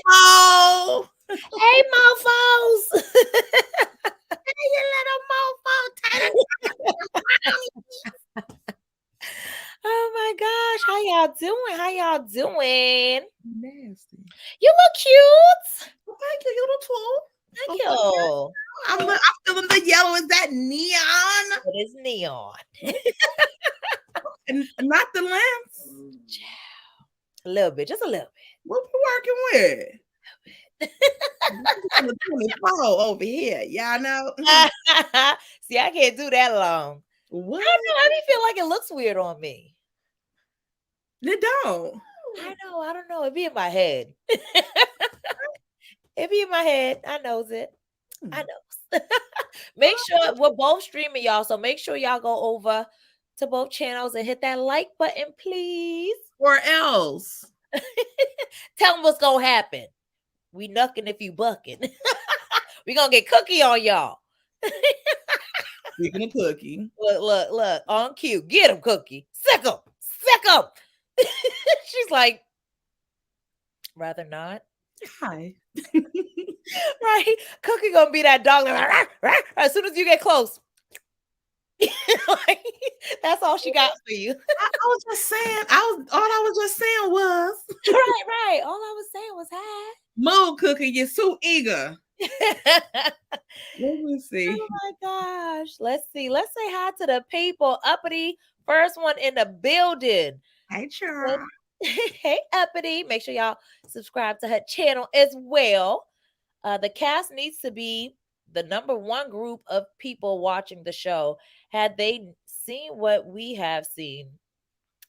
mofo. Hey, mofos. Hey, you little mofo. Oh my gosh, how y'all doing? How y'all doing? Nasty. You look cute. Well, thank you. You little tool. Thank you. I'm feeling the yellow. Is that neon? It is neon. And not the lamps. A little bit, just a little What we working with? The 24 over here. Y'all know. bit. See, I can't do that long. What? I don't know. I feel like it looks weird on me. It don't. I don't know. It be in my head. It be in my head. I knows it. I knows. Make sure we're both streaming, y'all. So make sure y'all go over to both channels and hit that like button, please. Or else. Tell them what's gonna happen. We knucking if you bucking. We gonna get Cookie on y'all. Speaking of Cookie. Look. On cue. Get him, Cookie. Sick him. She's like, rather not. Hi. Right? Cookie gonna be that dog. As soon as you get close. Like, that's all she got for you. I was just saying. All I was just saying was. Right. All I was saying was hi. Move, Cookie. You're so eager. Let me see. Oh my gosh. Let's see. Let's say hi to the people. Uppity, first one in the building. Hey, Charles. Hey, Uppity. Make sure y'all subscribe to her channel as well. The cast needs to be the number one group of people watching the show. Had they seen what we have seen,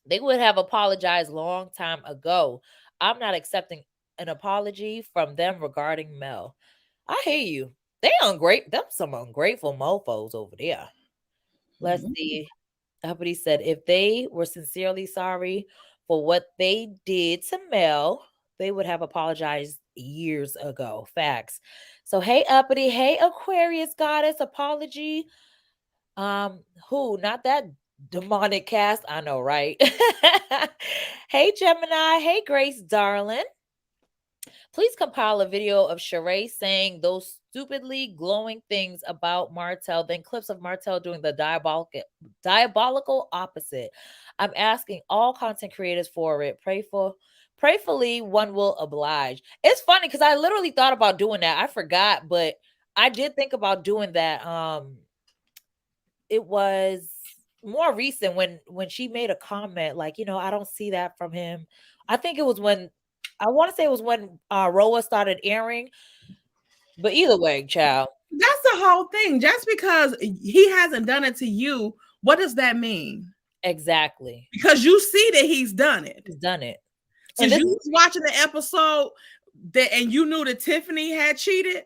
they would have apologized long time ago. I'm not accepting an apology from them regarding Mel. I hear you. Them some ungrateful mofos over there. Let's see. Uppity said if they were sincerely sorry for what they did to Mel, they would have apologized years ago. Facts. So hey Uppity, hey Aquarius goddess, apology. Who? Not that demonic cast. I know, right? Hey Gemini, hey Grace darling. Please compile a video of Sheree saying those stupidly glowing things about Martell, then clips of Martell doing the diabolical opposite. I'm asking all content creators for it. Prayfully, one will oblige. It's funny because I literally thought about doing that. I forgot, but I did think about doing that. It was more recent when she made a comment like, I don't see that from him. I think it was when I want to say it was when Roa started airing. But either way, child. That's the whole thing. Just because he hasn't done it to you, what does that mean? Exactly. Because you see that he's done it. He's done it. Since you was watching the episode and you knew that Tiffany had cheated,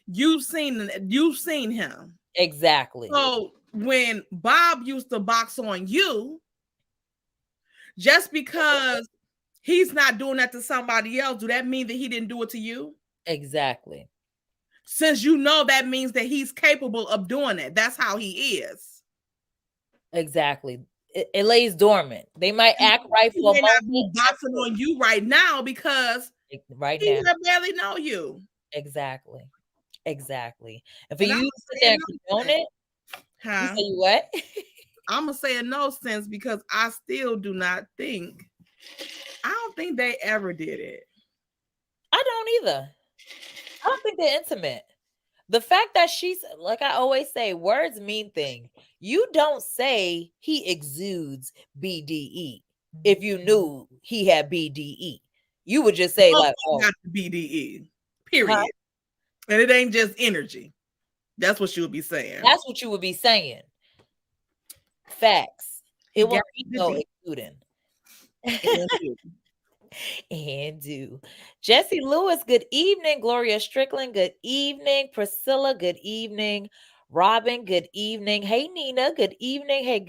you've seen him. Exactly. So when Bob used to box on you, just because he's not doing that to somebody else, do that mean that he didn't do it to you? Exactly. Since you know that means that he's capable of doing it. That's how he is. Exactly. It lays dormant. They might act right for a moment. Not be boxing on you right now because right he now barely know you. Exactly. And for you to sit there and condone it, you say what? I'm gonna say in no sense because I still do not think. I don't think they ever did it. I don't either. I don't think they're intimate. The fact that she's, like I always say, words mean things. You don't say he exudes BDE if you knew he had BDE. You would just say like, oh, got the BDE, period. Huh? And it ain't just energy. That's what you would be saying. That's what you would be saying. Facts. It won't be no exuding. And do. Jesse Lewis, good evening. Gloria Strickland, good evening. Priscilla, good evening. Robin, good evening. Hey, Nina, good evening. Hey,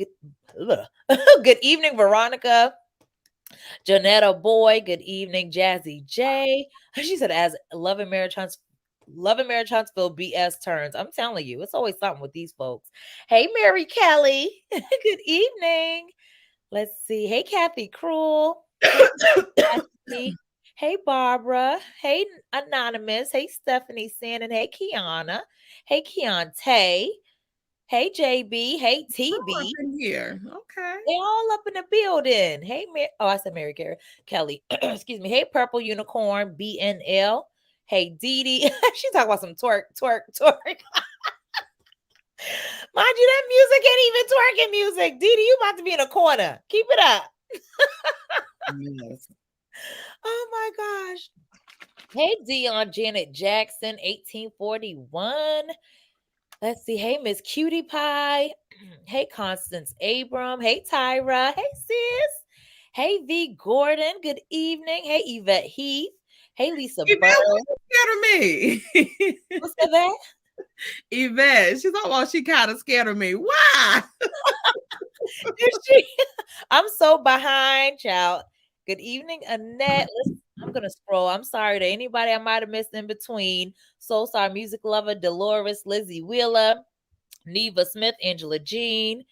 good evening, Veronica. Janetta Boy, good evening. Jazzy J. She said, as Love and Marriage Huntsville BS turns. I'm telling you, it's always something with these folks. Hey, Mary Kelly, good evening. Let's see. Hey, Kathy Cruel. Hey, Barbara. Hey, Anonymous. Hey, Stephanie Sandon. Hey, Kiana. Hey, Keontae. Hey, JB. Hey, Oh, up TB. in here. Okay. They all up in the building. Hey, I said Mary Carey. Kelly. Excuse me. Hey, Purple Unicorn. BNL. Hey, Dee Dee. She talking about some twerk, twerk, twerk. Mind you, that music ain't even twerking music. Dee Dee, you about to be in a corner. Keep it up. Yes. Oh my gosh. Hey, Dion Janet Jackson, 1841. Let's see. Hey, Miss Cutie Pie. Hey, Constance Abram. Hey, Tyra. Hey, sis. Hey, V Gordon. Good evening. Hey, Yvette Heath. Hey, Lisa Yvette, Burr. what you scared of me? Who said that? Yvette, she's talking about she kind of scared of me. Why? Is she? I'm so behind, child. Good evening, Annette. I'm gonna scroll. I'm sorry to anybody I might have missed in between. Soul Star Music Lover, Dolores, Lizzie Wheeler, Neva Smith, Angela Jean,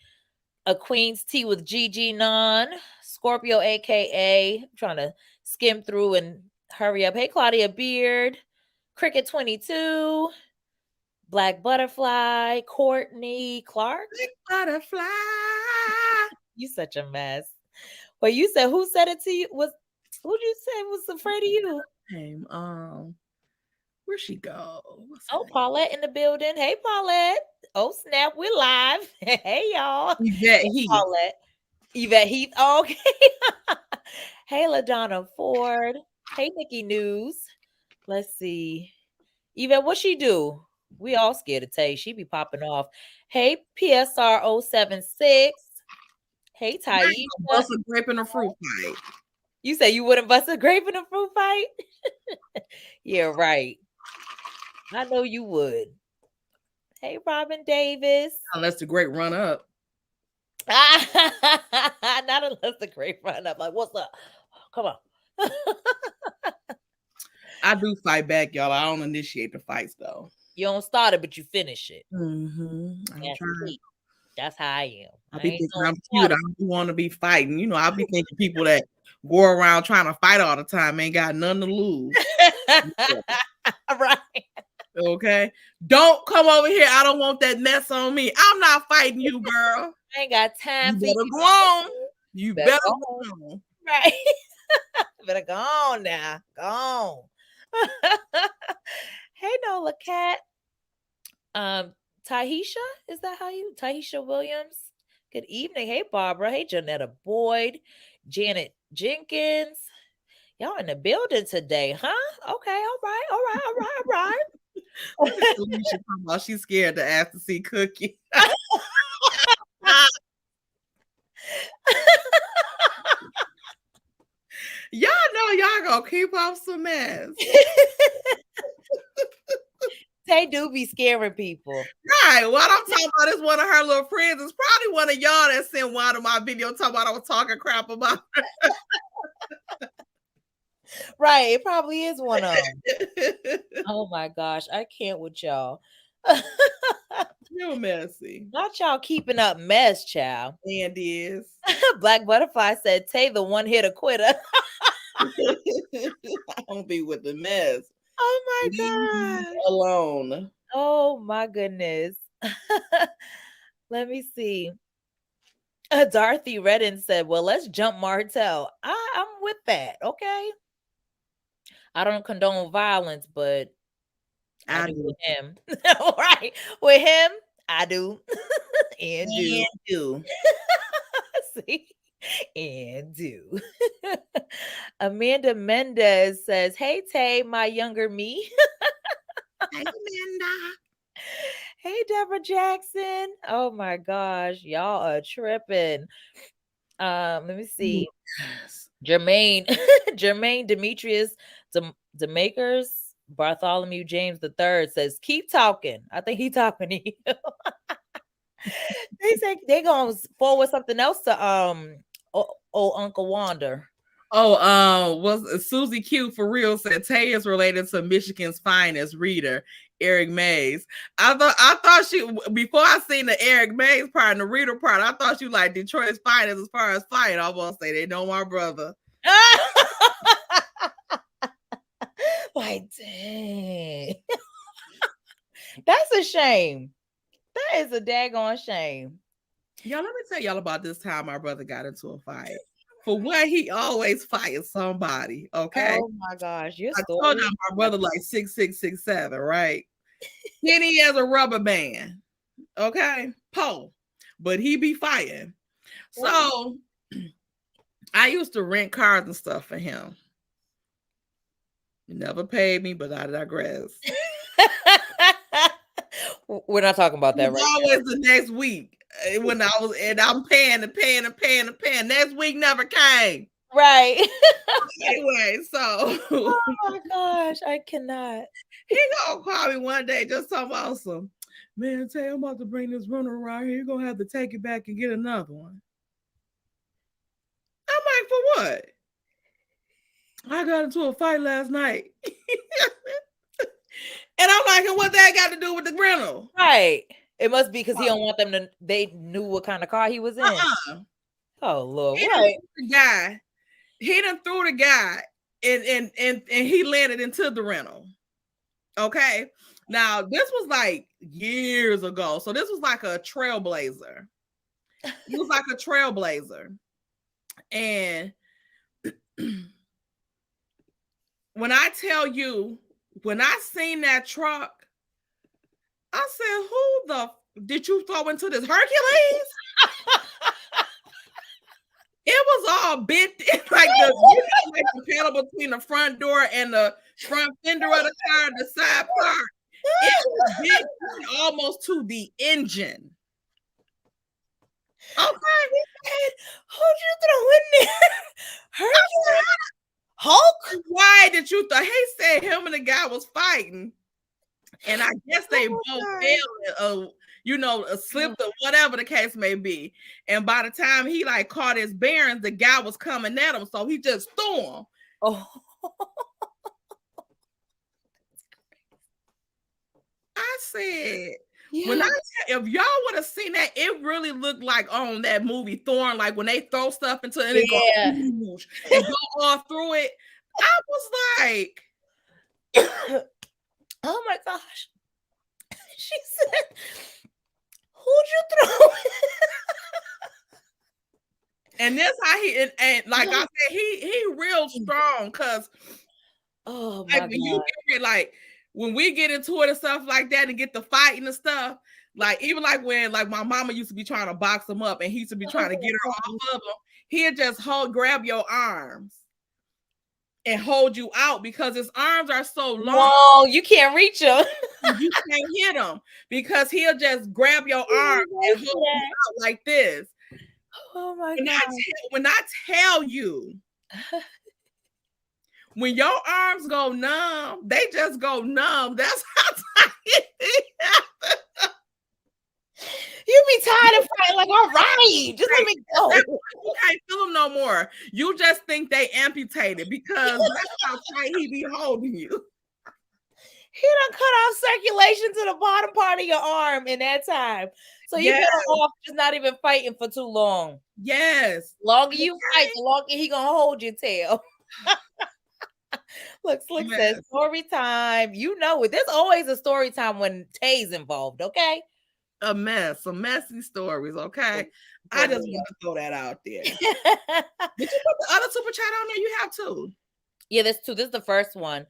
A Queen's Tea with Gigi Non, Scorpio, aka I'm trying to skim through and hurry up. Hey, Claudia Beard, Cricket 22, Black Butterfly, Courtney Clark. Butterfly. You such a mess. Well, you said who said it to you? Who'd you say was afraid of you? Hey, where'd she go? What's her Oh, name? Paulette in the building. Hey, Paulette. Oh, snap, we're live. Hey, y'all. Yvette Hey, Heath. Paulette. Yvette Heath. Oh, okay. Hey, LaDonna Ford. Hey, Nikki News. Let's see. Yvette, what she do? We all scared to tell you. She be popping off. Hey, PSR 076. Hey, You ain't Taisha. gonna bust a grape in a fruit fight. You say you wouldn't bust a grape in a fruit fight? Yeah, right. I know you would. Hey, Robin Davis. Unless the grape run up. Not unless the grape run up. Like, what's up? Come on. I do fight back, y'all. I don't initiate the fights though. You don't start it, but you finish it. I'm That's trying. me. That's how I am. I'll I be ain't thinking no I'm cute. I don't want to be fighting. You know, I'll be thinking people that go around trying to fight all the time ain't got nothing to lose. Right. Okay. Don't come over here. I don't want that mess on me. I'm not fighting you, girl. I ain't got time You for better you. go on. You Better better go go on. on. Right. Better go on now. Go on. Hey, Nola Cat. Tahisha, is that how you? Tahisha Williams. Good evening. Hey, Barbara. Hey, Janetta Boyd. Janet Jenkins. Y'all in the building today, huh? Okay, all right, all right, all right, all right. Look at Alicia talking about she's scared to ask to see Cookie. Y'all know y'all gonna keep up some mess. Tay do be scaring people. Right. What I'm talking about is one of her little friends. It's probably one of y'all that sent one of my video talking about I was talking crap about her. Right, it probably is one of them. Oh my gosh, I can't with y'all. You're messy. Not y'all keeping up mess, child. And is. Black Butterfly said, Tay the one hitter quitter. I don't be with the mess. Oh my Leave me gosh. alone. Oh my goodness. Let me see. Dorothy Redden said, well, let's jump Martell. I'm with that. Okay. I don't condone violence, but I do with him. Right. With him, I do. And do. And do. See? And do. Amanda Mendez says, hey, Tay, my younger me. Hey, Amanda. Hey, Deborah Jackson. Oh my gosh. Y'all are tripping. Let me see. Yes. Jermaine, Jermaine Demetrius Demakers, Bartholomew James III says, keep talking. I think he talking to you. They say they gonna forward something else to Uncle Wander. Oh, was Susie Q for real said Tay is related to Michigan's finest reader, Eric Mays. I thought she before I seen the Eric Mays part and the reader part, I thought you like Detroit's finest as far as fight. I was gonna say they know my brother. like, dang. That's a shame. That is a daggone shame. Y'all, let me tell y'all about this time my brother got into a fight. For what, he always fighting somebody, okay? Oh my gosh, your I story. told y'all my brother like 6'6", 6'7", right? Kenny as a rubber band, okay? Poe, but he be fighting. So I used to rent cars and stuff for him. He never paid me, but I digress. We're not talking about that, right? Always the next week when I'm paying and paying and paying and paying. Next week never came. Right. Anyway, so oh my gosh, I cannot. He gonna call me one day just talking about some, man, Tay, I'm about to bring this runner around here. You're gonna have to take it back and get another one. I'm like, for what? I got into a fight last night. And I'm like, and what that got to do with the rental? Right. It must be because he don't want them to, they knew what kind of car he was in. Oh, Lord. He done threw the guy and he landed into the rental. Okay. Now, this was like years ago. So this was like a trailblazer. It was like a trailblazer. And when I tell you, when I seen that truck, I said, who the did you throw into this Hercules? It was all bent like the panel between the front door and the front fender of the car, the side part. It was bent almost to the engine. Okay. Who'd you throw in there? Hercules? Hulk? Why did you throw? He said him and the guy was fighting. And I guess they both fell, slipped or whatever the case may be. And by the time he like caught his bearings, the guy was coming at him, so he just threw him. Oh, I said, if y'all would have seen that, it really looked like on that movie Thorn, like when they throw stuff into it and it goes and go all through it. I was like, oh my gosh. She said, who'd you throw? And that's how he and like I said, he real strong because when you get like when we get into it and stuff like that and get the fighting and stuff, like even like when like my mama used to be trying to box him up and he used to be trying to get her off of him, he'd just grab your arms and hold you out because his arms are so long. Whoa, you can't reach him. You can't hit him because he'll just grab your arm and hold you out like this. Oh my God. When I tell you, when your arms go numb, they just go numb. That's how tight you be tired of fighting, like, all right, just let me go. You can't feel them no more. You just think they amputated because that's how tight he be holding you. He done cut off circulation to the bottom part of your arm in that time. So you better off just not even fighting for too long. Yes. Longer you fight, the longer he gonna hold your tail. Look, Slick says story time. You know it. There's always a story time when Tay's involved, okay? A mess, some messy stories, okay? I just want to throw that out there. Did you put the other super chat on there? You have to. Yeah, there's two. This is the first one.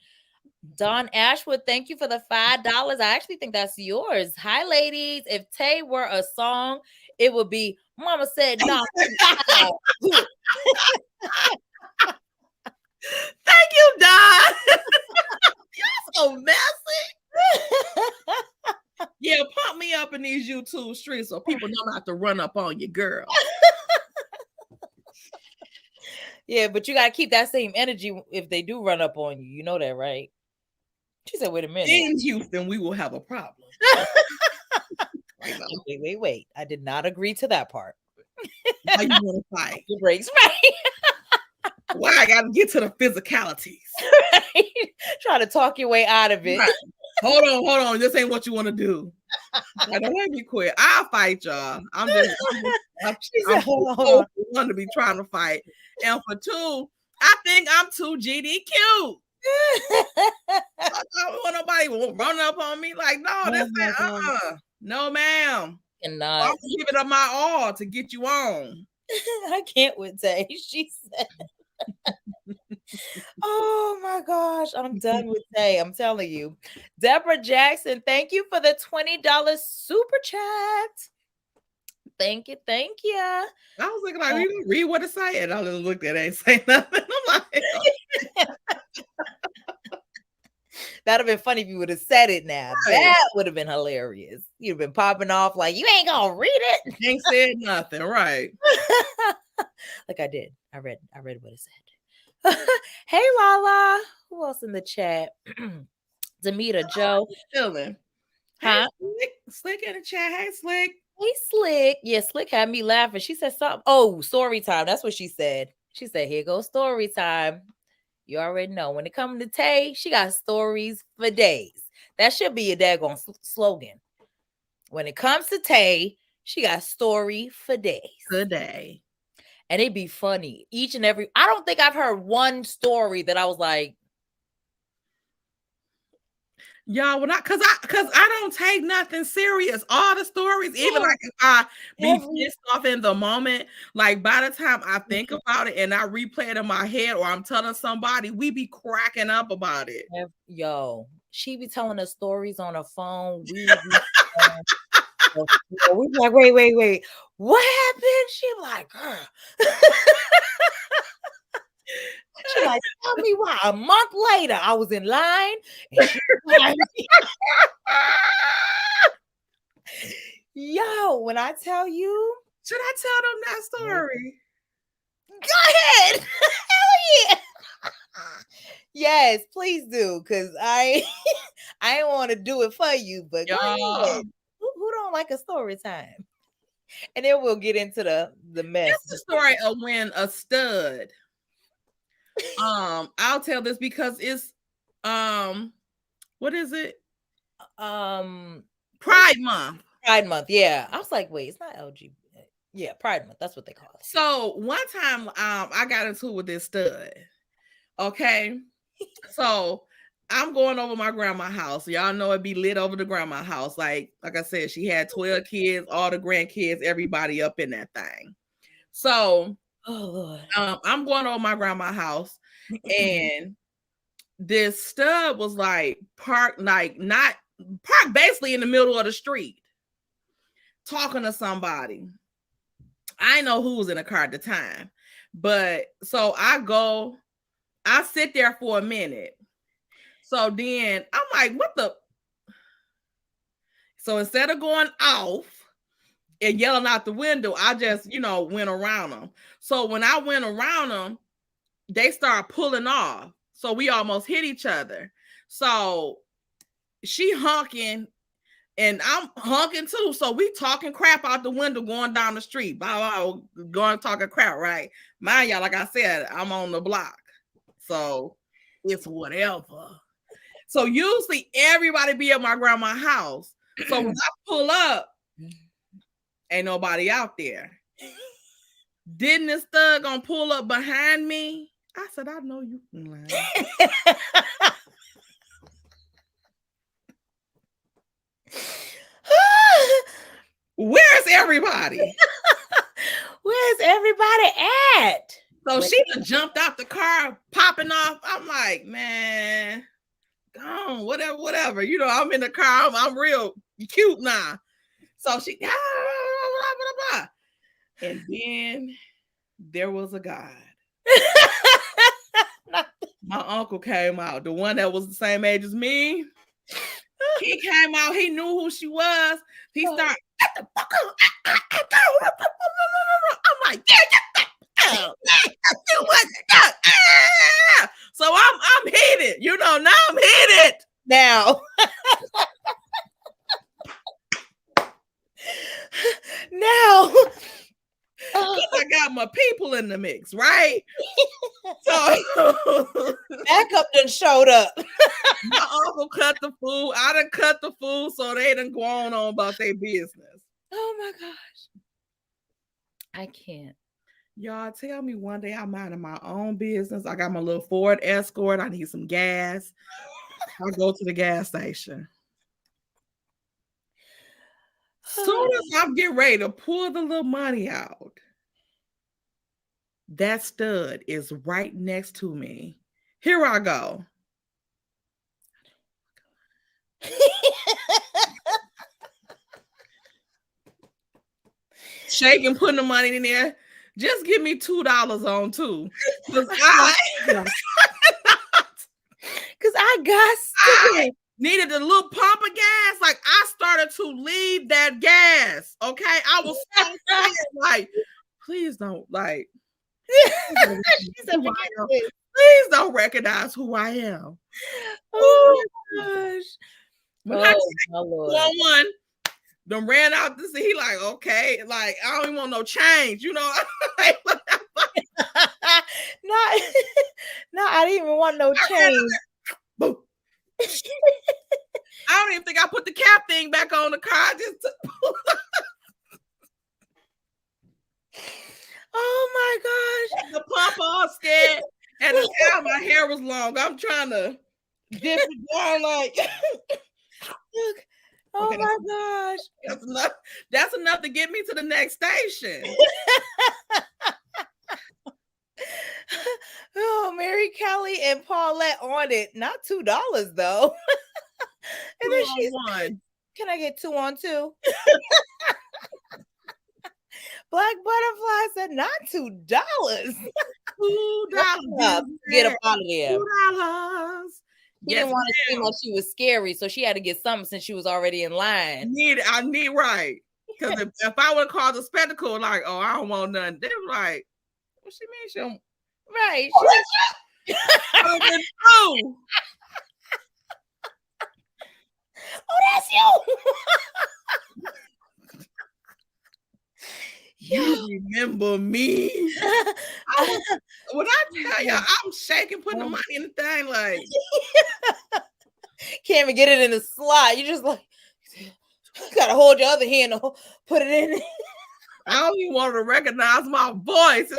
Don Ashwood, thank you for the $5. I actually think that's yours. Hi, ladies. If Tay were a song, it would be Mama Said No. Thank you, Don. You're so messy. Yeah, pump me up in these YouTube streets so people don't have to run up on you, girl. Yeah, but you got to keep that same energy if they do run up on you. You know that, right? She said, wait a minute. In Houston, we will have a problem. Wait. I did not agree to that part. Why you want to fight? Your brakes, right? Why I got to get to the physicalities? Right? Try to talk your way out of it. Right. Hold on. This ain't what you want to do. Don't let me quit. I'll fight y'all. I'm one to be trying to fight. And for two, I think I'm too GDQ. they won't run up on me. Like, no, Oh this my God. that, no, ma'am. I'm Cannot. giving up my all to get you on. I can't with Tay. She said, oh my gosh, I'm done with Tay. I'm telling you. Deborah Jackson, thank you for the $20 super chat. Thank you. Thank you. I was looking like, we read what it say, and I just looked at it, ain't say nothing. I'm like, that'd have been funny if you would have said it now. Right. That would have been hilarious. You'd have been popping off like, you ain't gonna read it. Ain't said nothing, right? Like I did. I read what it said. Hey Lala. Who else in the chat? Demita Joe. Feeling. Huh? Hey, Slick in the chat. Hey, Slick. Hey, Slick. Yeah, Slick had me laughing. She said something. Oh, story time. That's what she said. She said, here goes story time. You already know. When it comes to Tay, she got stories for days. That should be a daggone slogan. When it comes to Tay, she got story for days. Today. And it'd be funny. Each and every, I don't think I've heard one story that I was like, y'all, when cause I don't take nothing serious. All the stories, even like if I be pissed off in the moment, like by the time I think about it and I replay it in my head, or I'm telling somebody, we be cracking up about it. Yo, she be telling us stories on her phone. We like, wait, what happened? She like, girl. She like, tell me why. A month later, I was in line. And she like, yo, when I tell you, should I tell them that story? Go ahead. Hell yeah. Yes, please do, because I don't want to do it for you, but go ahead. Who don't like a story time? And then we'll get into the mess. It's the story of when a stud. I'll tell this because it's what is it? Pride Month. Pride Month, yeah. I was like, wait, it's not LGBT. Yeah, Pride Month. That's what they call it. So one time, I got into it with this stud. Okay, so I'm going over my grandma's house. Y'all know it be lit over the grandma's house. Like I said, she had 12 kids, all the grandkids, everybody up in that thing. So, oh Lord, I'm going over my grandma's house, and this stud was like parked, like not parked, basically in the middle of the street, talking to somebody. I know who was in the car at the time, but so I sit there for a minute. So then I'm like, what the? So instead of going off and yelling out the window, I just, went around them. So when I went around them, they started pulling off. So we almost hit each other. So she honking and I'm honking too. So we talking crap out the window going down the street. Blah, blah, going talking crap, right? Mind y'all, like I said, I'm on the block. So it's whatever. So usually everybody be at my grandma's house. So when I pull up, ain't nobody out there. Didn't this thug gonna pull up behind me? I said, I know you can lie. Where's everybody? Where's everybody at? So she jumped out the car, popping off. I'm like, man, gone, whatever. I'm in the car. I'm real cute now. So she, blah, blah, blah. And then there was a God. My uncle came out, the one that was the same age as me. He came out. He knew who she was. He started, get the fuck out. I'm like, yeah, so I'm heated. Now I'm heated. Now. I got my people in the mix, right? So backup done showed up. My uncle cut the food. I done cut the food, so they done go on about their business. Oh my gosh. I can't. Y'all tell me one day I'm minding my own business. I got my little Ford Escort. I need some gas. I go to the gas station. Soon as I'm getting ready to pull the little money out, that stud is right next to me. Here I go. Shaking, putting the money in there. Just give me $2 on too. Because I needed a little pump of gas. Like, I started to leave that gas. Okay. I was so scared, like, please don't, like, She said, please don't recognize who I am. Oh my gosh. When I one them ran out to see, he like, okay, like, I don't even want no change, you know. No, I didn't even want no change. Boom. I don't even think I put the cap thing back on the car. I just oh my gosh. The pump all scared. And the time my hair was long. I'm trying to dip it down like look. Oh okay, my gosh. That's enough to get me to the next station. Oh, Mary Kelly and Paulette on it. Not $2 though. And then she's one. Can I get 2 on 2? Black Butterfly said not $2. $2. Get up out of there. $2. He didn't want to seem like she was scary, so she had to get something since she was already in line. I need right. Because if I would have called a spectacle, like, oh, I don't want nothing, they were like, what she mean? She don't. Right. Oh, that's you. You remember me? When I tell y'all, I'm shaking, putting the money in the thing, like can't even get it in the slot. You just like gotta hold your other hand to put it in. I don't even want to recognize my voice.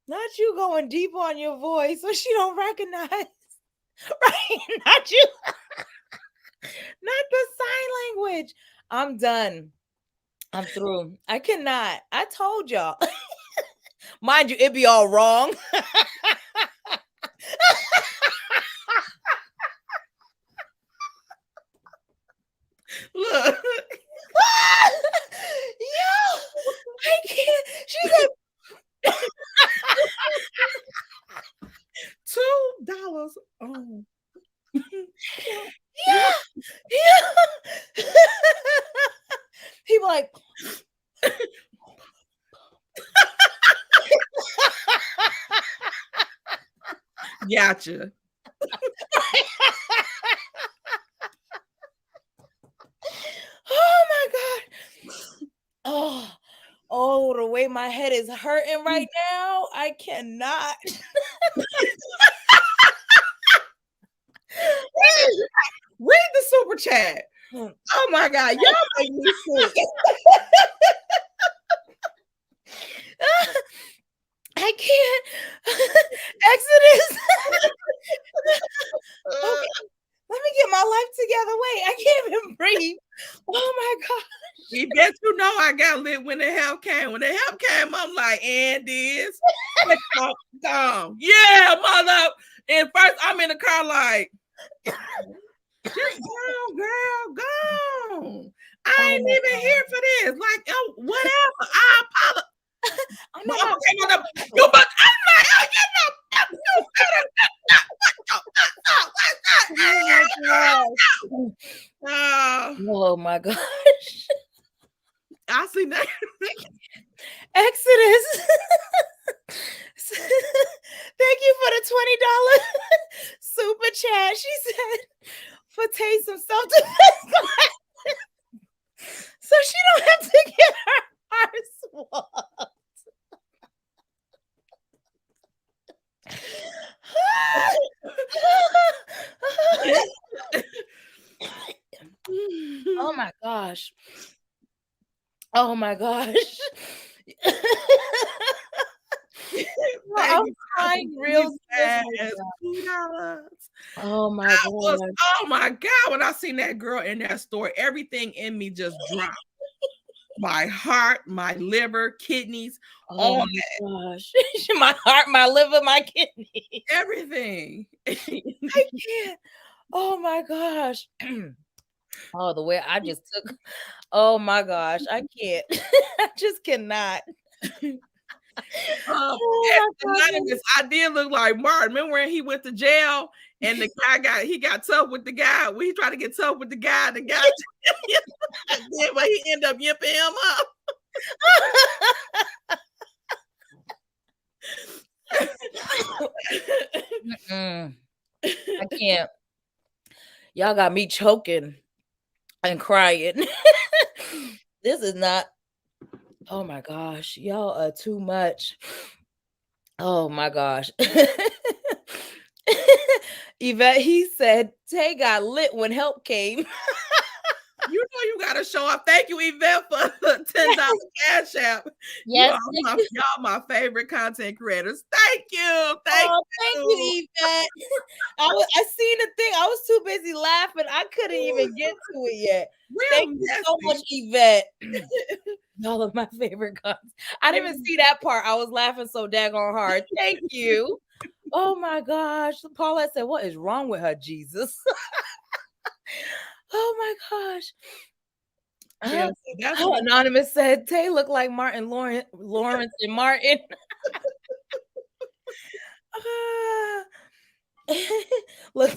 Not you going deep on your voice, so she don't recognize. Right? Not you. Not the sign language. I'm done. I'm through. I cannot. I told y'all. Mind you, it be all wrong. Look. Yo, I can't. She said $2. Oh. Yeah. People like gotcha. Oh my God. Oh, the way my head is hurting right now, I cannot. Read the super chat. Oh my God, y'all make me sick. I can't. Exodus. Okay. Let me get my life together. Wait, I can't even breathe. Oh my God. You bet you know I got lit when the help came. When the help came, I'm like, and this. Gone. Yeah, mother. And first, I'm in the car like, just go. I ain't even here for this. Like, oh, whatever. I apologize. I'm like, oh, you oh my gosh. I see that. Exodus. Thank you for the $20 super chat. She said for taste some self-defense so she don't have to get her swabbed. Oh my gosh. Oh my gosh. I'm crying real Yes, Oh $2. oh my I was, god. oh my God, when I seen that girl in that store, everything in me just dropped. My heart, my liver, kidneys, all Oh my gosh. My heart, my liver, my kidney. everything. I can't. Oh my gosh. Oh, the way I just took. Oh my gosh. I can't. I just cannot. Oh my Anonymous, I did look like Martin. Remember when he went to jail and the guy got tough with the guy? When he tried to get tough with the guy and then but he ended up yipping him up. I can't. Y'all got me choking and crying. This is not. Oh my gosh. Y'all are too much. Oh my gosh. Yvette, he said Tay got lit when help came. You know you gotta show up. Thank you, Yvette, for the $10 cash app. Yes. Y'all my favorite content creators. Thank you. Thank Thank you, Yvette. I seen the thing. I was too busy laughing. I couldn't even get to it yet. Thank you so much, Yvette. Y'all are my favorite guns. I didn't even see that part. I was laughing so daggone hard. Thank you. Oh my gosh. Paulette said, what is wrong with her, Jesus? Oh my gosh. Yeah, that's what Anonymous said Tay looked like Martin Lawrence and Martin. Look,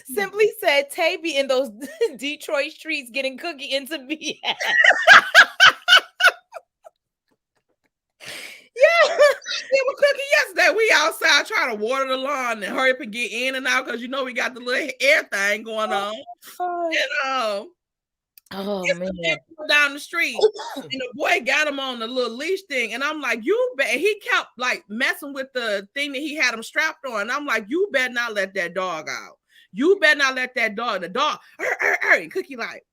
Simply said Tay be in those Detroit streets getting Cookie into BS. Yeah. with Cookie yesterday. We outside trying to water the lawn and hurry up and get in and out because you know we got the little air thing going on. And oh man, down the street, and the boy got him on the little leash thing, and I'm like, you bet. He kept like messing with the thing that he had him strapped on. And I'm like, you better not let that dog out. You better not let that dog. The dog, and Cookie like.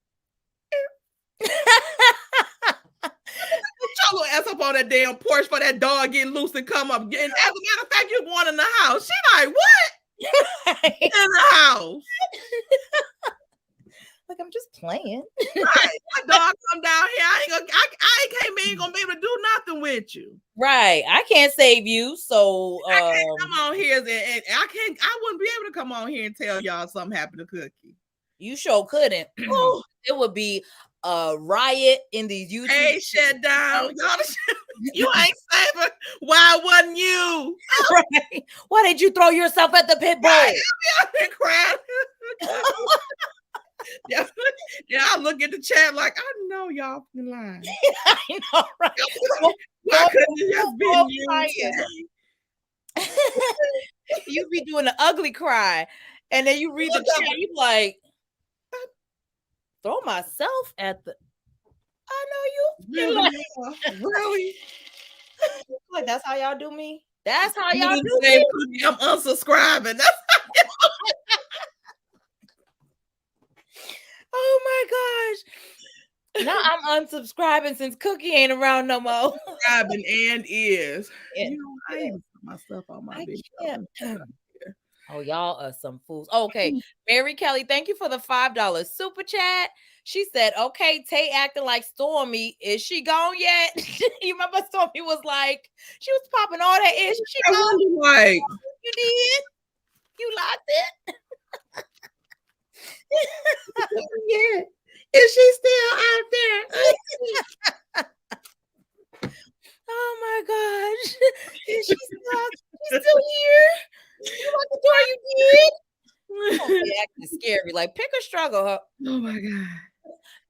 Put your little ass up on that damn porch for that dog getting loose and come up. And as a matter of fact, you going in the house. She like, what? In the house. Like, I'm just playing. Right. My dog come down here. I ain't gonna be able to do nothing with you. Right. I can't save you. So I can't come on here and I wouldn't be able to come on here and tell y'all something happened to Cookie. You sure couldn't. It would be a riot in these YouTube. Hey, shut down. You ain't saver. Why wasn't you? Right. Why did you throw yourself at the pit bull? Right. I've been crying. Yeah, I look at the chat like I know y'all been lying. I know, right? Why couldn't it just be you? You be doing the ugly cry, and then you read the chat. You like, throw myself at the. I know you. Really? Really? Like that's how y'all do me. That's how y'all do me. I'm unsubscribing. Oh my gosh. Now I'm unsubscribing since Cookie ain't around no more. Subscribing and is. Yeah. You know, I even put my stuff on my big. Oh, y'all are some fools. Okay. Mary Kelly, thank you for the $5 super chat. She said, okay, Tay acting like Stormy. Is she gone yet? You remember Stormy was like, she was popping all that ish. She I wonder, like, you did? You locked it? Yeah. Is she still out there? Oh my gosh. Is she still here? You locked the door, you did? Oh, yeah, acting scary. Like, pick a struggle, huh? Oh my God.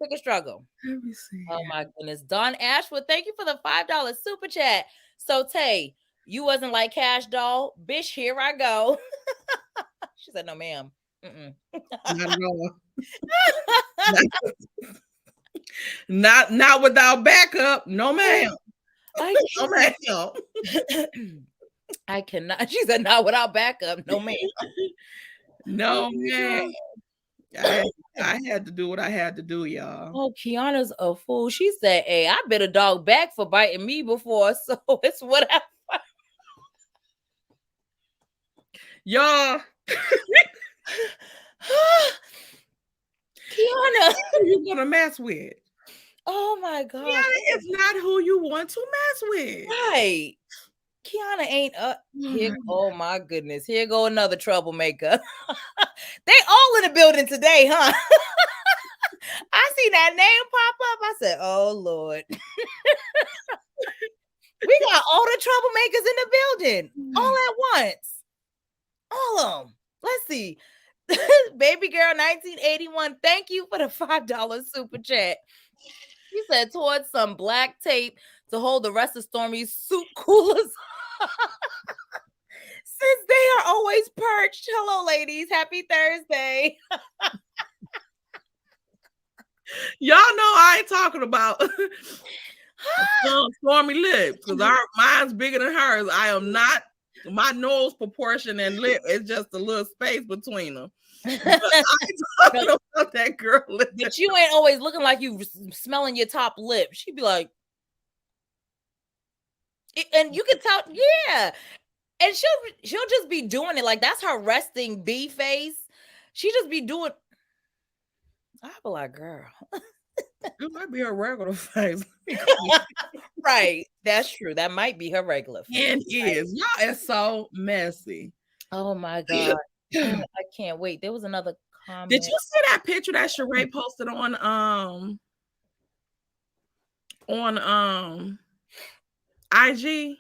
Pick a struggle. Let me see. Oh my goodness. Don Ashwood, thank you for the $5 super chat. So Tay, you wasn't like Cash Doll. Bitch, here I go. She said, no, ma'am. Not at all. Not without backup. No, ma'am. No, ma'am. I cannot. She said, not without backup. No, ma'am. No, man. I had to do what I had to do, y'all. Oh, Kiana's a fool. She said, hey, I bit a dog back for biting me before, so it's whatever. Y'all, Kiana. who you gonna mess with? Oh my gosh. Kiana is not who you want to mess with. Right. Kiana ain't Oh here. my Oh my goodness. Here go another troublemaker. They all in the building today, huh? I seen that name pop up. I said, oh Lord. We got all the troublemakers in the building all at once. All of them. Let's see. Baby girl 1981. Thank you for the $5 super chat. He said towards some black tape to hold the rest of Stormy's soup coolers. Since they are always perched. Hello, ladies. Happy Thursday. Y'all know I ain't talking about Stormy lips because mine's bigger than hers. I am not. My nose proportion and lip is just a little space between them. But I ain't talking about that girl lip. But you ain't always looking like you smelling your top lip. She'd be like, and you can tell, yeah. And she'll just be doing it like that's her resting B face. She just be doing. I be like, girl. It might be her regular face. Right. That's true. That might be her regular face. And is. Y'all is so messy. Oh my God. I can't wait. There was another comment. Did you see that picture that Sheree posted on IG?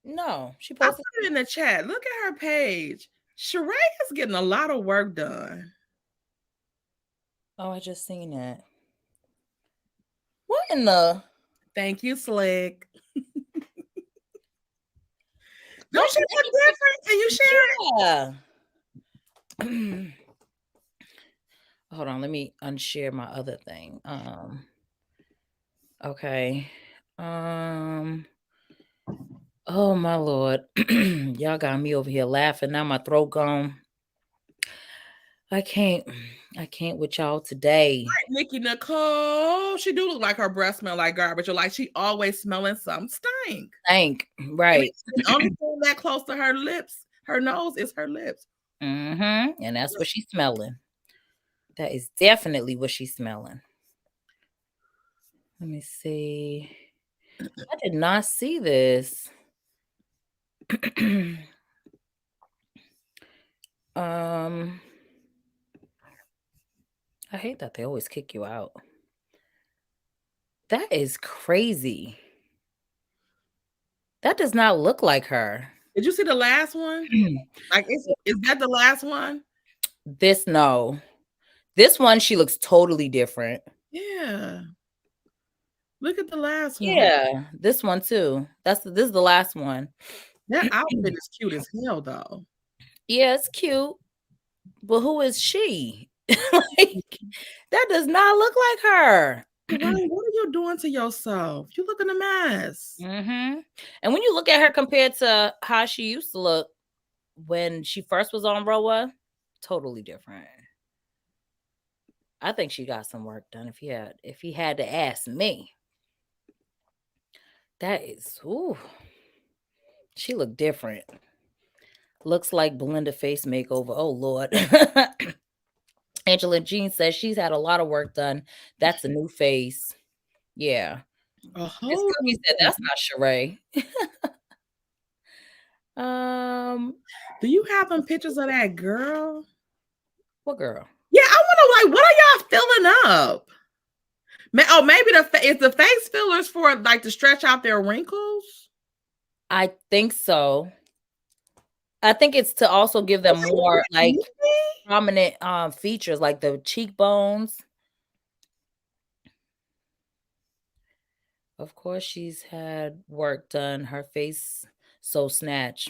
No, she I posted. put it in the chat. Look at her page. Sheree is getting a lot of work done. Oh, I just seen that. What in the? Thank you, Slick. Don't she look different? Can you share it? Yeah. Hold on, let me unshare my other thing. Okay. Oh my Lord. Y'all got me over here laughing. Now my throat gone. I can't with y'all today. Right, Nikki Nicole. She do look like her breath smell like garbage, or like she always smelling some stink. Right. The only thing that close to her lips, her nose, is her lips. Mm-hmm. And that's what she's smelling. That is definitely what she's smelling. Let me see. I did not see this. I hate that they always kick you out. That is crazy. That does not look like her. Did you see the last one? Like, is that the last one? No. This one, she looks totally different. Yeah. Look at the last one. Yeah, this one too. This is the last one. That outfit is cute as hell, though. Yeah, it's cute. But who is she? Like, that does not look like her. Right, what are you doing to yourself? You looking a mess. Mm-hmm. And when you look at her compared to how she used to look when she first was on Roa, totally different. I think she got some work done. If he had to ask me, that is, ooh, she looked different. Looks like Belinda face makeover. Oh Lord. Angela Jean says she's had a lot of work done. That's a new face. Yeah. He said that's not Sheree. Do you have them pictures of that girl? What girl? Yeah, I want to what are y'all filling up? Oh, maybe it's the face fillers for like to stretch out their wrinkles. I think so. I think it's to also give them more like prominent features, like the cheekbones. Of course, she's had work done. Her face so snatched.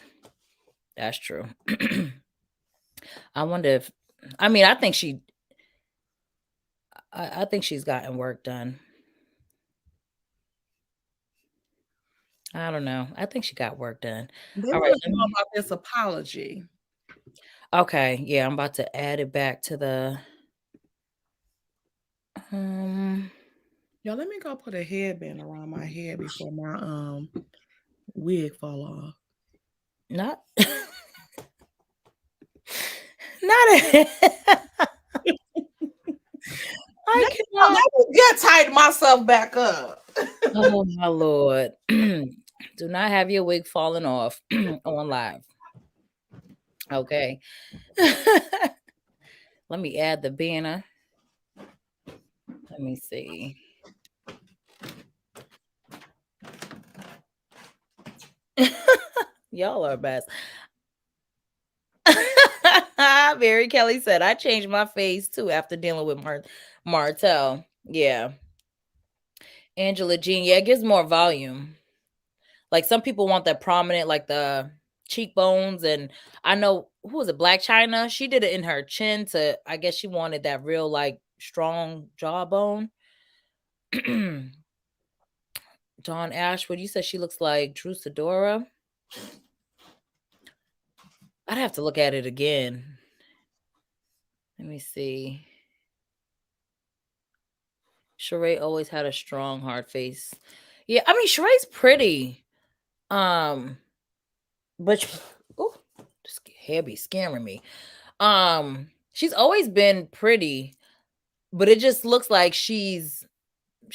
That's true. I wonder if, I mean, I think she's gotten work done. I don't know. I think she got work done. All right, know about this apology. Okay, yeah, I'm about to add it back to the. Y'all, let me go put a headband around my head before my wig fall off. Not. I cannot. Let me get tighten myself back up. Oh my Lord. Do not have your wig falling off on live. Okay. Let me add the banner. Let me see. Y'all are best. Mary Kelly said, I changed my face too after dealing with Martell. Yeah. Angela Jean. Yeah, it gives more volume. Like some people want that prominent, like the cheekbones. And I know, who was it? Black China. She did it in her chin to, I guess she wanted that real, like, strong jawbone. Dawn Ashwood, you said she looks like Drew Sidora. I'd have to look at it again. Let me see. Sheree always had a strong, hard face. Yeah, I mean, Sheree's pretty. But oh, this hair be scaring me. She's always been pretty, but it just looks like she's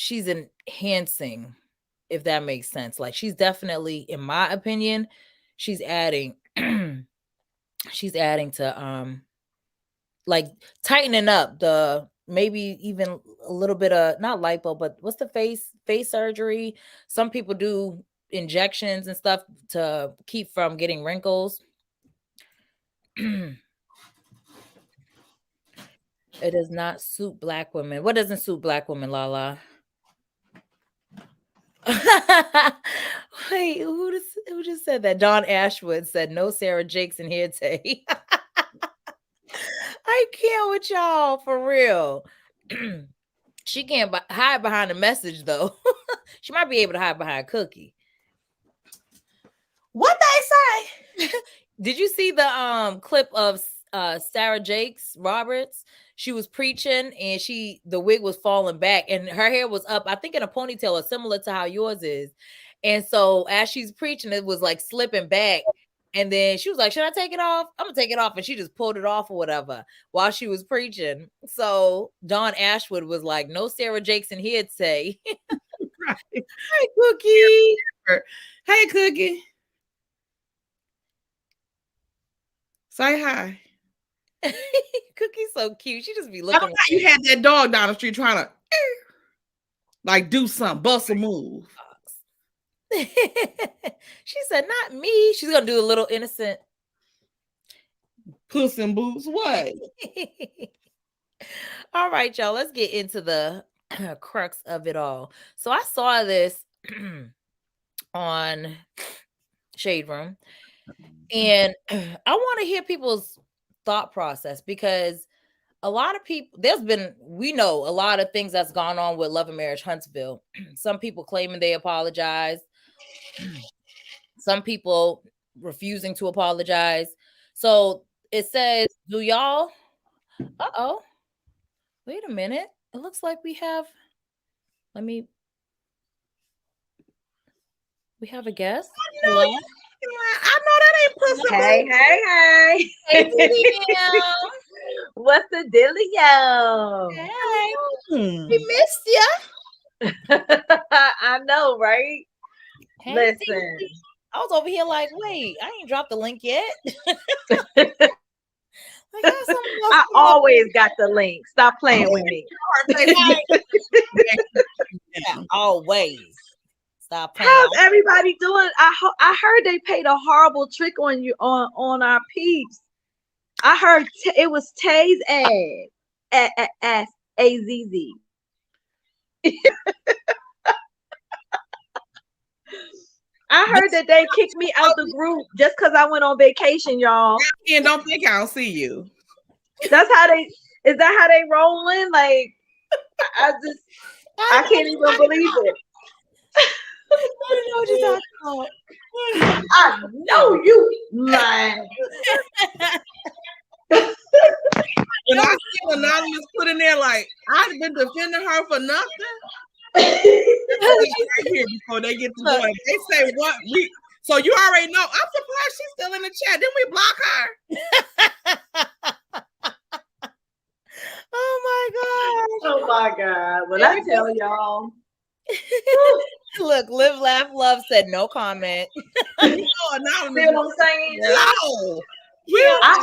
enhancing, if that makes sense. Like she's definitely, in my opinion, she's adding she's adding to like tightening up the, maybe even a little bit of, not lipo, but what's the face surgery? Some people do injections and stuff to keep from getting wrinkles. It does not suit black women. What doesn't suit black women, Lala? Wait, who just said that? Dawn Ashwood said, no Sarah Jakes in here today. I can't with y'all, for real. She can't hide behind a message, though. She might be able to hide behind Cookie. What they say? Did you see the clip of Sarah Jakes Roberts? She was preaching and the wig was falling back and her hair was up, I think in a ponytail, or similar to how yours is. And so as she's preaching, it was like slipping back. And then she was like, should I take it off? I'm gonna take it off. And she just pulled it off or whatever while she was preaching. So Dawn Ashwood was like, no Sarah Jakes in here today. Right. Hi, Cookie. Hey, Cookie. Say hi. Cookie's so cute. She just be looking. Like you had that dog down the street trying to like do something, bust a move. She said, not me. She's gonna do a little innocent Puss in Boots. What? All right, y'all. Let's get into the crux of it all. So I saw this on Shade Room, and I want to hear people's thought process, because a lot of people, we know a lot of things that's gone on with Love and Marriage Huntsville. Some people claiming they apologized. Some people refusing to apologize. So it says, do y'all, wait a minute. It looks like we have a guest. I know that ain't Puss in Boots. Hey. Hey, What's the dealio? hey. We missed you. I know, right? Hey, Listen. I was over here like, wait, I ain't dropped the link yet. I always got the link. Stop playing with me. Yeah, always. Stop playing. How's everybody doing? I heard they paid a horrible trick on you on our peeps. I heard it was Tay's ad at AZZ. I heard that they kicked me out the group just because I went on vacation, y'all. And don't think I'll see you. Is that how they rolling? Like, I can't even believe it. I don't know what you're talking about. I know you lying. And I see Anonymous put in there like, I've been defending her for nothing. Right here before they get to going. They say what so you already know. I'm surprised she's still in the chat. Didn't we block her? my God. When I tell y'all. Look, Live, Laugh, Love said no comment. See what I'm saying? No. Yeah. I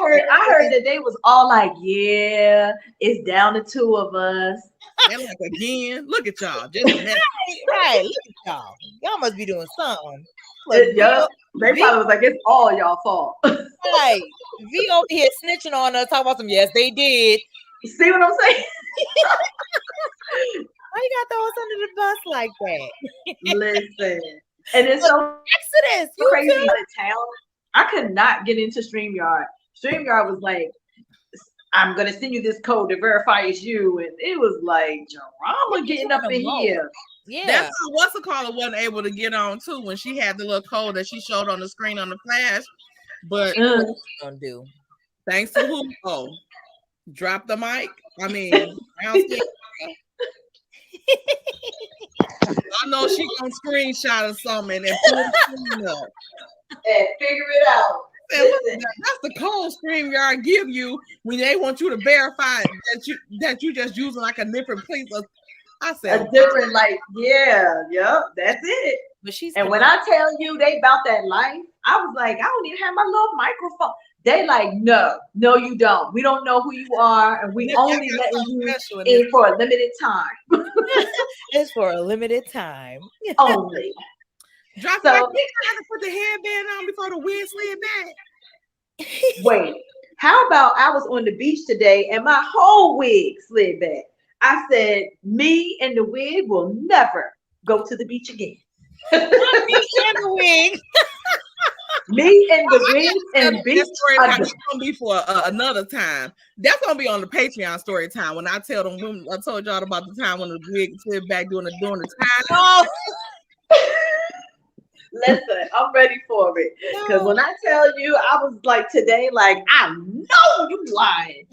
heard that they was all like, yeah, it's down to 2 of us. And like again, look at y'all. Just Right. Look at y'all. Y'all must be doing something. Look, Yup. They probably was like, it's all y'all fault. right. V over here snitching on us, talking about some, yes, they did. See what I'm saying? Why you gotta throw us under the bus like that? Listen. And it's so Exodus, you crazy too? out of town. I could not get into StreamYard. StreamYard was like, I'm gonna send you this code to verify it's you. And it was like drama getting up in here. Yeah. That's how what's the caller wasn't able to get on too when she had the little code that she showed on the screen on the flash. But What you gonna do? thanks to who? Oh, drop the mic. I mean, I know she gonna screenshot or something and pull the screen up. And figure it out. That's the code StreamYard give you when they want you to verify that you just using like a different place. I said a different, like, yeah, that's it. But she's and when I tell you they about that life, I was like, I don't even have my little microphone. They like, no, you don't. We don't know who you are, and we only letting you in for a limited time. It's for a limited time. Only. Drop so, trying to put the headband on before the wig slid back. Wait, how about I was on the beach today and my whole wig slid back? I said, me and the wig will never go to the beach again. Me and the wig. Me and the wig and beach. That's gonna be for another time. That's gonna be on the Patreon story time when I tell them. When I told y'all about the time when the wig slid back during the time. Oh. Listen, I'm ready for it. Because when I tell you, I was like today, like, I know you lying.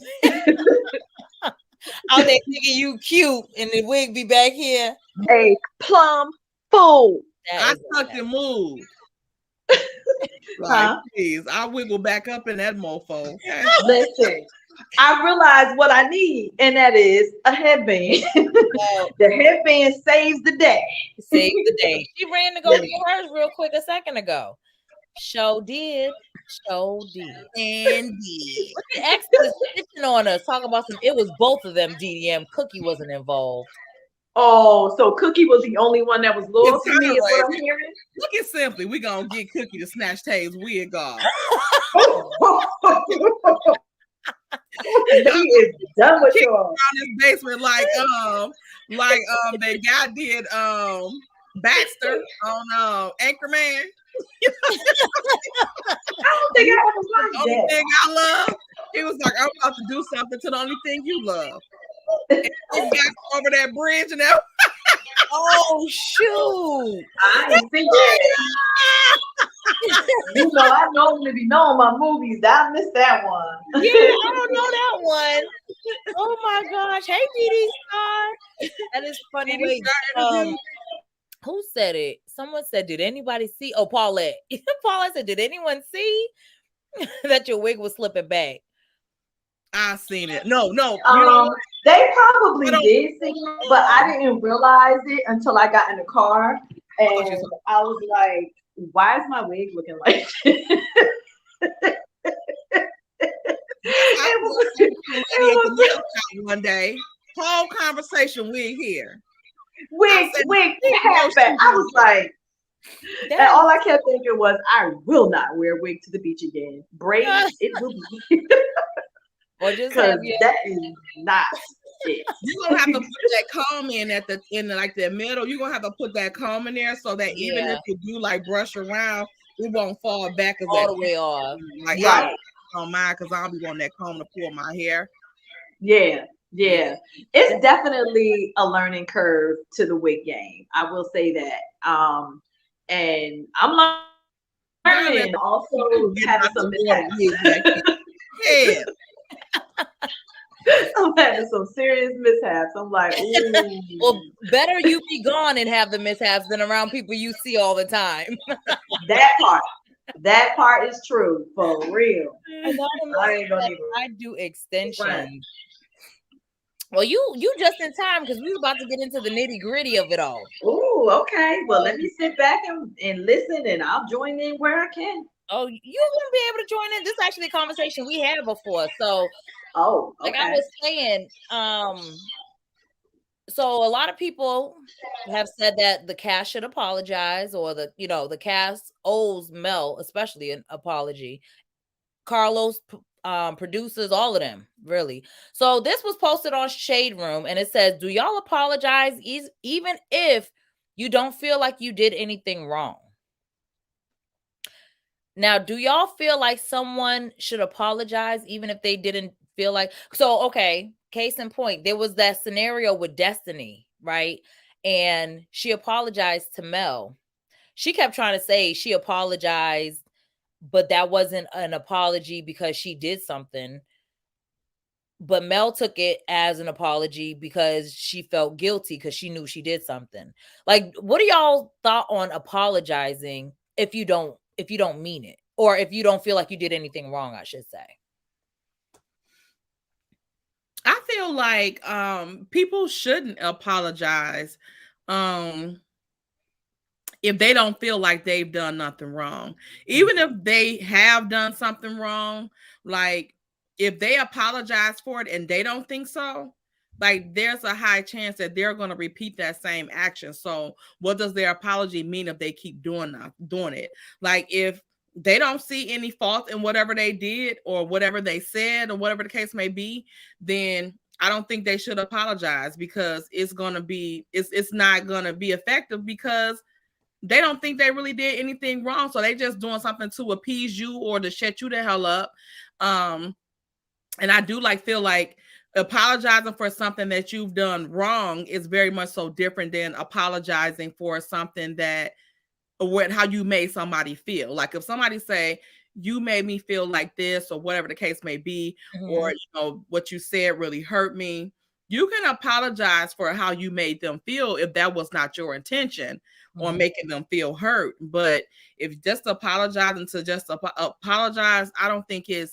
Out there thinking you cute and the wig be back here. A plum fool. I tucked and moved. Like, please, I wiggle back up in that mofo. Okay? Listen, I realize what I need, and that is a headband. The headband saves the day. Saves the day. She ran to go get hers real quick a second ago. Show did. Indeed. The ex was snitching on us, talking about some. It was both of them. DDM Cookie wasn't involved. Oh, so Cookie was the only one that was loyal to me, is what I'm hearing? Look at Simply. We're going to get Cookie to snatch Tay's wig off. He is done with you all. Around this basement like that guy did Baxter on Anchorman. I don't think I was like the only thing I love, it was like, I'm about to do something to the only thing you love. And over that bridge and that. Oh shoot! I ain't seen that. You know, I normally be knowing my movies. I missed that one. Yeah, I don't know that one. Oh my gosh! Hey, DD Star. That is funny. Wait, who said it? Someone said, "Did anybody see?" Oh, Paulette. Paulette said, "Did anyone see that your wig was slipping back?" I seen it. No. They probably did see it, but I didn't realize it until I got in the car, and I was like, "Why is my wig looking like this?" One day, whole conversation wig here. Wig halfback. I was like, and all I kept thinking was, I will not wear a wig to the beach again. Braids, it will be. Or just that is not it. You're gonna have to put that comb in like the middle. You're gonna have to put that comb in there so that even if you do like brush around, it won't fall back all the way off. Like I don't mind because I'll be wanting that comb to pull my hair. Yeah. It's definitely a learning curve to the wig game. I will say that. And I'm learning also having some mishaps. Yeah. I'm having some serious mishaps. I'm like, ooh. Well, better you be gone and have the mishaps than around people you see all the time. That part is true, for real. I do extensions. Well, you just in time because we was about to get into the nitty gritty of it all. Oh, okay. Well, let me sit back and listen, and I'll join in where I can. Oh, you wouldn't be able to join in. This is actually a conversation we had before. So, Oh, like I okay. was saying, so a lot of people have said that the cast should apologize, or the cast owes Mel especially an apology. Carlos, producers, all of them, really. So this was posted on Shade Room, and it says, "Do y'all apologize even if you don't feel like you did anything wrong?" Now, do y'all feel like someone should apologize even if they didn't feel like so? Okay, case in point, there was that scenario with Destiny, right? And she apologized to Mel. She kept trying to say she apologized, but that wasn't an apology because she did something. But Mel took it as an apology because she felt guilty because she knew she did something. Like, what are y'all thought on apologizing if you don't mean it, or if you don't feel like you did anything wrong, I should say? I feel like people shouldn't apologize um if they don't feel like they've done nothing wrong. Even if they have done something wrong, like if they apologize for it and they don't think so, like there's a high chance that they're going to repeat that same action. So what does their apology mean if they keep doing it? Like if they don't see any fault in whatever they did or whatever they said or whatever the case may be, then I don't think they should apologize, because it's not going to be effective, because they don't think they really did anything wrong. So they just doing something to appease you or to shut you the hell up. And I do feel like apologizing for something that you've done wrong is very much so different than apologizing for something that how you made somebody feel. Like if somebody say, you made me feel like this, or whatever the case may be, or what you said really hurt me, you can apologize for how you made them feel if that was not your intention or making them feel hurt. But if just apologizing to just apologize, I don't think it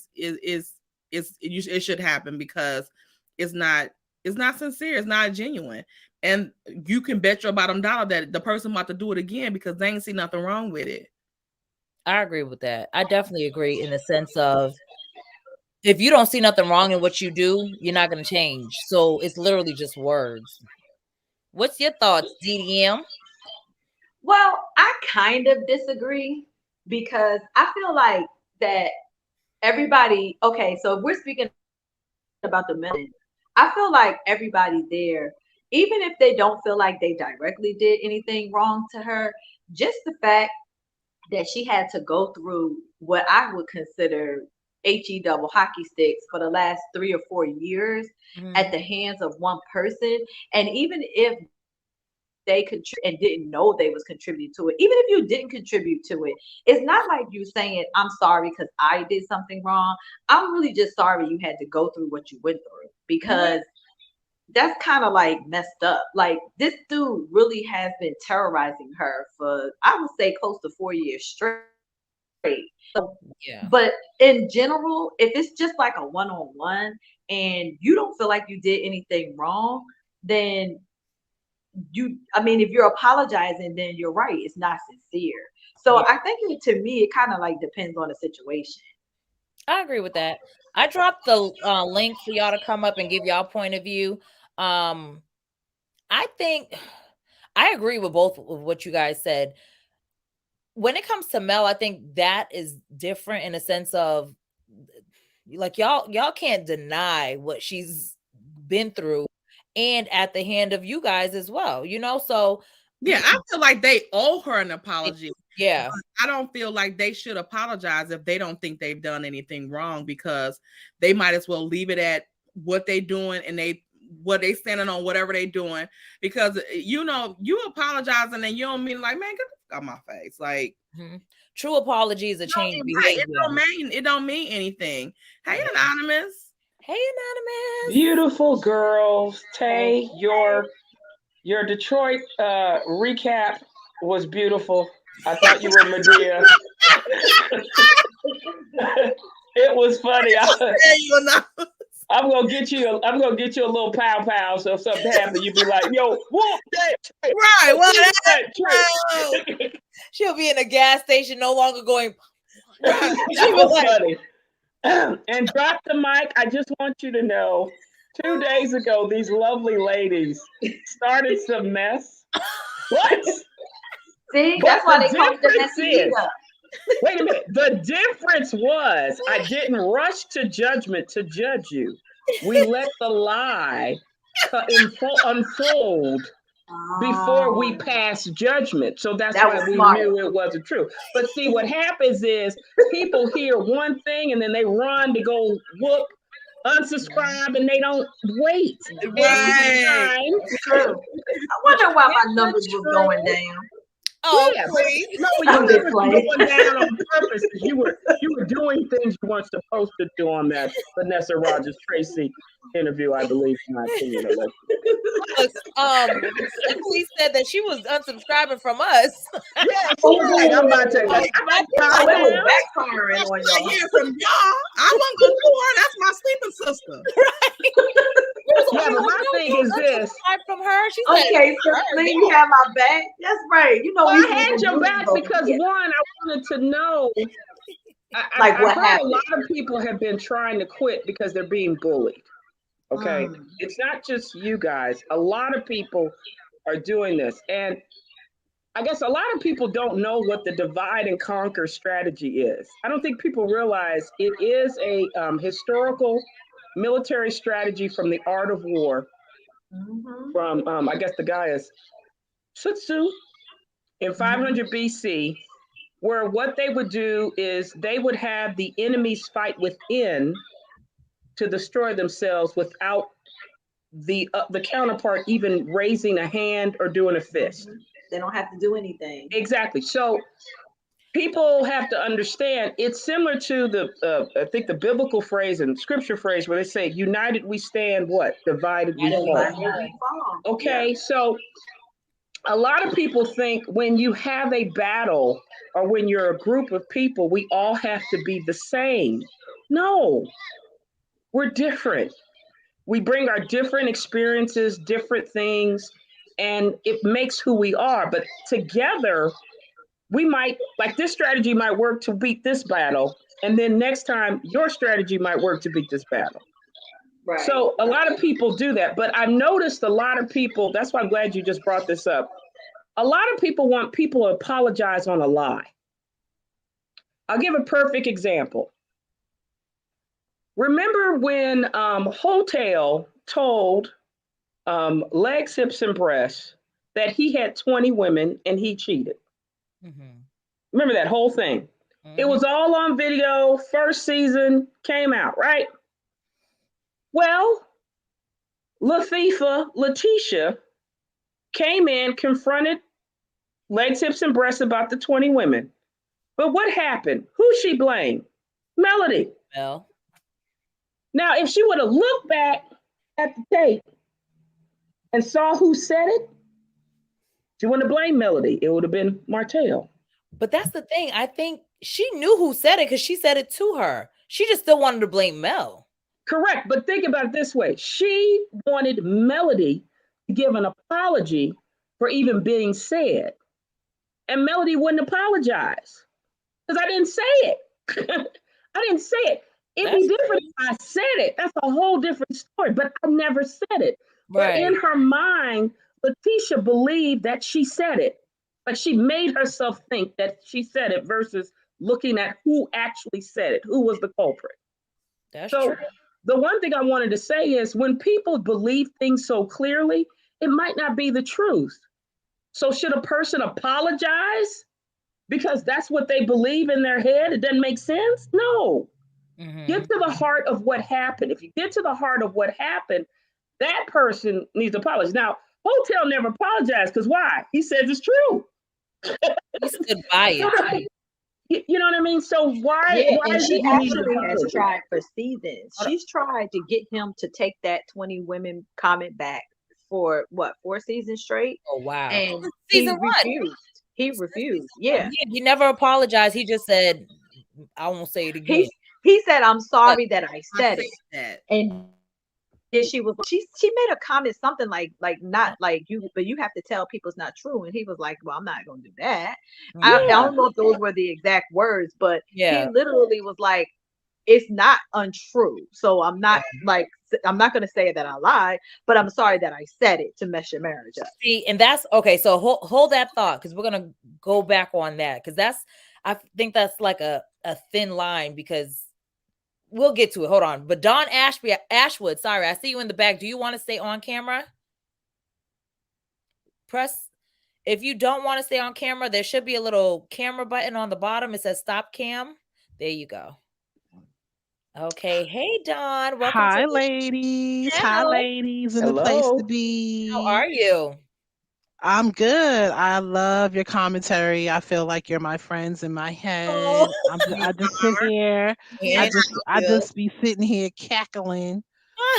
should happen, because it's not sincere, it's not genuine. And you can bet your bottom dollar that the person about to do it again, because they ain't see nothing wrong with it. I agree with that. I definitely agree in the sense of, if you don't see nothing wrong in what you do, you're not going to change. So it's literally just words. What's your thoughts, DDM? Well, I kind of disagree, because I feel like that everybody, okay, so if we're speaking about the men, I feel like everybody there, even if they don't feel like they directly did anything wrong to her, just the fact that she had to go through what I would consider HE double hockey sticks for the last 3 or 4 years at the hands of one person. And even if they and didn't know they was contributing to it, even if you didn't contribute to it, it's not like you saying, I'm sorry because I did something wrong. I'm really just sorry you had to go through what you went through, because that's kind of like messed up. Like, this dude really has been terrorizing her for, I would say, close to 4 years straight. So, Yeah. but in general, if it's just like a one-on-one and you don't feel like you did anything wrong, then if you're apologizing, then you're right, it's not sincere. So I think to me, it kind of like depends on the situation. I agree with that. I dropped the link for y'all to come up and give y'all point of view. I think I agree with both of what you guys said. When it comes to Mel, I think that is different in a sense of, like, y'all can't deny what she's been through, and at the hand of you guys as well, so Yeah, I feel like they owe her an apology. yeah. I don't feel like they should apologize if they don't think they've done anything wrong, because they might as well leave it at what they doing, and what they standing on, whatever they doing. Because you apologizing and you don't mean, like, man, get the fuck out my face. Like, true apology is a change behavior. It don't mean anything. Hey, Anonymous. Hey, Anonymous. Beautiful girls. Tay, your Detroit recap was beautiful. I thought you were Medea. It was funny. I'm gonna get you. I'm gonna get you a little pow pow. So if something happens, you be like, "Yo, whoop that trick. Right. Well, Whoop that trick." She'll be in a gas station, no longer going. right. That was funny. And drop the mic. I just want you to know, 2 days ago, these lovely ladies started some mess. What? See, But that's why the they call it the difference messy is- meetup. Wait a minute. The difference was I didn't rush to judgment to judge you. We let the lie unfold before we pass judgment. So that's That why was we smart. knew it wasn't true. But see, what happens is people hear one thing and then they run to go whoop, unsubscribe, and they don't wait. Right. True. I wonder why my numbers was going down. Oh, Yeah, please. no, I'm your just numbers were playing. going down on purpose. You were doing things you weren't supposed to do on that Vanessa Rogers Tracy interview, I believe, in my opinion. Look, Emily said that she was unsubscribing from us. Yeah, she's like, I'm about to. Oh, it was backfiring on I y'all. hear from y'all. I wasn't gonna do her. That's my sleeping sister. Yeah, but my thing is this. From her, she's Okay, so Lee, you have my back. That's right. You know, Well, we I had your back because yeah. one, I wanted to know. Like I what heard happened? a lot of people have been trying to quit because they're being bullied. Okay, Mm. it's not just you guys. A lot of people are doing this, and I guess a lot of people don't know what the divide and conquer strategy is. I don't think people realize it is a historical military strategy from the art of war. Mhm. From I guess the guy is Sun Tzu in 500 BC, where what they would do is they would have the enemies fight within to destroy themselves without the counterpart even raising a hand or doing a fist. They don't have to do anything. Exactly. So people have to understand it's similar to the I think the biblical phrase and scripture phrase where they say, "United we stand, what? Divided we fall." Okay, so a lot of people think when you have a battle or when you're a group of people, we all have to be the same. No, we're different. We bring our different experiences, different things, and it makes who we are. But together, we might, like this strategy might work to beat this battle. And then next time, your strategy might work to beat this battle. Right. So a lot of people do that. But I've noticed a lot of people, that's why I'm glad you just brought this up. A lot of people want people to apologize on a lie. I'll give a perfect example. Remember when Hotel told Legs, Hips, and Breasts that he had 20 women and he cheated? Mm-hmm. Remember that whole thing? Mm-hmm. It was all on video. First season came out, right? Well, Letitia came in, confronted Legs, Hips, and Breasts about the 20 women. But what happened? Who she blamed? Melody. Well. Now, if she would have looked back at the tape and saw who said it, she wouldn't have blamed Melody. It would have been Martell. But that's the thing. I think she knew who said it because she said it to her. She just still wanted to blame Mel. Correct. But think about it this way. She wanted Melody to give an apology for even being said. And Melody wouldn't apologize because I didn't say it. I didn't say it. It'd be different if I said it. That's a whole different story, but I never said it. Right. But in her mind, Letitia believed that she said it. But she made herself think that she said it versus looking at who actually said it, who was the culprit. That's so true. The one thing I wanted to say is when people believe things so clearly, it might not be the truth. So should a person apologize because that's what they believe in their head? It doesn't make sense? No. Mm-hmm. Get to the heart of what happened. If you get to the heart of what happened, that person needs to apologize. Now, Hotel never apologized because why? He says it's true. He stood by it. You know what I mean? So why and she actually has tried for seasons. She's tried to get him to take that 20 women comment back for what, 4 seasons straight? Oh wow. And season refused. He refused. Yeah. He never apologized. He just said, I won't say it again. He said, I'm sorry that I said it. And she made a comment something like not like you, but you have to tell people it's not true. And he was like, well, I'm not gonna do that. I don't know if those were the exact words, but he literally was like, it's not untrue. So I'm not gonna say that I lied, but I'm sorry that I said it to mess your marriage up. See, and that's okay. So hold that thought, because we're gonna go back on that, because I think that's like a thin line, because we'll get to it. Hold on. But Dawn Ashwood, sorry, I see you in the back. Do you want to stay on camera? Press. If you don't want to stay on camera, there should be a little camera button on the bottom. It says stop cam. There you go. Okay. Hey, Dawn. Welcome. Hi, ladies. Hi, ladies. In the place to be. How are you? I'm good. I love your commentary. I feel like you're my friends in my head. I just sit here. I just be sitting here cackling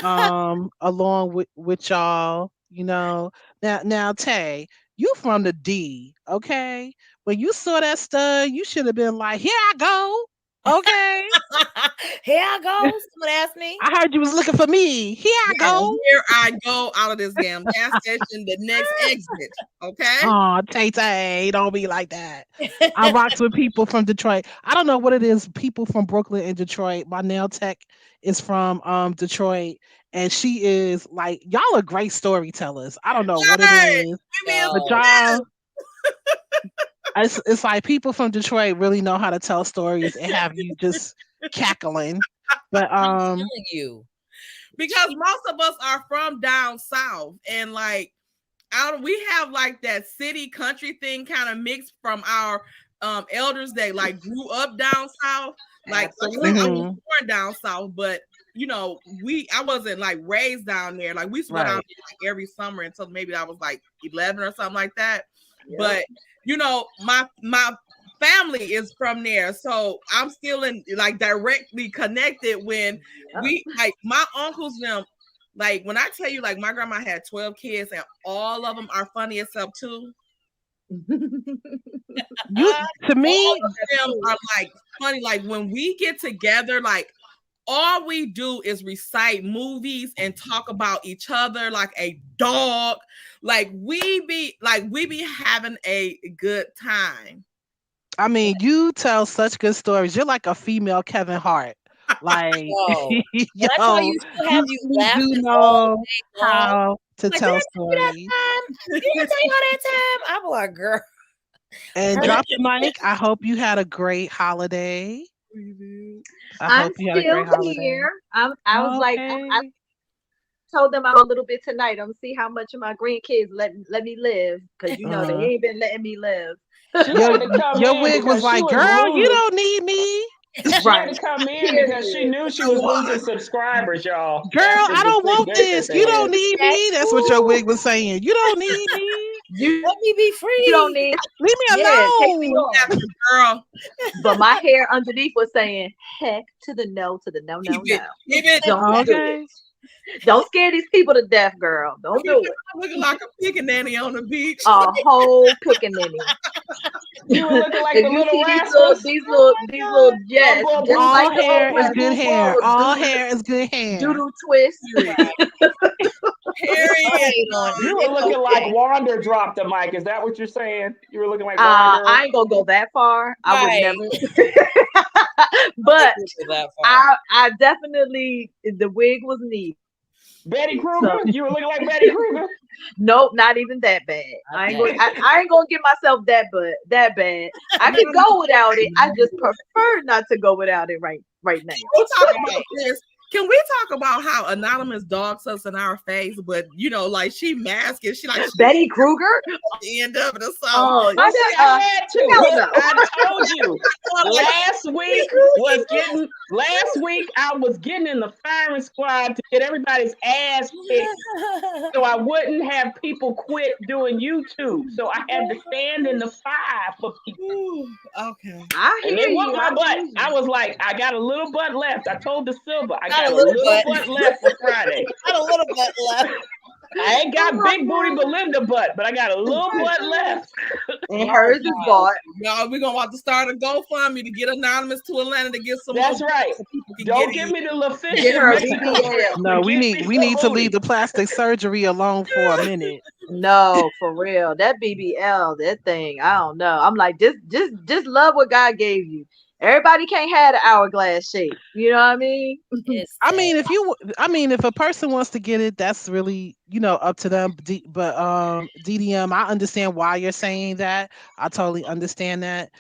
along with y'all. You know. Now, Tay, you from the D, okay? When you saw that stud, you should have been like, here I go. Okay. Here I go. Someone asked me. I heard you was looking for me. Here I go. Here I go out of this damn gas station. The next exit. Okay. Oh, Tay, don't be like that. I rocks with people from Detroit. I don't know what it is. People from Brooklyn and Detroit. My nail tech is from Detroit, and she is like, y'all are great storytellers. I don't know what it is, but y'all. It's like people from Detroit really know how to tell stories and have you just cackling. But I'm telling you, because most of us are from down south, and like we have like that city country thing kind of mixed from our elders that like grew up down south. Like I was born down south, but you know, I wasn't like raised down there. Like we used to go down there like every summer until maybe I was like 11 or something like that. Yep. But you know, my family is from there, so I'm still in like directly connected when we like my uncles them. Like when I tell you, like my grandma had 12 kids and all of them are funny except two. To me, all of them are like funny. Like when we get together, like all we do is recite movies and talk about each other like a dog. Like we be having a good time. I mean, you tell such good stories. You're like a female Kevin Hart. Like, that's why you still have you laughing. You know how to tell stories. Did you tell you all that time? I'm like, girl. And drop the mic. I hope you had a great holiday. I'm still here. I was like, I told them I'm a little bit tonight. I'm gonna see how much of my grandkids let me live, because you know they ain't been letting me live. Your wig was like, girl, you don't need me. She had to come in because she knew she was losing subscribers, y'all. Girl, I don't want this. You don't need me. That's what your wig was saying. You don't need me. Let me be free. You don't need. Leave me alone. Take me on, girl. But my hair underneath was saying, heck to the no, to the no. Don't do it. Don't scare these people to death, girl. Don't do it. Looking like a pickaninny on the beach. A whole pickaninny. You were looking like the little rascals. These little jets. All hair is good hair. All hair is good hair. Doodle twist. You were looking like Wander dropped the mic. Is that what you're saying? You were looking like Wander? I ain't gonna go that far. I would never. But I definitely, the wig was neat. Betty Kruger? You were looking like Betty Kruger? Nope, not even that bad. I ain't gonna give myself that bad. I can go without it. I just prefer not to go without it right now. We'll talk about this. Can we talk about how Anonymous dogs us in our face, but you know, like she masking, she like Betty Kruger end up in a song. Oh, I had to. I told you last week I was getting in the firing squad to get everybody's ass kicked, so I wouldn't have people quit doing YouTube. So I had to stand in the fire for people. Okay, and they want my butt. I was like, I got a little butt left. I told the Silver, I got a little butt left for Friday. Got a little butt left. I ain't Oh got my big booty God. Belinda butt, but I got a little butt left. And My hers is God. bought. Y'all, we're gonna have to start a GoFundMe to get Anonymous to Atlanta to get some more That's right. so people can get Don't give in. me the little fish Get in her a Mexico BBL. trip, No, but we give need me we some need to leave booty. the plastic surgery alone for a minute. No, for real. That BBL, that thing, I don't know. I'm like, just love what God gave you. Everybody can't have the hourglass shape. You know what I mean? It's I sad. mean, if a person wants to get it, that's really, up to them. But DDM, I understand why you're saying that. I totally understand that.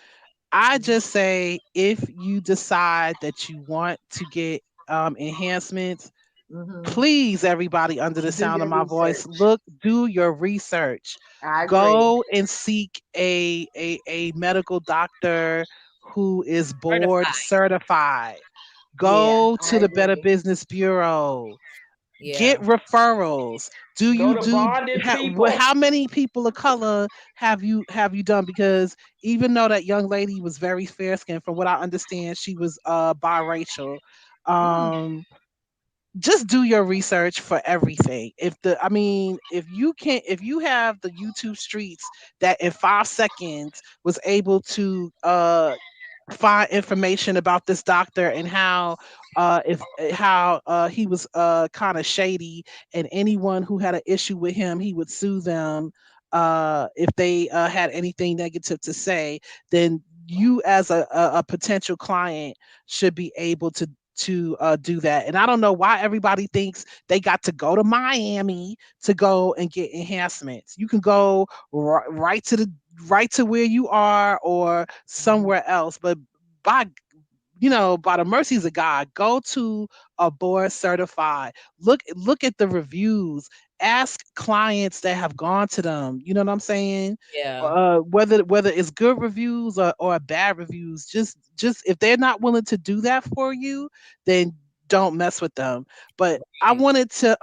I just say if you decide that you want to get enhancements, Hmm. please, everybody under the Do sound of your my voice, research. do your research. I agree. Go and seek a medical doctor who is board Certified. certified. Yeah, Go I to the Better agree. Business Bureau. Yeah. Get referrals. Do Go you to do bonded people. how many people of color have you done? Because even though that young lady was very fair skinned, from what I understand, she was biracial. Mm, Um, just do your research for everything. If you have the YouTube streets that in 5 seconds was able to find information about this doctor and how if how he was kind of shady, and anyone who had an issue with him, he would sue them if they had anything negative to say, then you as a potential client should be able to do that. And I don't know why everybody thinks they got to go to Miami to go and get enhancements. You can go right to where you are or mhm. somewhere else, but by by the mercies of God, go to a board certified. Look at the reviews. Ask clients that have gone to them. You know what I'm saying? Yeah. Whether it's good reviews or bad reviews, just if they're not willing to do that for you, then don't mess with them. But I Right. wanted to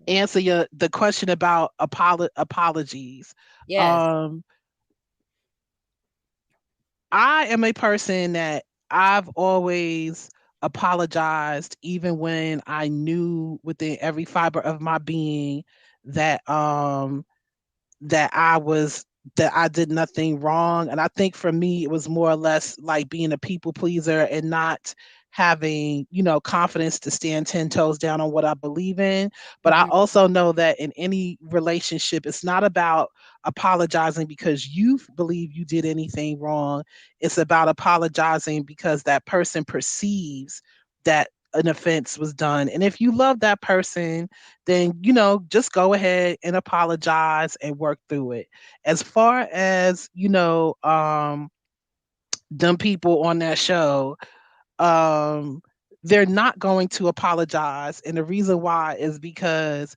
answer the question about apologies. Yes. Um, I am a person that I've always apologized, even when I knew within every fiber of my being that that I was that I did nothing wrong. And I think for me it was more or less like being a people pleaser and not having, confidence to stand 10 toes down on what I believe in. But I Mhm. also know that in any relationship, it's not about apologizing because you believe you did anything wrong. It's about apologizing because that person perceives that an offense was done. And if you love that person, then just go ahead and apologize and work through it. As far as them people on that show, um they're not going to apologize, and the reason why is because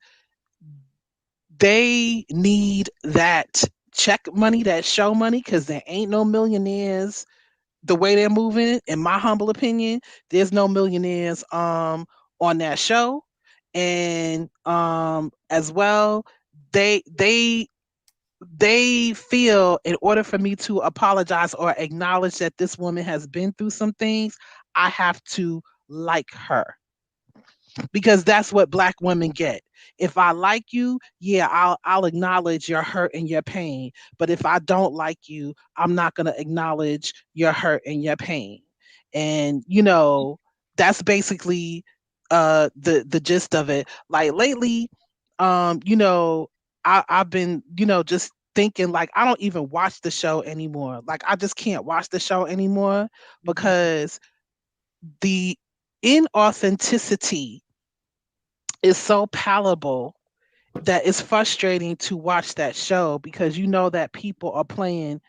they need that check money, that show money, because there ain't no millionaires the way they're moving. In my humble opinion, there's no millionaires on that show. And as well, they feel in order for me to apologize or acknowledge that this woman has been through some things, I have to like her, because that's what black women get. If I like you, yeah, I'll acknowledge your hurt and your pain. But if I don't like you, I'm not going to acknowledge your hurt and your pain. And that's basically the gist of it. Like lately, I've been, just thinking like I don't even watch the show anymore. Like I just can't watch the show anymore Mhm. because the inauthenticity is so palatable that it's frustrating to watch that show because you know that people are playing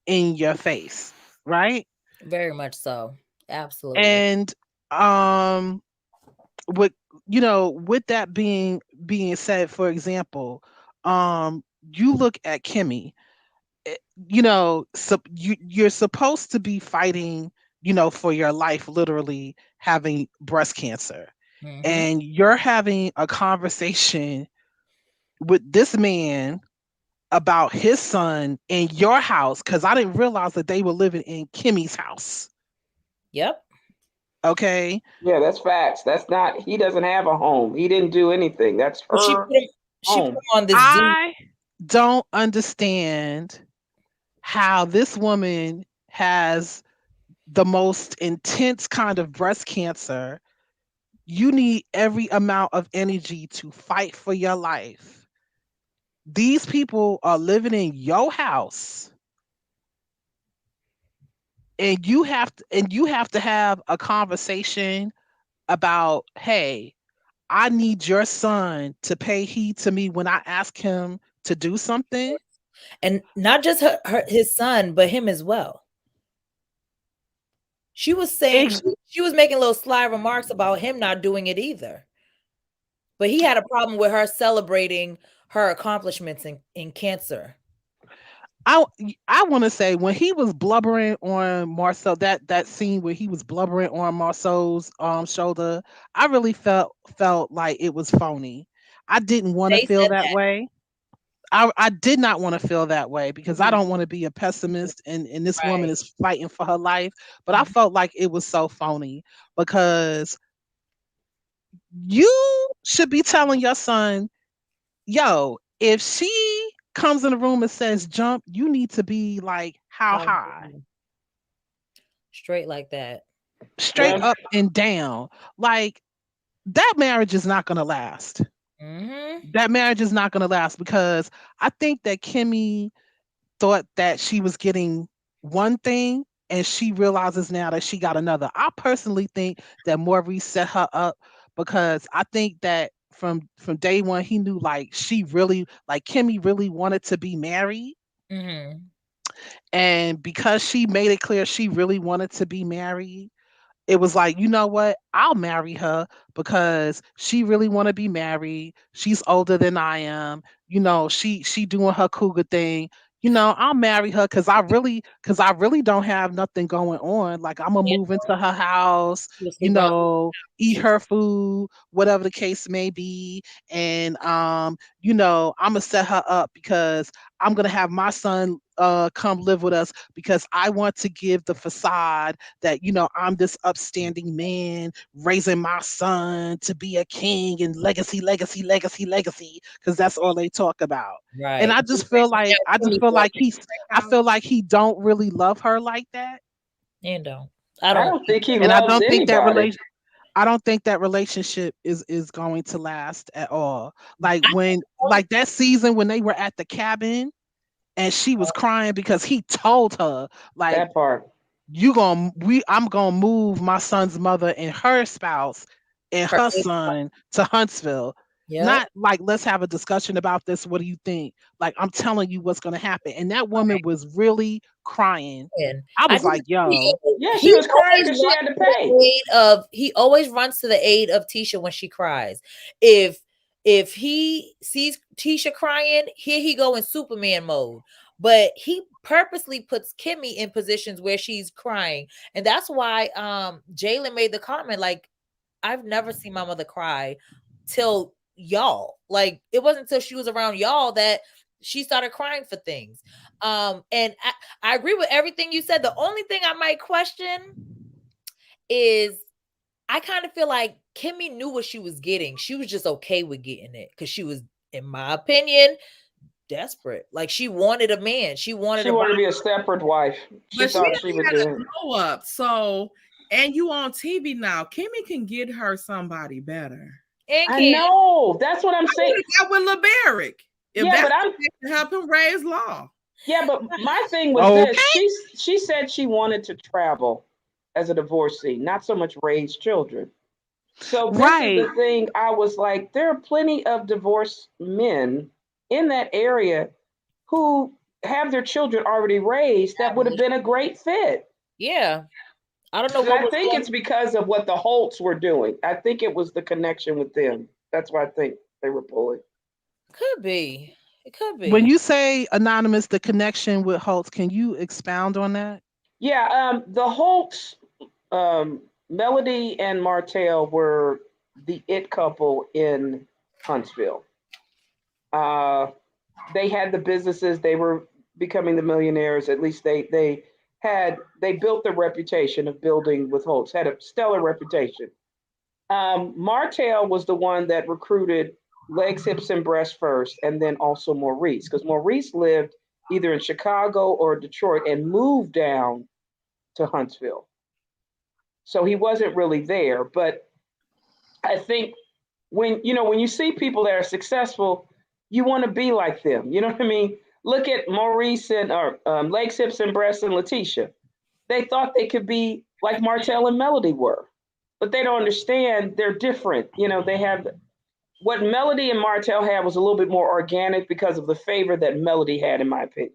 in your face, right? Very much so. Absolutely. And um with with that being said, for example, um you look at Kimmy, eh, you're supposed to be fighting, for your life, literally having breast cancer, Hmm. and you're having a conversation with this man about his son in your house, because I didn't realize that they were living in Kimmy's house. Yep. Okay. Yeah, that's facts. That's not. He doesn't have a home. He didn't do anything. That's But her she put home. him on this deep. I don't understand how this woman has the most intense kind of breast cancer. You need every amount of energy to fight for your life. These people are living in your house, and you have to have a conversation about, hey, I need your son to pay heed to me when I ask him to do something. And not just his son, but him as well. She was saying she was making little sly remarks about him not doing it either. But he had a problem with her celebrating her accomplishments in cancer. I want to say when he was blubbering on Marcel, that scene where he was blubbering on Marcel's shoulder, I really felt like it was phony. I didn't want to They feel said that that. way. I did not want to feel that way because I don't want to be a pessimist, and this woman Right. is fighting for her life. But I felt like it was so phony because you should be telling your son, yo, if she comes in the room and says jump, you need to be like, how high? Straight like that. Straight up and down. Like, that marriage is not going to last. Mm-hmm. That marriage is not going to last because I think that Kimmy thought that she was getting one thing and she realizes now that she got another. I personally think that Maurice set her up because I think that from day one he knew like Kimmy really wanted to be married. Mm-hmm. And because she made it clear she really wanted to be married, it was like, you know what? I'll marry her because she really want to be married. She's older than I am. You know, she doing her cougar thing. You know, I'll marry her because I really don't have nothing going on. Like I'm gonna Yeah. move into her house, She was you sleeping on know, eat her food, whatever the case may be. And you know, I'm gonna set her up because I'm gonna have my son come live with us because I want to give the facade that, you know, I'm this upstanding man raising my son to be a king and legacy, legacy, legacy, legacy, because that's all they talk about. And right. I feel like he don't really love her like that. And don't. I don't think he And I loves don't think anybody. I don't think that relationship is going to last at all. Like Only that season when they were at the cabin and she was crying because he told her like, That part. I'm gonna move my son's mother and her spouse and her. her son to Huntsville. Yep. Not like, let's have a discussion about this. What do you think? Like, I'm telling you what's gonna happen. And that woman was really crying. And I I was just like, yo, Yeah, she he was crying always because she runs had to to the pay. aid of he always runs to the aid of Tisha when she cries. If he sees Tisha crying, here he go in Superman mode. But he purposely puts Kimmy in positions where she's crying. And that's why Jalen made the comment, like, I've never seen my mother cry till y'all. Like, it wasn't until she was around y'all that she started crying for things. And I agree with everything you said. The only thing I might question is I kind of feel like Kimmy knew what she was getting. She was just okay with getting it because she was, in my opinion, desperate. Like, she wanted a man. She wanted She wanted to be a Stepford wife. She But she thought she would had do a it. glow up. So, and you on TV now. Kimmy can get her somebody better. and I can. know. That's what I'm I saying. would have got with LeBaric. If Yeah, that's but I'm to help him raise law. yeah, but my thing was okay. this. She said she wanted to travel as a divorcee, not so much raise children. So this is Right. the thing. I was like, there are plenty of divorced men in that area who have their children already raised that would have been a great fit. Yeah. I don't know And what I was think it's because of what the Holts were doing. I think it was the connection with them. That's why I think they were pulling. Could be. It could When be. you say anonymous, the connection with Holtz, can you expound on that? Yeah, the Holts, Melody and Martell were the it couple in Huntsville. Uh, they had the businesses. They were becoming the millionaires. At least they they built the reputation of building with Holtz, had a stellar reputation. Martell was the one that recruited Legs, Hips, and Breast first, and then also Maurice, because Maurice lived either in Chicago or Detroit and moved down to Huntsville. So he wasn't really there. But I think when you see people that are successful, you want to be like them. You know what I mean? Look at Maurice and Legs, Hips, and Breasts and Letitia. They thought they could be like Martell and Melody were, but they don't understand they're different. They have what Melody and Martell had was a little bit more organic because of the favor that Melody had, in my opinion.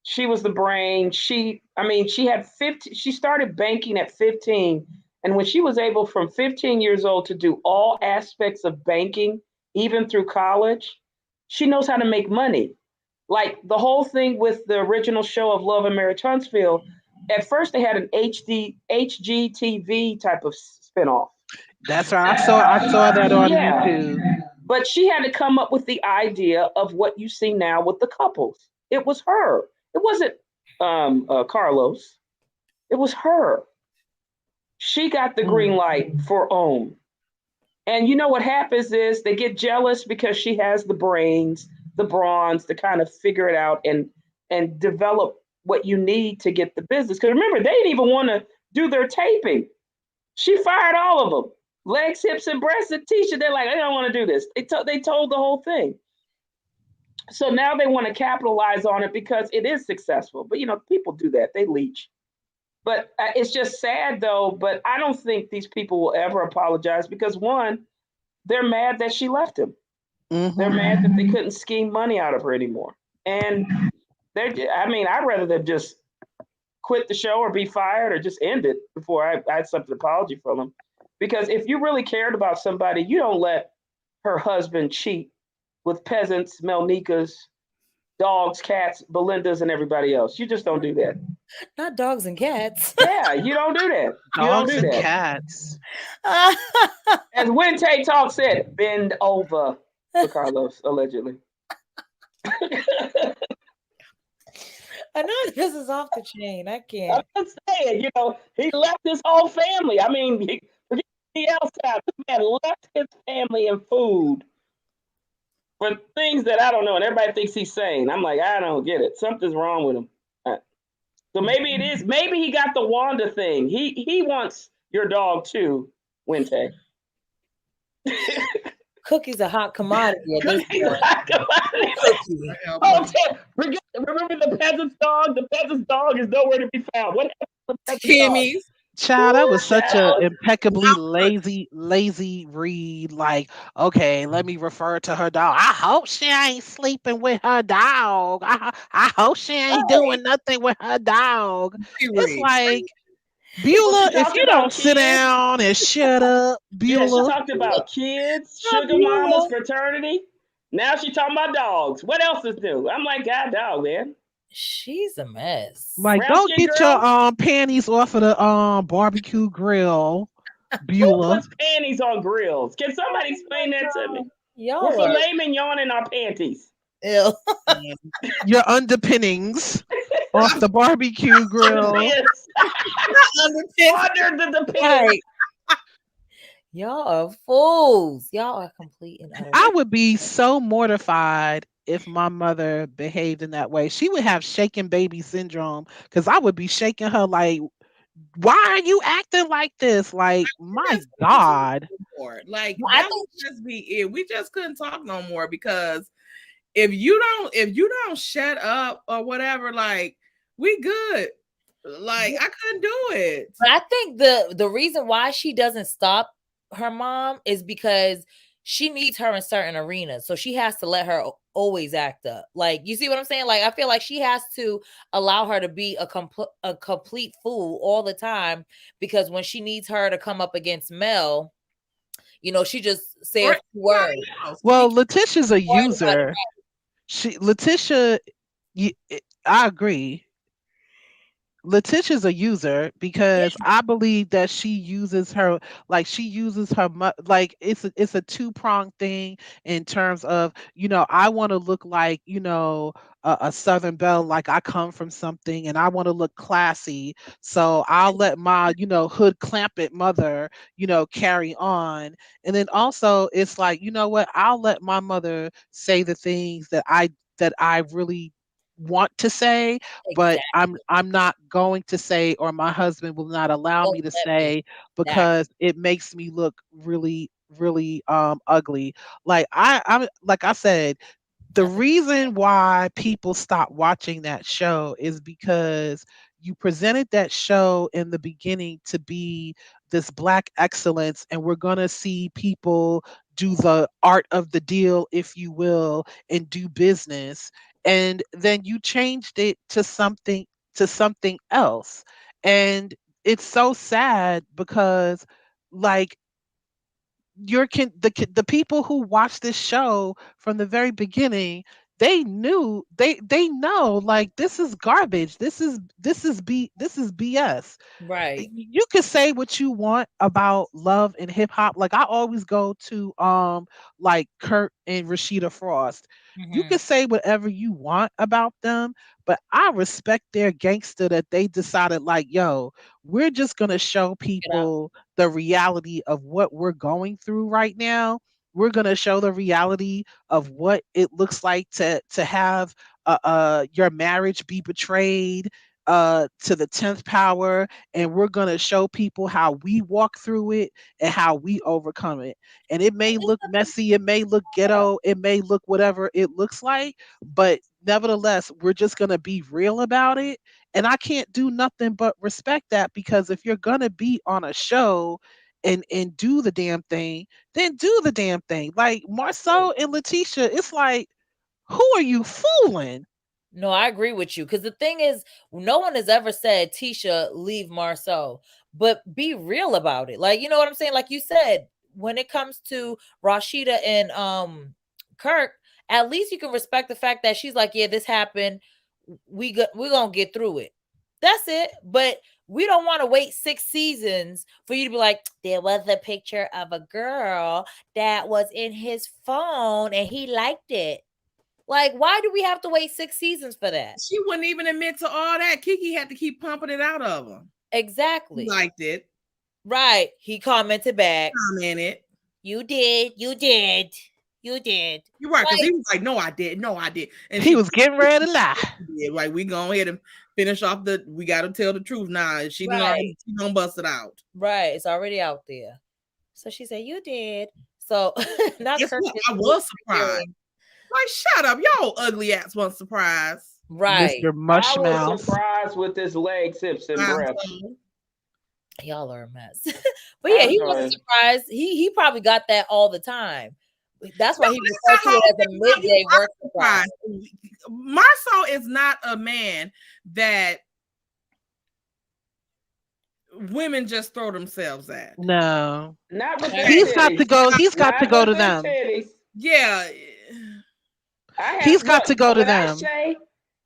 She was the brain. She had 15. She started banking at 15, and when she was able from 15 years old to do all aspects of banking, even through college, she knows how to make money. Like the whole thing with the original show of Love and Marriage Huntsville, at first they had an HGTV type of spinoff. That's right. I saw that on YouTube. But she had to come up with the idea of what you see now with the couples. It was her. It wasn't Carlos. It was her. She got the green light for OWN. And you know what happens is they get jealous because she has the brains, the bronze to kind of figure it out and develop what you need to get the business. Because remember, they didn't even want to do their taping. She fired all of them. Legs, Hips, and Breasts and Tisha. They're like, I don't want to do this. They told the whole thing. So now they want to capitalize on it because it is successful. But people do that. They leech. But it's just sad though. But I don't think these people will ever apologize because one, they're mad that she left him. Mm-hmm. They're mad that they couldn't scheme money out of her anymore. And I'd rather them just quit the show or be fired or just end it before I accept an apology from them. Because if you really cared about somebody, you don't let her husband cheat with peasants, Melnikas, dogs, cats, Belindas, and everybody else. You just don't do that. Not dogs and cats. Yeah, you don't do that. Dogs and cats. As WHENTAYTALK said, bend over for Carlos, allegedly. I know this is off the chain. I can't. I'm saying, he left his whole family. I mean, forget anything else out. This man left his family and food for things that I don't know, and everybody thinks he's sane. I'm like, I don't get it. Something's wrong with him. So maybe it is. Maybe he got the Wanda thing. He wants your dog too, Wente. Cookie's a hot commodity. Cookie's a hot commodity. Remember the peasant's dog? The peasant's dog is nowhere to be found. What happened to the Timmy's? Child, that was such a impeccably lazy read. Like, okay, let me refer to her dog. I hope she ain't sleeping with her dog. I hope she ain't doing nothing with her dog. It's like, Beulah, if you don't sit down and shut up, Beulah. Yeah, she talked about kids, sugar mamas, fraternity. Now she talking about dogs. What else is new? I'm like, God, dog, man. She's a mess. Like, don't get your panties off of the barbecue grill, Beulah. Who puts panties on grills? Can somebody explain that to me? We're filet mignon in our panties. Ew. Your underpinnings off the barbecue grill. Under the panties. Y'all are fools. Y'all are complete and utter. I would be so mortified if my mother behaved in that way. She would have shaken baby syndrome because I would be shaking her like, why are you acting like this? Like, my God. Like, that would just be it. We just couldn't talk no more because if you don't shut up or whatever, like, we good. Like, I couldn't do it. But I think the reason why she doesn't stop her mom is because she needs her in certain arenas. So she has to let her always act up. Like, you see what I'm saying? Like, I feel like she has to allow her to be a complete fool all the time, because when she needs her to come up against Mel, she just say a few words. Well, Letitia's a user. Letitia, I agree. Letitia's a user Yeah, because I believe that she uses her, like she uses her like it's a two-pronged thing in terms of, I want to look like, a Southern Belle, like I come from something and I want to look classy. So I'll let my, hood clampet mother, carry on. And then also it's like, you know what, I'll let my mother say the things that I really want to say, but exactly. I'm not going to say, or my husband will not allow me Won't to let me. say, Exactly. because it makes me look really, really ugly. Like I said, the Nothing. reason why people stop watching that show is because you presented that show in the beginning to be this black excellence, and we're going to see people do the art of the deal, if you will, and do business, and then you changed it to something else. And it's so sad because, like, the people who watch this show from the very beginning, they know, like, this is garbage, this is BS. Right. You can say what you want about love and hip hop. Like, I always go to like Kurt and Rashida Frost. You Hmm. can say whatever you want about them, but I respect their gangster that they decided, like, yo, we're just gonna show Get out. people the reality of what we're going through right now. We're gonna show the reality of what it looks like to have your marriage be betrayed to the 10th power, and we're going to show people how we walk through it and how we overcome it. And it may look messy, it may look ghetto, it may look whatever it looks like, but nevertheless, we're just going to be real about it. And I can't do nothing but respect that, because if you're going to be on a show and do the damn thing, then do the damn thing. Like Marceau and Letitia, it's like, who are you fooling? No, I agree with you. Because the thing is, no one has ever said, Tisha, leave Marceau, but be real about it. Like, you know what I'm saying? Like you said, when it comes to Rashida and Kirk, at least you can respect the fact that she's like, yeah, this happened. We're gonna get through it. That's it. But we don't want to wait 6 seasons for you to be like, there was a picture of a girl that was in his phone and he liked it. Like, why do we have to wait 6 seasons for that? She wouldn't even admit to all that. Kiki had to keep pumping it out of him. He Exactly. liked it. Right. He commented back. Commented. You did. You did. You did. You're right, because Like, he was like, no, I did. No, I did. And He she was getting ready to lie. did. Like, we go ahead and finish off we got to tell the truth now. She didn't already, right. she gonna bust it out. Right. It's already out there. So she said, you did. So now Guess Kirk what? is I was surprised. revealing. Like, shut up. Y'all ugly ass wasn't surprised. Right. Mr. I was Mushmouth. surprised with his legs, hips, and breasts. Y'all are a mess. But yeah, I he wasn't was. surprised. He probably got that all the time. That's No, why he referred that's to the it whole as a thing about you. midday I'm work surprise. surprised. Marceau is not a man that women just throw themselves at. No. Not with them He's got titties. to go. He's got to Not go with to them them. titties. Yeah. I He's have got look to go to when them.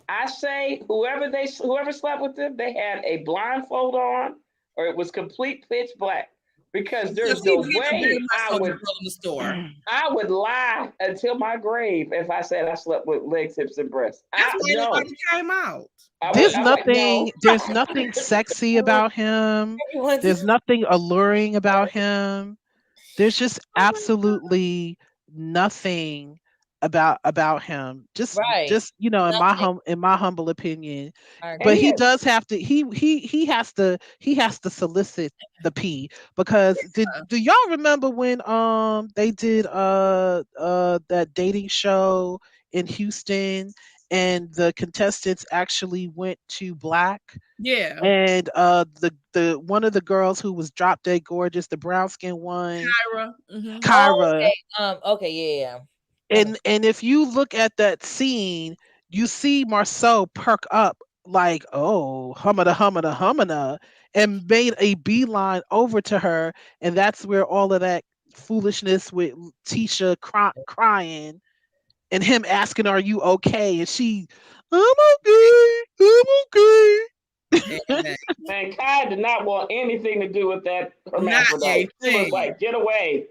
I say whoever slept with them, they had a blindfold on or it was complete pitch black. Because Because there's he no was getting very way much so the girl in the store. I would lie until my grave if I said I slept with legs, hips, and breasts. That's I why no. nobody came out. There's I would no. nothing. There's nothing sexy about him. Everyone's There's nothing alluring about him. There's just Oh my God. absolutely nothing about him. Just right. just in my Nothing. humble opinion. I And But agree. he he is does have to. He has to solicit the pee, because do y'all remember when they did that dating show in Houston, and the contestants actually went to black, Yeah. and the one of the girls who was drop dead gorgeous, the brown skin one, Kyra. Mm-hmm. Oh, Kyra. okay. Okay, yeah, yeah. That and makes and if you look at that scene, you see Marceau perk up, like, oh, humana humana humana, and made a beeline over to her, and that's where all of that foolishness with Tisha crying, and him asking, "Are you okay?" And she, "I'm okay, I'm okay." Exactly. And Kai did not want anything to do with that Not hermaphrodite. a She was thing. like, "Get away!"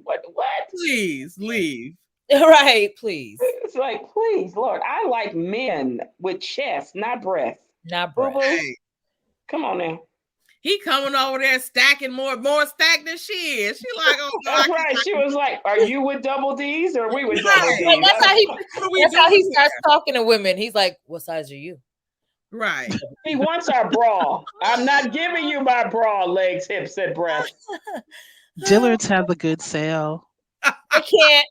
What? What? Please leave. Right, please. It's like, please, Lord, I like men with chest, not breasts. Not Boo breast. boo, Hey, come on now. he coming over there stacking more stacked than she is. She like, oh no, That's right. She was like, "Are you with double D's or are we with double Right. Well, D's?" that's how he What are we that's how he doing starts talking to women. He's like, "What size are you?" Right. He wants our bra. I'm not giving you my bra, legs, hips, and breasts. Dillard's has a good sale. I can't.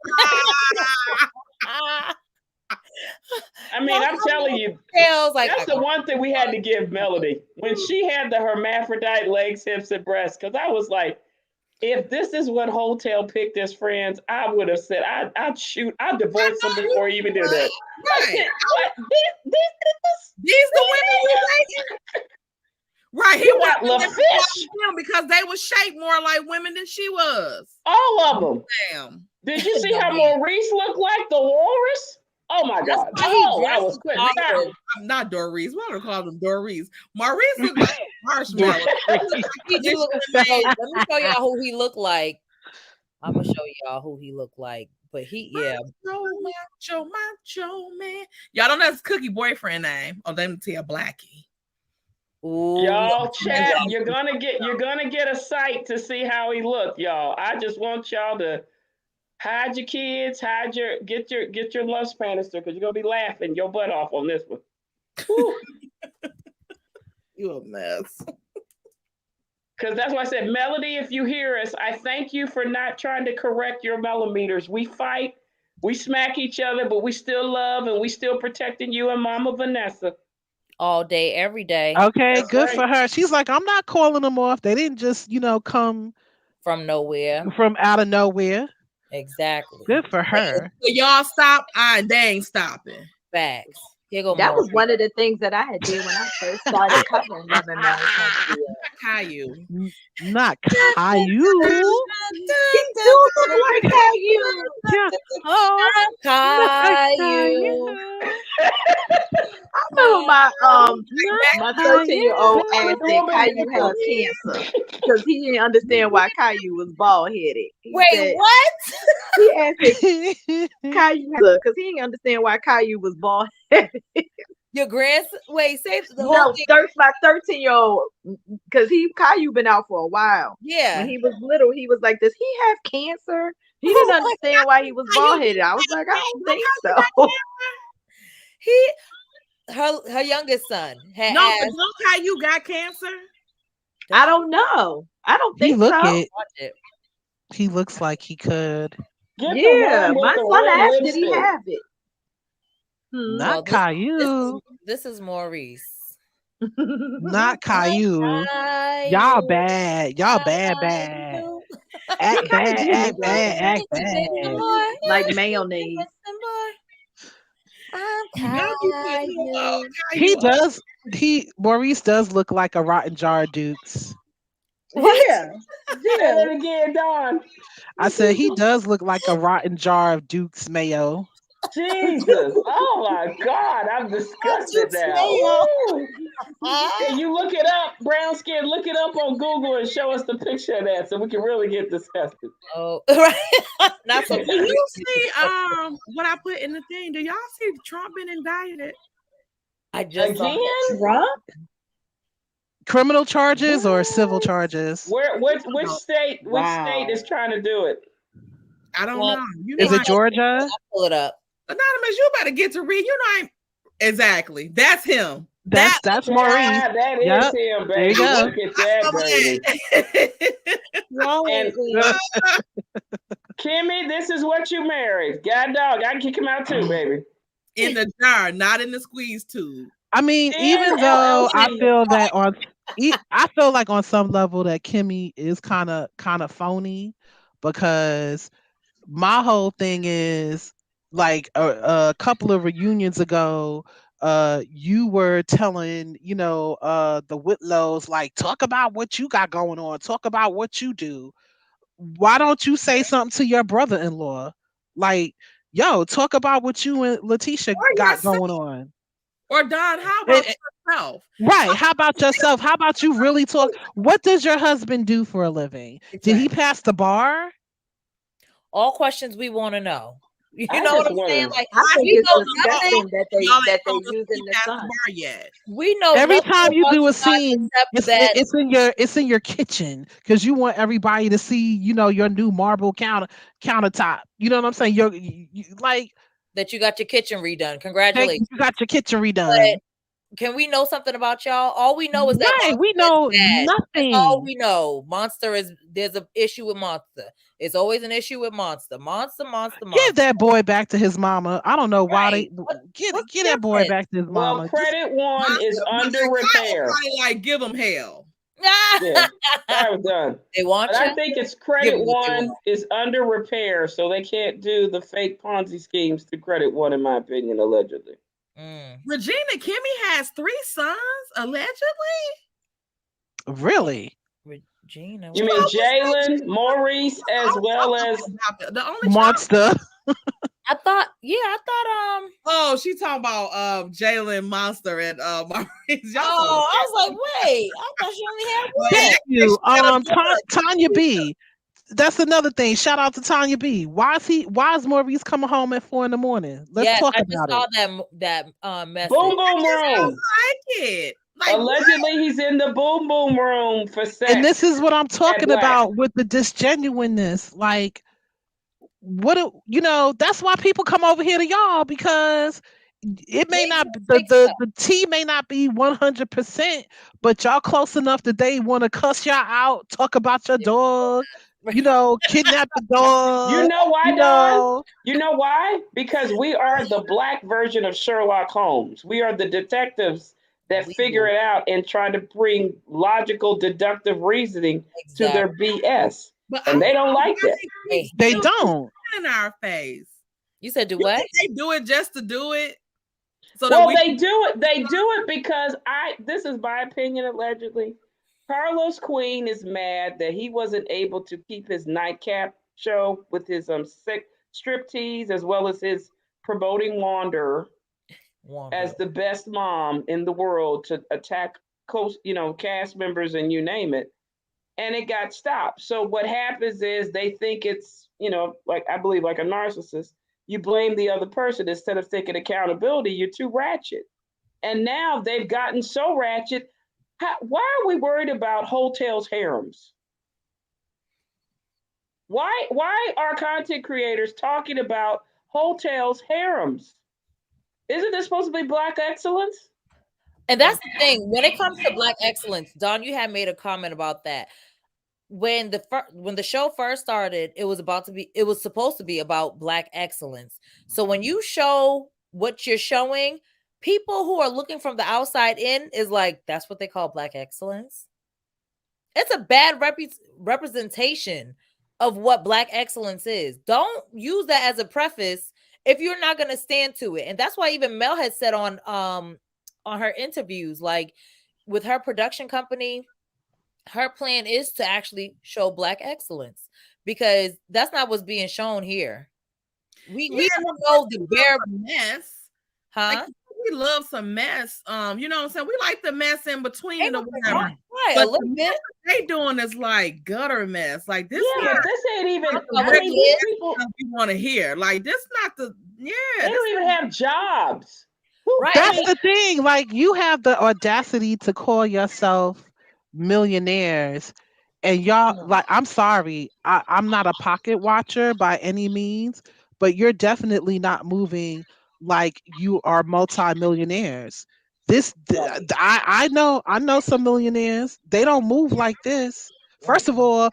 I mean, I'm telling you, Sales like that's the one thing we had to give Melody when she had the hermaphrodite legs, hips, and breasts. Because I was like, if this is what Hotel picked as friends, I would have said, I'd shoot, I'd divorce him before he even did that. I Right. said, what? These the women we dating? Right. He You got wanted LaFish, them because they were shaped more like women than she was. all of them. Damn. Did you see No, how man. Maurice looked like the walrus? Oh my God. why he Oh, I was dresses quit. awkward. I'm not Doris. Why do I call them Doris? Maurice looked like a marshmallow. He do look like, let me show y'all who he looked like. I'm gonna show y'all who he looked like. But he, yeah. Macho man. Y'all don't know his Cookie boyfriend name. Oh, let me tell Blackie. Ooh, Y'all chat, you're gonna get a sight to see how he looked, y'all. I just want y'all to hide your kids, get your lunch canister because you're gonna be laughing your butt off on this one. You a mess. Because that's why I said, Melody, if you hear us, I thank you for not trying to correct your millimeters. We fight, we smack each other, but we still love and we still protecting you and Mama Vanessa. all day, every day, Okay, That's good right. for her. She's like, I'm not calling them off. They didn't just, come from nowhere. from out of nowhere. Exactly. Good for her. So y'all stop. They ain't stopping. Facts. Here go That more. was one of the things that I had did when I first started covering Love and Marriage Country. Caillou. Not Caillou. He do look like Caillou. Yeah. Oh, Caillou. I remember my not 13-year-old Caillou. asked that Caillou had cancer because he didn't understand why Caillou was bald headed. Wait, what? He asked that Caillou because he didn't understand why Caillou was bald headed. Your grandson? Wait, say the whole No, thing. my 13-year-old because Caillou been out for a while. Yeah. When he was little, he was like, "Does he have cancer?" He didn't understand why he was bald headed. I was like, "I don't think so." Her youngest son had No, but asked. don't Caillou got cancer? I don't know. I don't He think look so. it. He looks like he could. Get the Yeah, one with my the son red asked, "Did he lipstick. have it?" Not Caillou. This is Maurice. Not Caillou. Y'all bad. Y'all bad. Act bad. Act bad. Like mayonnaise. He does. Maurice does look like a rotten jar of Dukes. Yeah. Say it again, Don. I said he does look like a rotten jar of Duke's mayo. Jesus. Oh my God. I'm disgusted now. Ooh. Can you look it up, brown skin? Look it up on Google and show us the picture of that so we can really get disgusted. Oh, right. Not so. Do you see what I put in the thing? Do y'all see Trump been indicted? I just saw Again? Trump? Criminal charges or civil charges? Which state is trying to do it? I don't Well, know. You know, Is it Georgia? I'll pull it up. Anonymous, you better get to read. You know, I'm exactly. That's him. That's Maurice. Yeah, that is Yep. him, There you baby. go. Look at that, baby. And Kimmy, this is what you married. God dog, I can kick him out too, baby. In the jar, not in the squeeze tube. I mean, even though I feel that I feel like on some level that Kimmy is kind of phony, because my whole thing is like a couple of reunions ago, you were telling the Whitlows, like, talk about what you got going on, talk about what you do. Why don't you say something to your brother-in-law, like, yo, talk about what you and Letitia got going on? Or Don, how Eh, about eh, yourself? right. How about yourself? How about you really talk? What does your husband do for a living? Did he Exactly. pass the bar? All questions we want to know. You I know what just I'm want saying? to. Like I think we it's know nothing. disgusting that Y'all ain't they told us if using he the passed the son. bar yet. We know Every nothing time you about do you a guys scene, except that it's in your kitchen because you want everybody to see, your new marble countertop. You know what I'm saying? Like you got your kitchen redone. you Congratulations. got your kitchen redone. But can we know something about y'all? All we know is that Right. We Monster is know bad. That's all nothing. we know. There's an issue with Monster. It's always an issue with Monster. Monster, Monster, Give Monster. that boy back to his mama. I don't know why Right. they What's get the that boy difference? back to his Well, mama. Just credit one is under Why repair. everybody like give him hell? Yeah, I was done. They want But I you. think it's Give credit them what they one want. is under repair, so they can't do the fake Ponzi schemes to credit one, in my opinion, allegedly. Mm. Regina Kimmy has 3 sons, allegedly. really Regina, You what? mean Always said she Jalen, Maurice, as well as the only child. monster. I thought, yeah, I thought, Oh, she talking about Jalen Monster and Maurice. Y'all so oh, I was like, wait, I thought she only had well, one. Thank you. she got a daughter. Tanya B. That's another thing. Shout out to Tanya B. Why is Maurice coming home at 4 in the morning? Let's Yes, talk I just about saw it. that message. Boom Boom Room. Like it. Like what? Allegedly, he's in the Boom Boom Room for And this sex is what I'm at talking Black. about with the disgenuineness. Like, that's why people come over here to y'all because it may They not just the fix stuff. the tea may not be 100%, but y'all close enough that they want to cuss y'all out, talk about your dog, kidnap the You dog, know why, you Don? know. You know why? Because we are the Black version of Sherlock Holmes. We are the detectives that We figure will it out and try to bring logical, deductive reasoning to exactly. their BS. But I And don't they don't know like why that. they Hey, keep They still don't. in our face. you said do You what? think they do it just to do it? So that Well, we they do it. They do it because this is my opinion, allegedly. Carlos Queen is mad that he wasn't able to keep his nightcap show with his sick striptease as well as his promoting Wanderer Wander. as the best mom in the world to attack cast members and you name it, and it got stopped. So what happens is they think it's like I believe like a narcissist. You blame the other person instead of taking accountability. You're too ratchet, and now they've gotten so ratchet. Why are we worried about hotels harems? Why are content creators talking about hotels harems? Isn't this supposed to be Black excellence? And that's the thing. When it comes to Black excellence, Don, you had made a comment about that. When the show first started, it was supposed to be about Black excellence. So when you show what you're showing, people who are looking from the outside in is like, that's what they call Black excellence. It's a bad representation of what Black excellence is. Don't use that as a preface if you're not going to stand to it. And that's why even Mel has said on her interviews, like with her production company, her plan is to actually show Black excellence because that's not what's being shown here. We don't know the bare mess. huh? Like, we love some mess. You know what I'm saying? We like the mess in between or whatever. Right, But a little the bit. mess they doing is like gutter mess. Like this, Yeah, but this ain't even. the I mean, these people. you want to hear. Like this, not the They don't even have jobs. Right. That's the thing. Like, you have the audacity to call yourself millionaires, and y'all, like, I'm sorry, I'm not a pocket watcher by any means, but you're definitely not moving like you are multimillionaires. I know some millionaires. They don't move like this. First of all,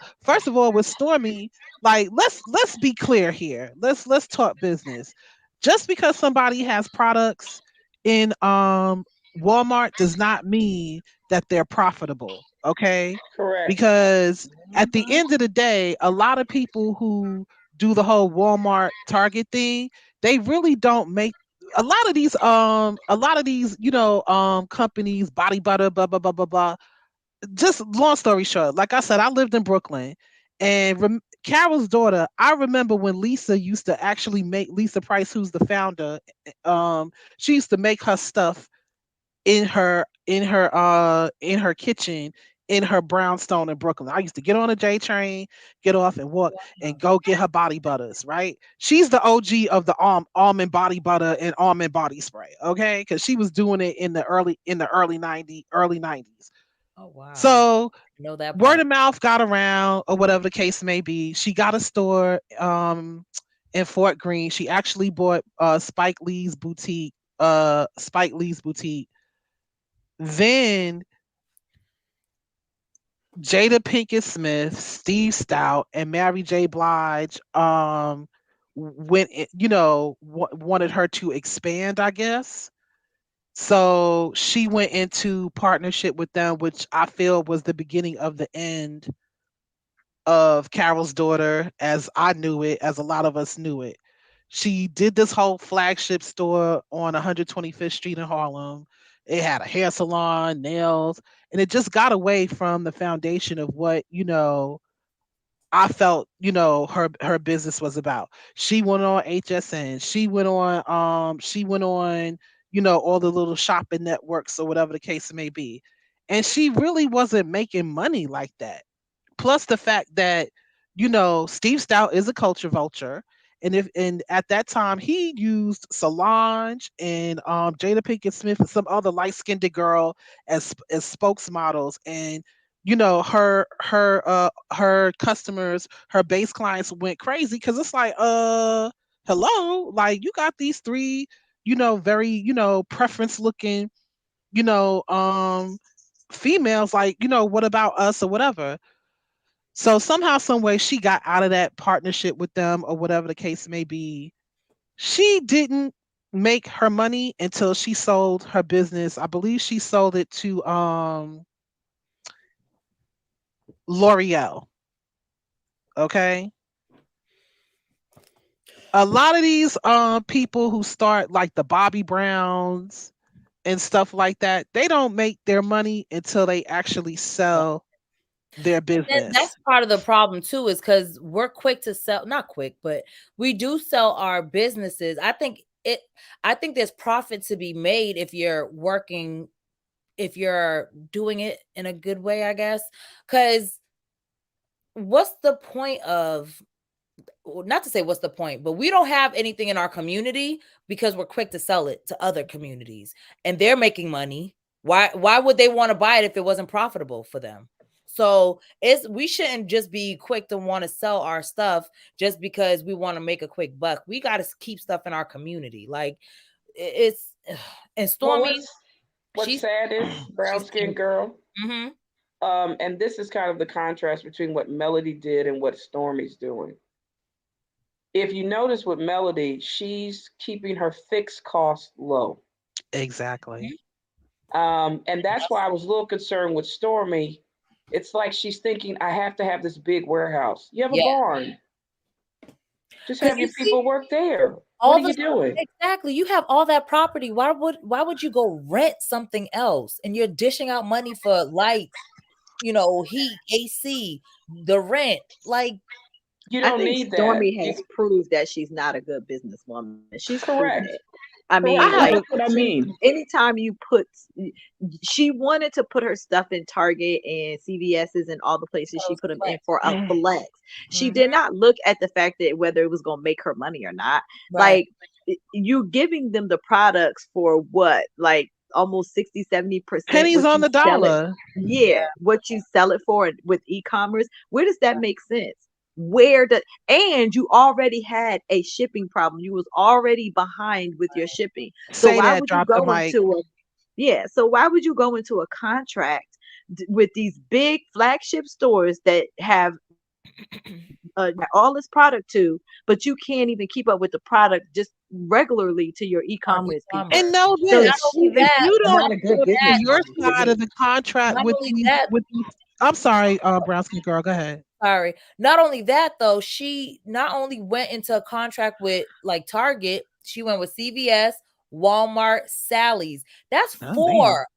with Stormy, like, let's be clear here. Let's talk business. Just because somebody has products in Walmart does not mean that they're profitable, okay? Correct. Because at the end of the day, a lot of people who do the whole Walmart Target thing, they really don't make a lot of these companies, body butter, blah blah blah blah blah. Just long story short, like I said, I lived in Brooklyn, and Carol's daughter, I remember when Lisa used to actually make Lisa Price, who's the founder, she used to make her stuff in her kitchen in her brownstone in Brooklyn. I used to get on a J train, get off and walk and go get her body butters, right? She's the OG of the almond body butter and almond body spray, okay? Cuz she was doing it in the early 90s. Oh wow. So Know that word part. of mouth got around or whatever the case may be. She got a store in Fort Greene. She actually bought Spike Lee's boutique. Then Jada Pinkett Smith, Steve Stout, and Mary J. Blige wanted her to expand, I guess. So she went into partnership with them, which I feel was the beginning of the end of Carol's Daughter as I knew it, as a lot of us knew it. She did this whole flagship store on 125th Street in Harlem. It had a hair salon, nails, and it just got away from the foundation of what, I felt, her business was about. She went on HSN. She went on, all the little shopping networks or whatever the case may be. And she really wasn't making money like that. Plus the fact that Steve Stout is a culture vulture, and at that time he used Solange and Jada Pinkett Smith and some other light skinned girl as spokesmodels, and her customers, her base clients went crazy because it's like hello, like you got these three very preference looking you know um females, like what about us or whatever. So somehow, some way, she got out of that partnership with them, or whatever the case may be. She didn't make her money until she sold her business. I believe she sold it to L'Oreal. Okay. A lot of these people who start like the Bobby Browns and stuff like that, they don't make their money until they actually sell their business. That's part of the problem too, is because we're quick to sell, not quick, but we do sell our businesses. I think there's profit to be made if you're working, if you're doing it in a good way, I guess. Because what's the point of, not to say what's the point, but we don't have anything in our community because we're quick to sell it to other communities and they're making money. Why would they want to buy it if it wasn't profitable for them? So we shouldn't just be quick to want to sell our stuff just because we want to make a quick buck. We got to keep stuff in our community. Like it's and Well, Stormy, what's she's sad is brown skinned girl. mm-hmm. And this is kind of the contrast between what Melody did and what Stormy's doing. If you notice with Melody, she's keeping her fixed cost low. Exactly. And that's why I was a little concerned with Stormy. It's like she's thinking, I have to have this big warehouse. You have a barn. Just have your people work there. What are you doing? Exactly. You have all that property. Why would you go rent something else? And you're dishing out money for lights, heat, AC, the rent. Like, you don't need Stormy that. has proved that she's not a good businesswoman. She's correct. Proven it. I mean, That's what I mean. Anytime you she wanted to put her stuff in Target and CVS's and all the places she put them in for a flex. She did not look at the fact that whether it was going to make her money or not. Right. Like, you giving them the products for what, like almost 60-70% pennies on the dollar. What you sell it for with e-commerce. Where does that make sense? And you already had a shipping problem. You was already behind with your shipping. So why would you go into a contract with these big flagship stores that have all this product to, but you can't even keep up with the product just regularly to your e-commerce people. And know this, if you don't put your side of the contract with these, I'm sorry, brown skin girl, go ahead. Sorry. Not only that, though, she not only went into a contract with like Target, she went with CVS, Walmart, Sally's. That's four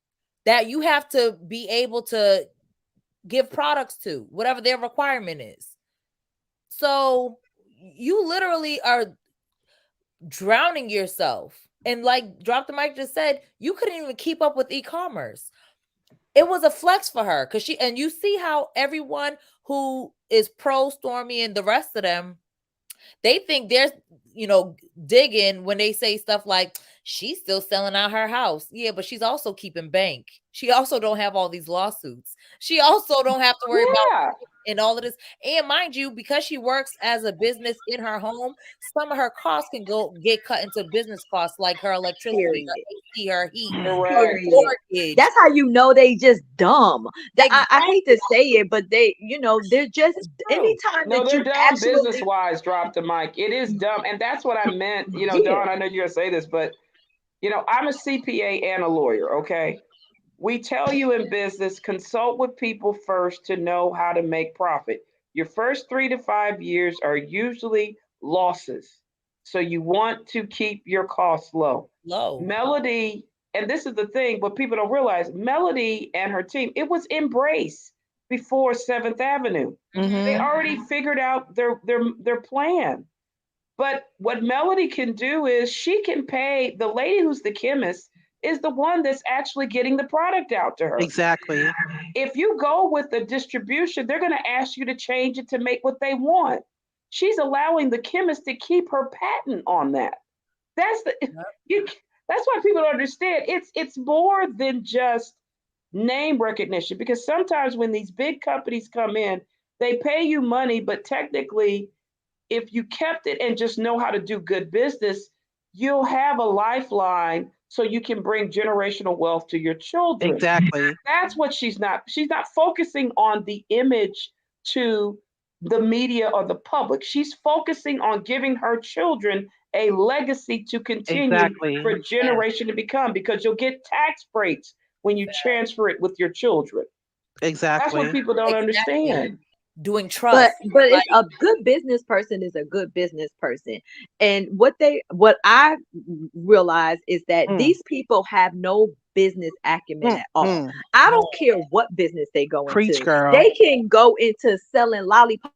that you have to be able to give products to, whatever their requirement is. So you literally are drowning yourself And like Drop the Mic just said, you couldn't even keep up with e-commerce. It was a flex for her because and you see how everyone who is pro Stormy and the rest of them, they think they're, digging when they say stuff like she's still selling out her house. Yeah, but she's also keeping bank. She also don't have all these lawsuits. She also don't have to worry about and all of this. And mind you, because she works as a business in her home, some of her costs can get cut into business costs, like her electricity, her AC, her heat, her mortgage. That's how you know they just dumb. I hate to say it, but they, they're just anytime that they're you dumb business wise. Drop the mic. It is dumb, and that's what I meant. Dawn, I know you're gonna say this, but I'm a CPA and a lawyer. Okay. We tell you in business, consult with people first to know how to make profit. Your first 3 to 5 years are usually losses. So you want to keep your costs low. Melody, and this is the thing, but people don't realize, Melody and her team, it was Embrace before 7th Avenue. Mm-hmm. They already figured out their plan. But what Melody can do is she can pay the lady who's the chemist is the one that's actually getting the product out to her. Exactly. If you go with the distribution, they're going to ask you to change it to make what they want. She's allowing the chemist to keep her patent on that. That's why people don't understand. It's more than just name recognition, because sometimes when these big companies come in, they pay you money, but technically, if you kept it and just know how to do good business, you'll have a lifeline so you can bring generational wealth to your children. Exactly. That's what she's not focusing on the image to the media or the public. She's focusing on giving her children a legacy to continue for generation to become, because you'll get tax breaks when you transfer it with your children. Exactly. That's what people don't understand. Doing trust, but it's a good business person is a good business person, and what I realize is that these people have no business acumen at all. I don't care what business they go Preach, into. girl. They can go into selling lollipops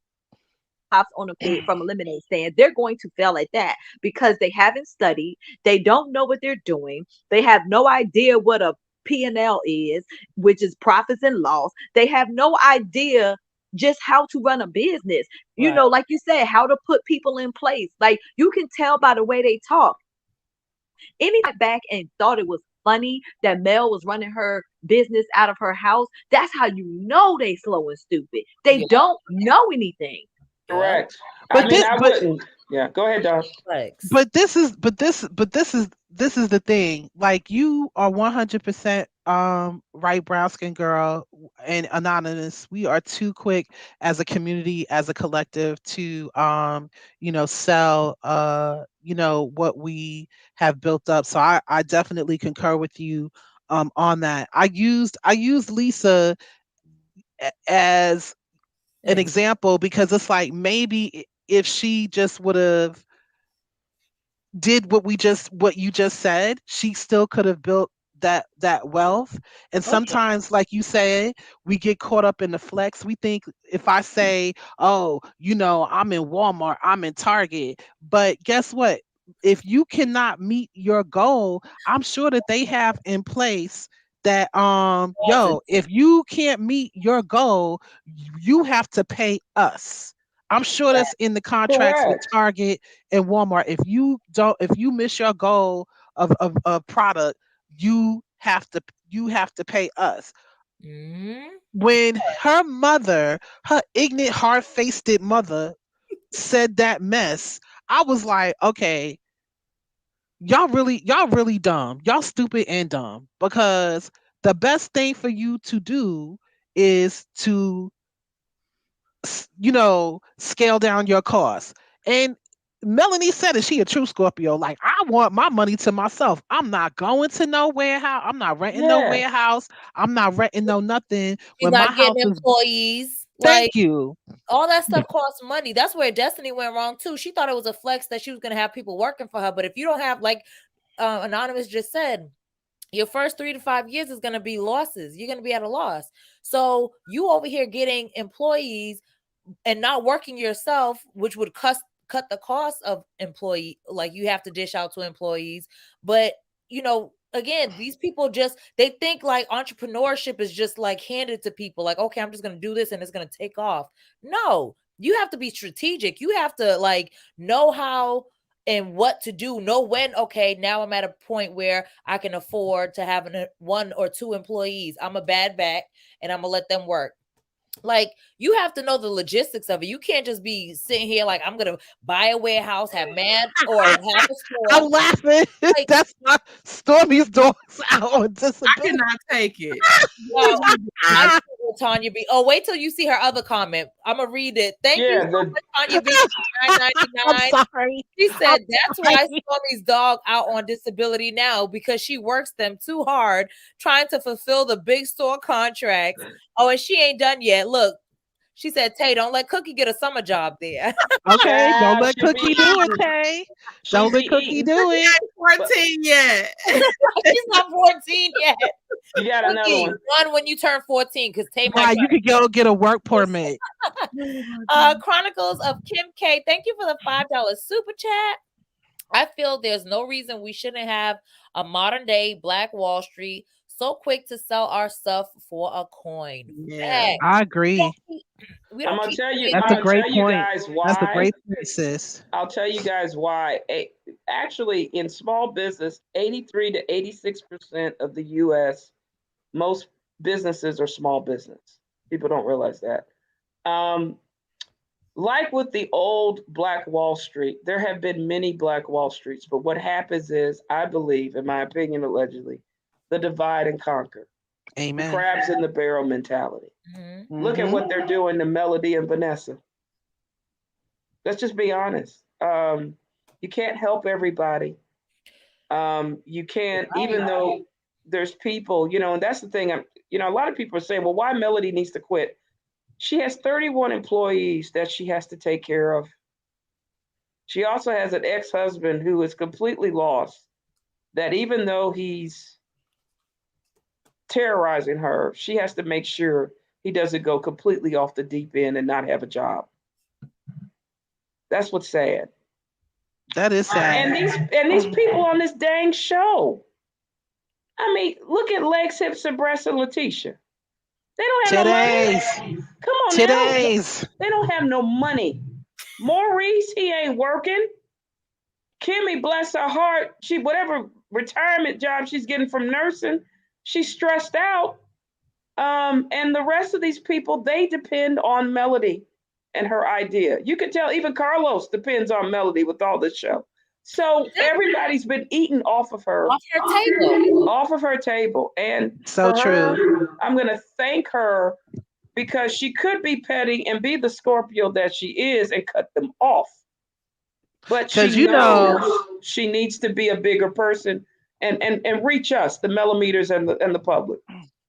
on from a lemonade stand. They're going to fail at that because they haven't studied. They don't know what they're doing. They have no idea what a P&L is, which is profits and loss. They have no idea just how to run a business. Like you said, how to put people in place. Like, you can tell by the way they talk. Anybody back and thought it was funny that Mel was running her business out of her house, that's how you know they slow and stupid. They don't know anything. Correct. But I wouldn't. Yeah, go ahead, Don. But this is the thing. Like, you are 100% right, brown skin girl and Anonymous. We are too quick as a community, as a collective, to sell what we have built up. So I definitely concur with you on that. I used Lisa as an example because it's like, maybe if she just would have did what you just said, she still could have built that wealth. And sometimes, like you say, we get caught up in the flex. We think, if I say, oh, I'm in Walmart, I'm in Target, but guess what? If you cannot meet your goal, I'm sure that they have in place that if you can't meet your goal, you have to pay us. I'm sure that's in the contracts with Target and Walmart. If you miss your goal of product, you have to pay us. When her mother, her ignorant, hard-faced mother, said that mess, I was like, okay, y'all really dumb. Y'all stupid and dumb, because the best thing for you to do is to scale down your costs. And Melanie said it. She a true Scorpio. Like, I want my money to myself. I'm not going to no warehouse. I'm not renting no warehouse. I'm not renting no nothing. She's not getting employees. Thank you. All that stuff costs money. That's where Destiny went wrong too. She thought it was a flex that she was going to have people working for her. But if you don't have, like Anonymous just said, your first 3 to 5 years is going to be losses. You're going to be at a loss. So you over here getting employees and not working yourself, which would cut the cost of employee, like you have to dish out to employees. But again, these people they think like entrepreneurship is just like handed to people, like, okay, I'm just gonna do this and it's gonna take off. No, you have to be strategic. You have to like know how and what to do, know when, okay, now I'm at a point where I can afford to have 1 or 2 employees. I'm a bad back and I'm gonna let them work. Like, you have to know the logistics of it. You can't just be sitting here like, I'm gonna buy a warehouse, have mad or have a store. I'm laughing. Like, that's not Stormy's dogs out on disability. I cannot take it. No, I Tanya B. Oh, wait till you see her other comment. I'm gonna read it. Thank you so much, Tanya B. I'm sorry. She said that's why Stormy's dog out on disability now, because she works them too hard trying to fulfill the big store contracts. Oh, and she ain't done yet. Look, she said, Tay, don't let Cookie get a summer job there. Okay, don't let Cookie do it, Tay. Don't let Cookie do it. 14 yet. She's not 14 yet. You got another one when you turn 14, because Tay might. You could go get a work permit. Chronicles of Kim K. Thank you for the $5 super chat. I feel there's no reason we shouldn't have a modern day Black Wall Street, so quick to sell our stuff for a coin. Yeah, I agree. I'm gonna tell you. That's a great point. Guys why. That's a great point, sis. I'll tell you guys why. Actually, in small business, 83 to 86% of the U.S. most businesses are small business. People don't realize that. Like with the old Black Wall Street, there have been many Black Wall Streets, but what happens is, I believe, in my opinion, allegedly, the divide and conquer. Amen. The crabs in the barrel mentality. Mm-hmm. Look at what they're doing to Melody and Vanessa. Let's just be honest. You can't help everybody. You can't, even though there's people, and that's the thing. A lot of people are saying, well, why Melody needs to quit? She has 31 employees that she has to take care of. She also has an ex-husband who is completely lost, that even though he's terrorizing her, she has to make sure he doesn't go completely off the deep end and not have a job. That's what's sad. That is sad. And these people on this dang show. I mean, look at Legs, Hips, and Breasts and Letitia. They don't have no money. Come on now. They don't have no money. Maurice, he ain't working. Kimmy, bless her heart, whatever retirement job she's getting from nursing, she's stressed out. And the rest of these people, they depend on Melody and her idea. You can tell even Carlos depends on Melody with all this show. So everybody's been eating off of her. Off her table. Off of her table. And so true. I'm going to thank her, because she could be petty and be the Scorpio that she is and cut them off. But she knows she needs to be a bigger person and reach us, the millimeters and the public.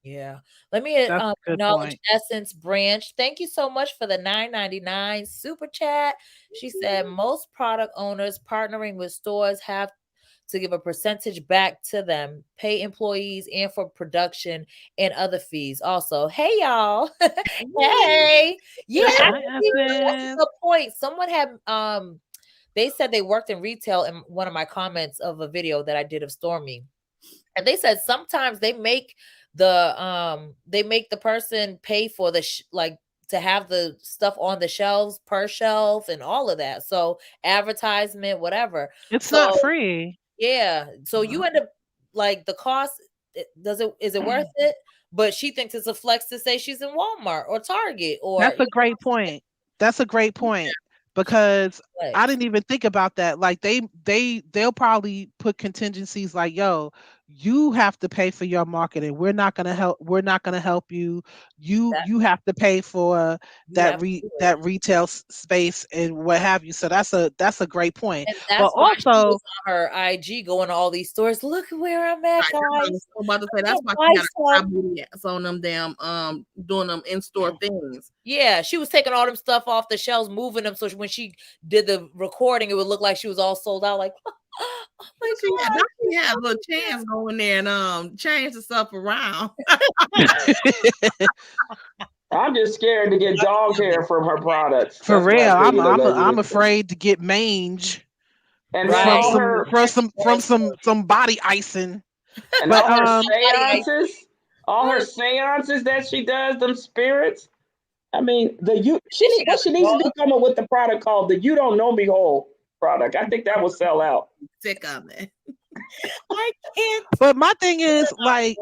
Yeah. Let me acknowledge Essence Branch. Thank you so much for the $9.99 super chat. She said most product owners partnering with stores have to give a percentage back to them, pay employees, and for production and other fees. Also, hey y'all. Hey. Yeah, that's a good point. Someone had they said they worked in retail in one of my comments of a video that I did of Stormy. And they said sometimes they make the person pay for the to have the stuff on the shelves per shelf and all of that. So advertisement, whatever. It's not free. Yeah. So you end up like the cost, is it worth it? But she thinks it's a flex to say she's in Walmart or Target or That's a great point. That's a great point. Because I didn't even think about that. Like they'll probably put contingencies like, yo, you have to pay for your marketing. We're not gonna help you. You have to pay for that retail space and what have you. So that's a great point. And that's but why also she was on her IG going to all these stores. Look where I'm at, guys. I'm about to say that's why she got on them damn doing them in-store things. Yeah, she was taking all them stuff off the shelves, moving them, so when she did the recording, it would look like she was all sold out. Like, oh my god, she had a little chance go in there and change the stuff around. I'm just scared to get dog hair from her products. For That's what real, I'm thinking I'm allegedly. afraid to get mange And then from Right. all some her some body icing. and But all her Body ice. seances, all her seances that she does, them spirits. I mean, She got what she the needs to do dog. come up with the product called the "You Don't Know Me Whole" product. I think that will sell out. Sick of it. I can't. But my thing is like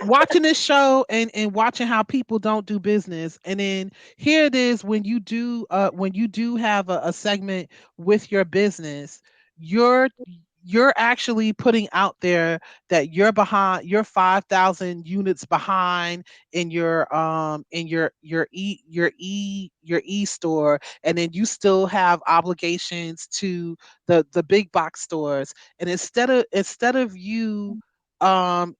watching this show and watching how people don't do business, and then here it is when you do have a segment with your business, you're you're actually putting out there that you're 5,000 units behind in your e-store, and then you still have obligations to the big box stores. And instead of you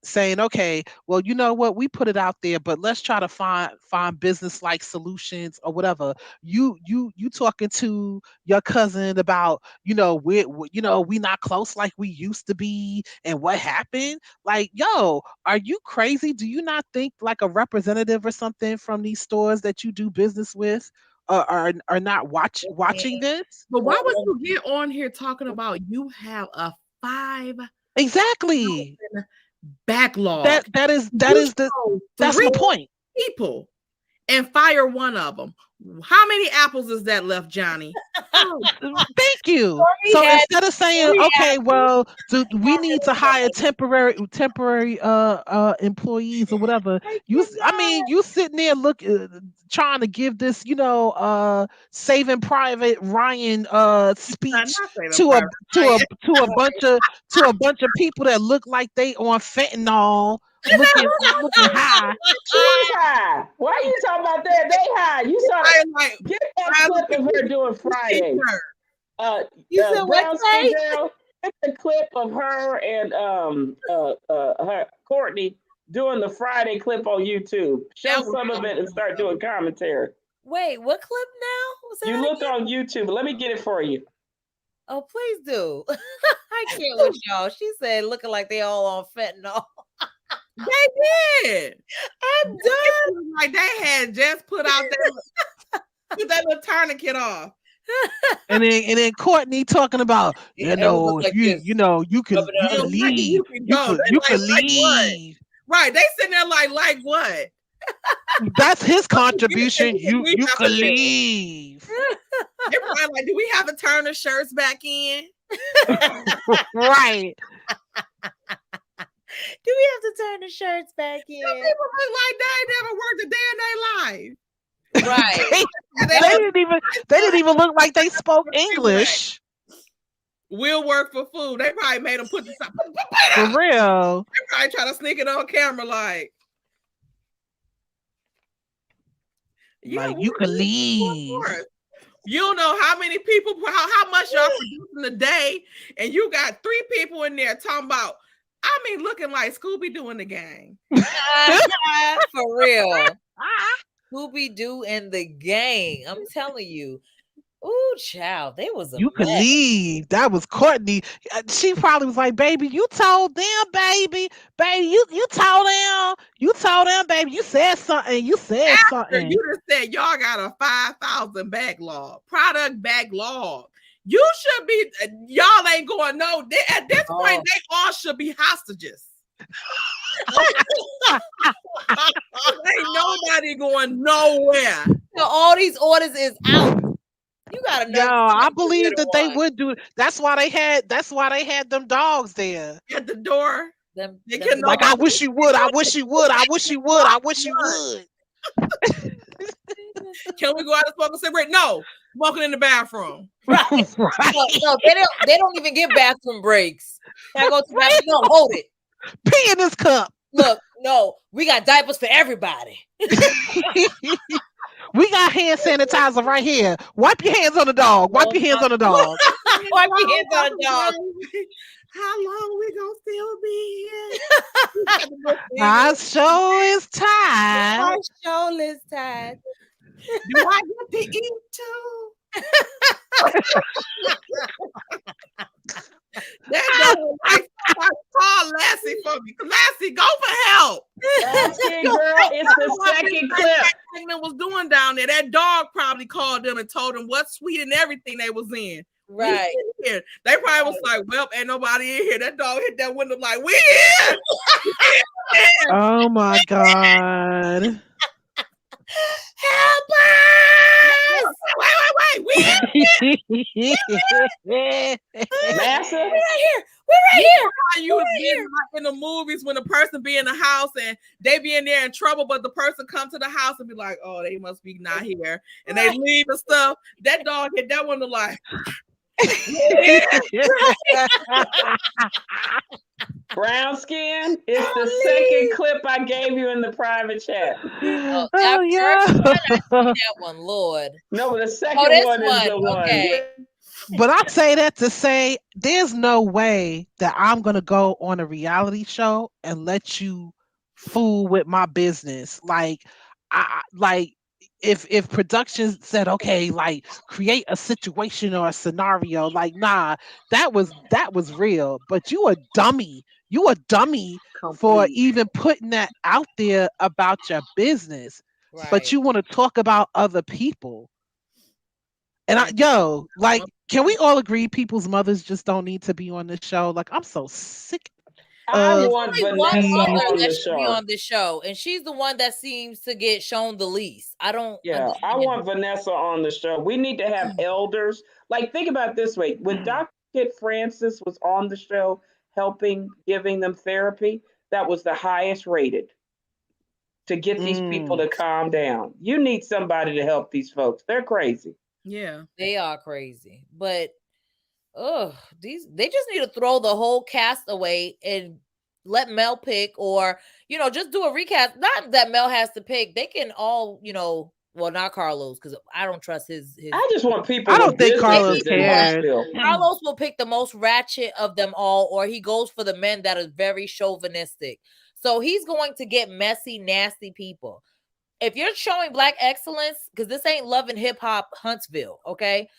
saying, okay, well, you know what, we put it out there, but let's try to find business like solutions or whatever. You talking to your cousin about, we not close like we used to be, and what happened. Like, yo, are you crazy? Do you not think like a representative or something from these stores that you do business with are not watching this? But why would you get on here talking about you have a 5,000 Exactly. backlog? That You is show that's the 3 point. people and fire one of them. How many apples is that left, Johnny? Oh, Thank you. Tori So had instead of saying, 3 okay, apples. well, we need to hire temporary employees or whatever, I I mean, cannot. you sitting there trying to give this, Saving Private Ryan I'm speech not saying I'm to a private. to a bunch of people that look like they on fentanyl, looking high. She is high. Why are you talking about that? They high. You saw I that? like Get that I clip of her doing Friday. t-shirt. You said what Brown skin say? girl. Get the clip of her and her Courtney doing the Friday clip on YouTube. Show That was some of it and start doing commentary. Wait, what clip now? Say You that look again? on YouTube. Let me get it for you. Oh, please do. I can't with y'all. She said looking like they all on fentanyl. They did. I'm done. Like they had just put out that little tourniquet off. And then Courtney talking about, Yeah, it would look if like you this. you can Rub it on. Like, leave, you can go. They you can like what? leave. Right. They sitting there like what? That's his contribution. You We have can to- leave. They probably like, do we have to turn the shirts back in? Right. Do we have to turn the shirts back in? Some people look like they never worked a day in their life. Right. They didn't even look like they spoke English. Will work for food. They probably made them put this up. For real. They probably try to sneak it on camera like. Like, you can leave. You don't know how many people, how much y'all producing a day, and you got 3 people in there talking about, I mean, looking like Scooby Doo in the gang. For real. Scooby Doo and the gang. I'm telling you. Ooh, child, they was a You can mess. leave. That was Courtney. She probably was like, baby, you told them, baby, you told them, baby, you said something. You said something. You just said y'all got a 5,000 backlog, product backlog. You should be, y'all ain't going no. At this point, they all should be hostages. Ain't nobody going nowhere. So all these orders is out. You gotta know. Yo, I believe that they would do it. That's why they had them dogs there At the door. Them, They them- can Like, I wish you would. I wish you would. I wish you would. I wish you would. Can we go out and smoke a cigarette? No, smoking in the bathroom. Right. Right. No, they don't even get bathroom breaks. Can I go to the bathroom? No, hold it. Pee in this cup. Look, no, we got diapers for everybody. We got hand sanitizer right here. Wipe your hands on the dog. Wipe your hands on the dog. Wipe your hands on the dog. How long we gonna still be here? My show is tired. My show is tired. Do I get to eat too? That dog like call Lassie for me. Lassie, go for help. Lassie, girl, it's the second clip. them was doing down there. That dog probably called them and told them what suite and everything they was in. Right. Here. They probably was like, well, ain't nobody in here. That dog hit that window like, we here. Oh my God. Help us! Wait. We here. Massa? We're right here. We're right here. You was being like in the movies when the person be in the house and they be in there in trouble, but the person come to the house and be like, oh, they must be not here. And they leave and stuff. That dog hit that one like Brown skin is the second clip I gave you in the private chat. Oh yeah. That one, Lord. No, but the second one is the one. Okay. But I say that to say there's no way that I'm gonna go on a reality show and let you fool with my business. Like, if production said, okay, like create a situation or a scenario, like nah, that was real. But you a dummy. You a dummy for even putting that out there about your business. Right. But you want to talk about other people. And like, can we all agree people's mothers just don't need to be on this show? Like, I'm so sick. I want Vanessa on the should be show. on this show, and she's the one that seems to get shown the least. I don't. Yeah, I want Vanessa on the show. We need to have elders. Like, think about it this way: when Dr. Kit Francis was on the show, giving them therapy, that was the highest rated. To get these people to calm down, you need somebody to help these folks. They're crazy. Yeah, they are crazy, but they just need to throw the whole cast away and let Mel pick, or just do a recast. Not that Mel has to pick. They can all, well, not Carlos, because I don't trust his. I just want people. I don't think Carlos cares. Carlos will pick the most ratchet of them all, or he goes for the men that are very chauvinistic. So he's going to get messy, nasty people. If you're showing Black excellence, because this ain't Love and Hip Hop Huntsville, okay?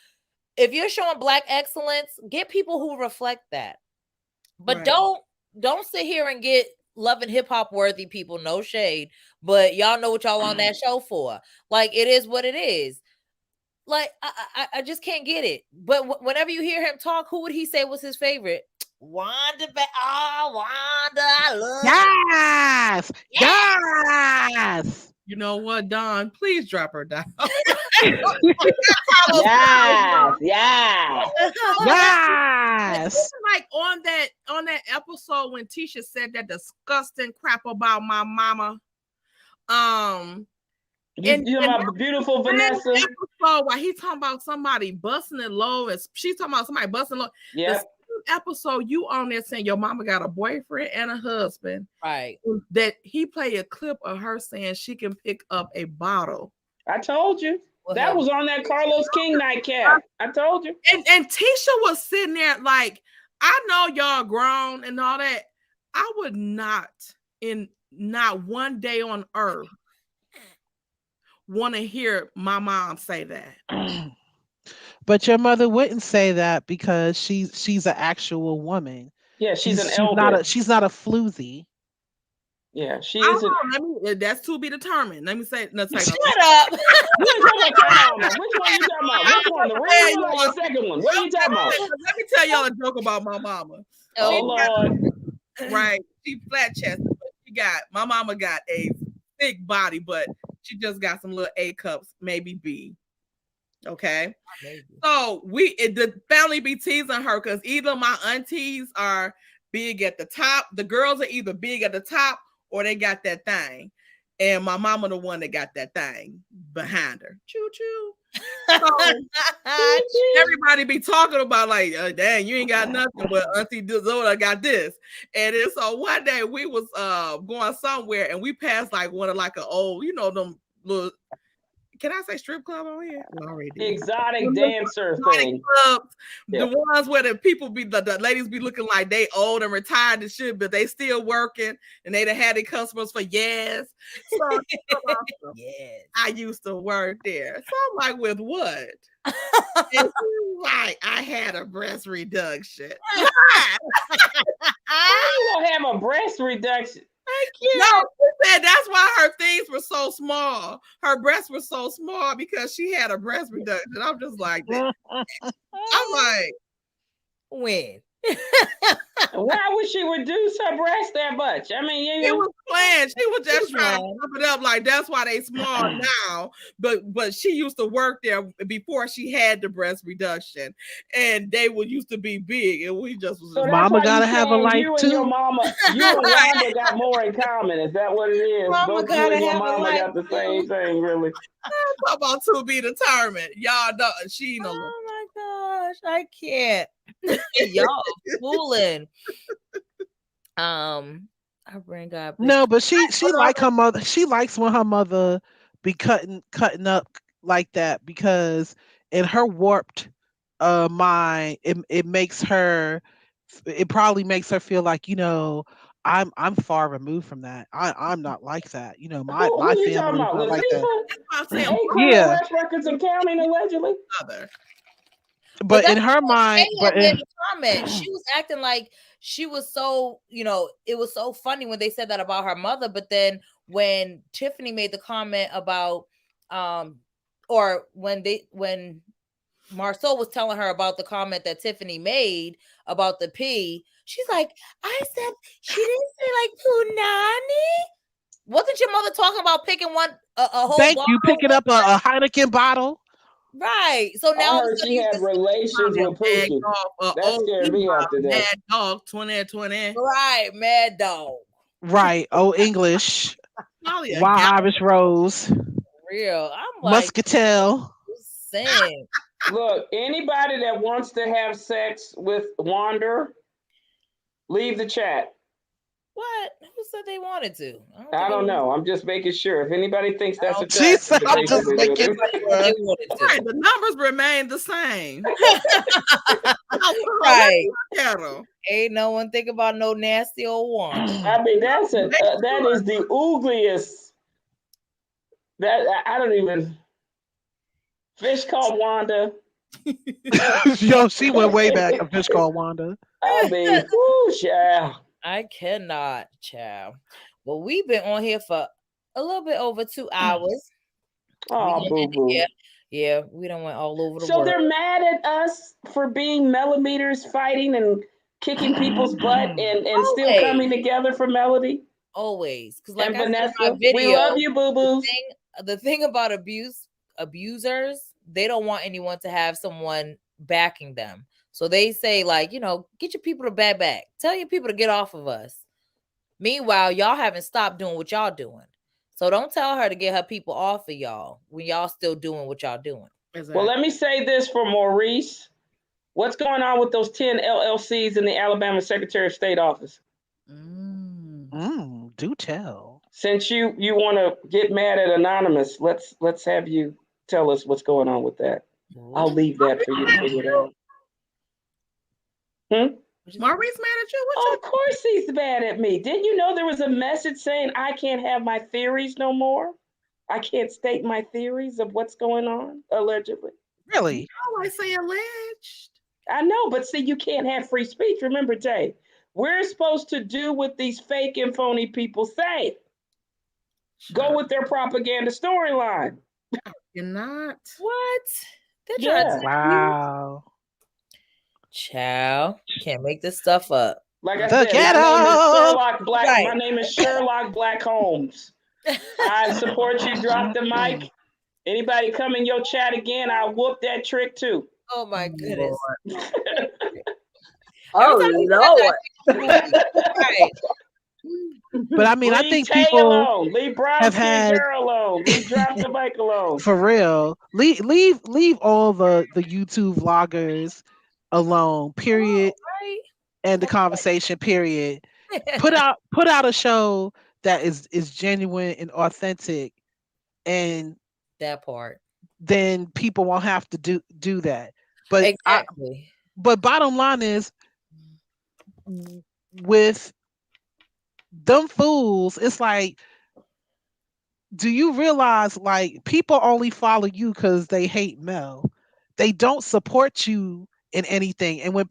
If you're showing Black excellence, get people who reflect that. But right. don't sit here and get Love and Hip Hop worthy people, no shade, but y'all know what y'all on that show for. Like, it is what it is. Like, I just can't get it. But whenever you hear him talk, who would he say was his favorite? Wanda, Wanda, I love Yes. You know what, Don? Please drop her down. Yes. Like on that episode when Tisha said that disgusting crap about my mama. You're my beautiful Vanessa. Episode while he talking about somebody busting it low, and she's talking about somebody busting low. Yeah. Episode you on there saying your mama got a boyfriend and a husband, right? That he played a clip of her saying she can pick up a bottle. I told you that was on that Carlos King nightcap. I told you. And Tisha was sitting there like, I know y'all grown and all that. I would not one day on earth want to hear my mom say that. But your mother wouldn't say that because she's an actual woman. Yeah, she's an elder. She's not a floozy. Yeah, she is. That's to be determined. Let me say. Shut up. Which one you talking about? Which one? The real one or the second one? What are you talking about? Let me tell y'all a joke about my mama. Oh, Lord. Right. She flat chested, but my mama got a thick body, but she just got some little A cups, maybe B. Okay. Maybe. So the family be teasing her because either my aunties are big at the top. The girls are either big at the top or they got that thing. And my mama the one that got that thing behind her. Choo choo. So, everybody be talking about like, dang, you ain't got nothing, but Auntie Zola got this. And then so one day we was going somewhere and we passed like one of like an old, them little, can I say strip club on here? Exotic dancer thing. Clubs, the ones where the people the ladies be looking like they old and retired and shit, but they still working and they done had their customers for years. So yes, I used to work there. So I'm like, with what? And like, I had a breast reduction. You don't have a breast reduction. No, she said that's why her things were so small. Her breasts were so small because she had a breast reduction. I'm just like that. I'm like, When? Why would she reduce her breast that much? I mean, it was planned. She was just trying to planned. pump it up. Like that's why they small now. But she used to work there before she had the breast reduction, and they would used to be big, and we just was. so that's Mama why gotta you have a saying life you and your too. mama, you and Wanda got more in common. Is that what it is? Mama Both you gotta and your have a mama life got the too. same thing, really. Talk about to be determined. Y'all know she know. Oh my gosh, I can't. Y'all fooling. Our brain got No, but she Hold like on. her mother. She likes when her mother be cutting up like that because in her warped mind, it makes her. It probably makes her feel like I'm far removed from that. I'm not like that. My Who you talking family is about? not like that. Latifah? I'm saying 8 criminal Yeah, arrest records and counting, allegedly. mother. Well, but that's in her what mind, Kay but had made a comment. She was acting like she was so, it was so funny when they said that about her mother. But then when Tiffany made the comment about, or when Marceau was telling her about the comment that Tiffany made about the P, she's like, I said she didn't say like punani. Wasn't your mother talking about picking a whole thank you, bottle? picking up a Heineken bottle. Right. So now I all of a heard sudden she you had just relations with Mad Pookie. dog, That scared me after that. Mad Dog 2020. right, mad dog. Right. Oh, English. Probably a Wild gal. Irish Rose. Real. I'm like, Muscatel. saying Look, anybody that wants to have sex with Wander, leave the chat. what? Who said they wanted to? I don't know. I'm just making sure. If anybody thinks that's don't She attractive said, to I'm just basically do making this. they sure. wanted Right, to. the numbers remain the same. Right. Cattle. Ain't no one think about no nasty old Wanda. I mean, that is the oogliest. That I don't even. Fish called Wanda. Yo, she went way back. A fish called Wanda. I mean, whoo, child. I cannot, child. Well, we've been on here for a little bit over 2 hours. Oh, boo boo. Yeah, we don't went all over the So world. they're mad at us for being millimeters fighting and kicking people's butt and still Always. coming together for Melody Always. Because like and I said in Vanessa. my We video, love you, boo boos. the thing about abusers, they don't want anyone to have someone backing them. So they say, like, get your people to back. Tell your people to get off of us. Meanwhile, y'all haven't stopped doing what y'all doing. So don't tell her to get her people off of y'all when y'all still doing what y'all doing. Exactly. Well, let me say this for Maurice. What's going on with those 10 LLCs in the Alabama Secretary of State office? Do tell. Since you want to get mad at Anonymous, let's have you tell us what's going on with that. I'll leave that for you to figure it out. Maurice mad at you? What Of course he's mad at me. Didn't you know there was a message saying I can't have my theories no more? I can't state my theories of what's going on, allegedly. Really? I say alleged. I know, but see, you can't have free speech. Remember, Tay, we're supposed to do what these fake and phony people say. Go with their propaganda storyline. You're not. What? They're Yeah. trying to Wow. Child, can't make this stuff up. Like I The said, ghetto. my name is Sherlock Black. Right. My name is Sherlock Black Holmes. I support you. Drop the mic. Anybody come in your chat again, I'll whoop that trick too. Oh my goodness. Oh Lord. Right. But I mean, I Leave think Tay people alone. Leave have Bronski and had, Jer alone. Leave Drop the Mic alone. for real, leave all the YouTube vloggers alone. Period. Right. And the conversation. Period. Put out a show that is genuine and authentic, and That part. then people won't have to do that. But Exactly. but bottom line is, with them fools, it's like, do you realize, like, people only follow you because they hate Mel. They don't support you in anything. And when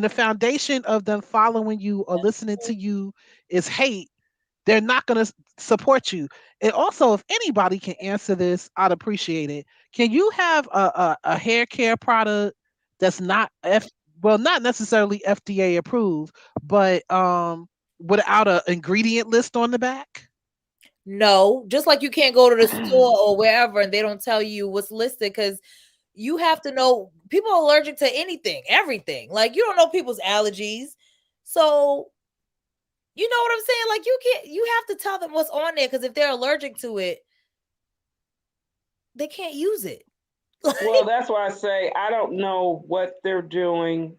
the foundation of them following you or listening to you is hate, they're not going to support you. And also, if anybody can answer this, I'd appreciate it. Can you have a hair care product that's not not necessarily FDA approved, but without an ingredient list on the back? No, just like you can't go to the store or wherever and they don't tell you what's listed, because you have to know people are allergic to anything, everything. Like, you don't know people's allergies. So, you know what I'm saying? Like, you have to tell them what's on there, because if they're allergic to it, they can't use it. Well, that's why I say I don't know what they're doing.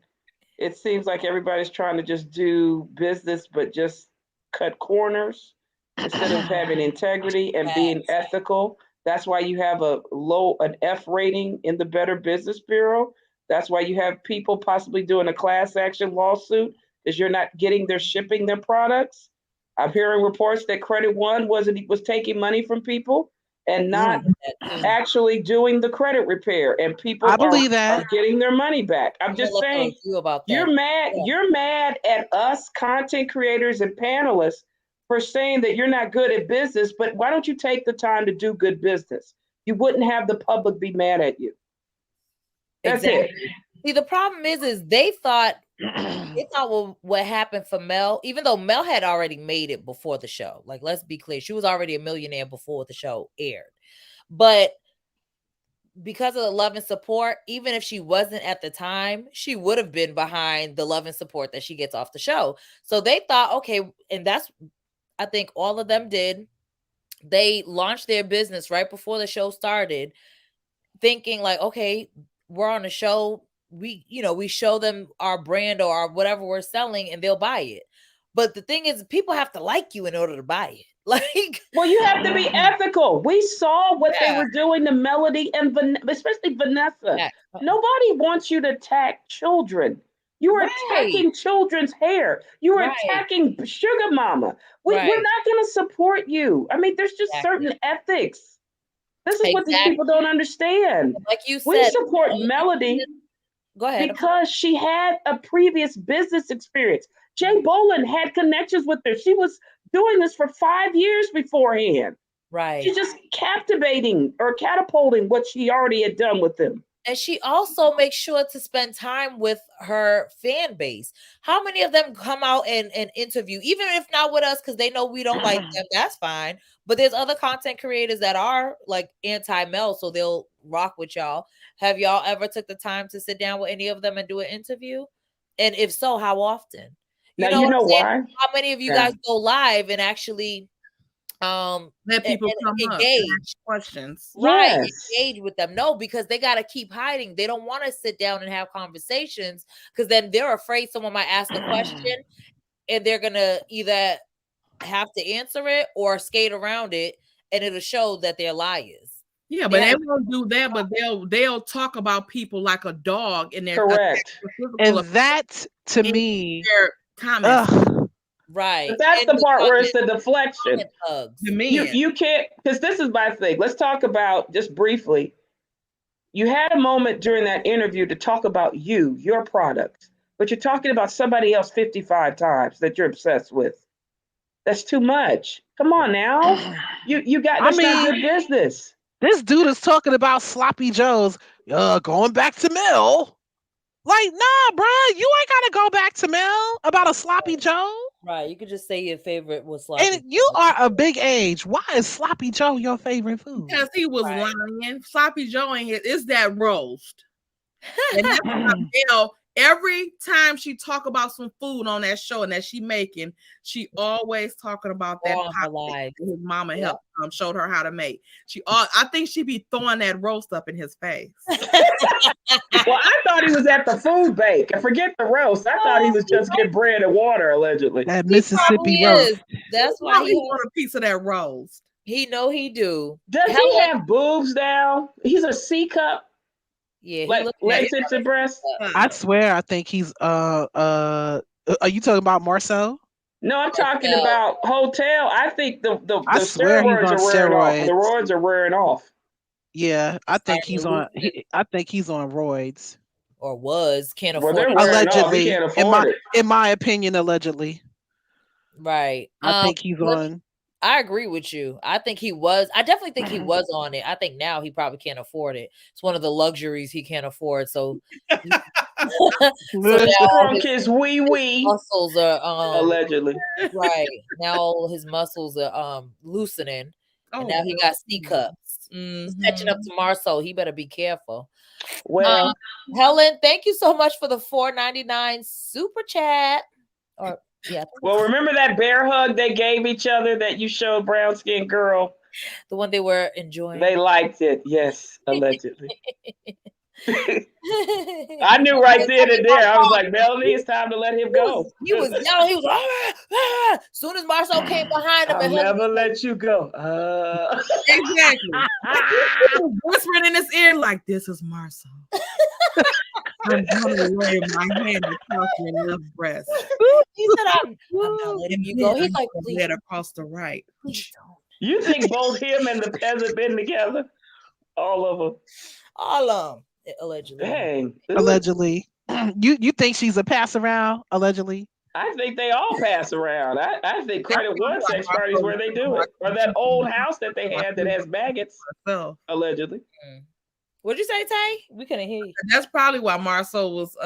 It seems like everybody's trying to just do business, but just cut corners instead of having integrity and being ethical. That's why you have an F rating in the Better Business Bureau. That's why you have people possibly doing a class action lawsuit because you're not getting their shipping their products. I'm hearing reports that Credit One was taking money from people and not actually doing the credit repair, and people I believe that are getting their money back. I'm just saying, about that. you're mad. Yeah. You're mad at us content creators and panelists for saying that you're not good at business, but why don't you take the time to do good business? You wouldn't have the public be mad at you. That's it. See, the problem is they thought what happened for Mel, even though Mel had already made it before the show. Like, let's be clear, she was already a millionaire before the show aired. But because of the love and support, even if she wasn't at the time, she would have been behind the love and support that she gets off the show. So they thought, okay, and that's, I think all of them did. They launched their business right before the show started, thinking like, okay, we're on a show. We show them our brand or whatever we're selling and they'll buy it. But the thing is, people have to like you in order to buy it. Like, well, you have to be ethical. We saw what they were doing to Melody and especially Vanessa. Yeah. Nobody wants you to attack children. You are attacking children's hair. You are attacking Sugar Mama. We're not going to support you. I mean, there's just certain ethics. This is what these people don't understand. Like you said, we support Melody. Go ahead. Because she had a previous business experience. Jay Boland had connections with her. She was doing this for 5 years beforehand. Right. She's just captivating or catapulting what she already had done with them. And she also makes sure to spend time with her fan base. How many of them come out and interview, even if not with us, because they know we don't like them, that's fine. But there's other content creators that are like anti-Mel, so they'll rock with y'all. Have y'all ever took the time to sit down with any of them and do an interview? And if so, how often? You know why? How many of you guys go live and actually let people come engage questions, right? Engage with them. No, because they got to keep hiding. They don't want to sit down and have conversations because then they're afraid someone might ask a question and they're gonna either have to answer it or skate around it, and it'll show that they're liars. Yeah, but they won't do that. But they'll talk about people like a dog in their correct, and that to me, their comments. Right. But that's the part where it's the deflection. You can't, because this is my thing. Let's talk about just briefly. You had a moment during that interview to talk about your product, but you're talking about somebody else 55 times that you're obsessed with. That's too much. Come on now. You got that's not good business. This dude is talking about Sloppy Joe's going back to Mel. Like, nah, bruh, you ain't gotta go back to Mel about a Sloppy Joe. Right, you could just say your favorite was Sloppy. And you are a big age. Why is Sloppy Joe your favorite food? Because he was lying. Sloppy Joe ain't it. It's that roast. And that's why every time she talk about some food on that show and that she making, she always talking about that pie his mama helped showed her how to make. I think she be throwing that roast up in his face. Well, I thought he was at the food bank. And forget the roast. I thought he was just getting bread and water, allegedly. That Mississippi roast. That's why he want a piece of that roast. He know he do. Does he have boobs now? He's a C cup. Yeah, like legs into breasts. I swear, I think he's are you talking about Marcel? No, I'm talking about Hotel. I think the steroids are wearing off. The roids are wearing off. Yeah, I think he's on. I think he's on roids. Or was can't afford. Well, allegedly, can't afford in my opinion, allegedly. Right. I think he's on. I agree with you. I think he was. I definitely think he was on it. I think now he probably can't afford it. It's one of the luxuries he can't afford. So, so now Trunk is wee his wee. muscles are Allegedly. right now. All his muscles are loosening, and now he got C cups. He's catching up to Marceau. He better be careful. Well, Helen, thank you so much for the $4.99 super chat. Or yeah. Well, remember that bear hug they gave each other that you showed brown skinned girl? The one they were enjoying. They liked it, yes, allegedly. I knew right then and there. I was like, Melanie, it's time to let him go. He was yelling. He was as soon as Marceau came behind him, I'll and never let you go. Exactly. Whispering in his ear like, "This is Marceau. I'm gonna lay my hand across your left breast." He said, "I'm not letting you go." He's like, "Please, head across the right." please don't." You think both him and the peasant been together? All of them. All of them, allegedly. Dang. Allegedly. You think she's a pass around? Allegedly. I think they all pass around. I think credit one sex parties where they do it. Or that old house that they had that has maggots, allegedly. What'd you say, Tay? We couldn't hear you. That's probably why Marceau was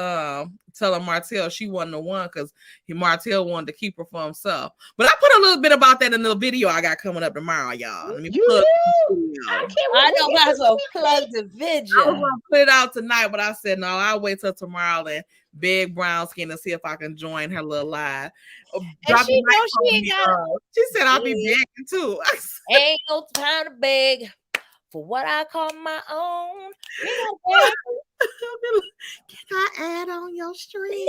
telling Martell she wasn't the one, because Martell wanted to keep her for himself. But I put a little bit about that in the video I got coming up tomorrow, y'all. Let me I know Marceau plug the video. I was gonna put it out tonight, but I said no, I'll wait till tomorrow and beg brown skin to see if I can join her little live. And she knows she ain't got. She said I'll be begging too. Ain't no time to beg for what I call my own. Can I add on your stream?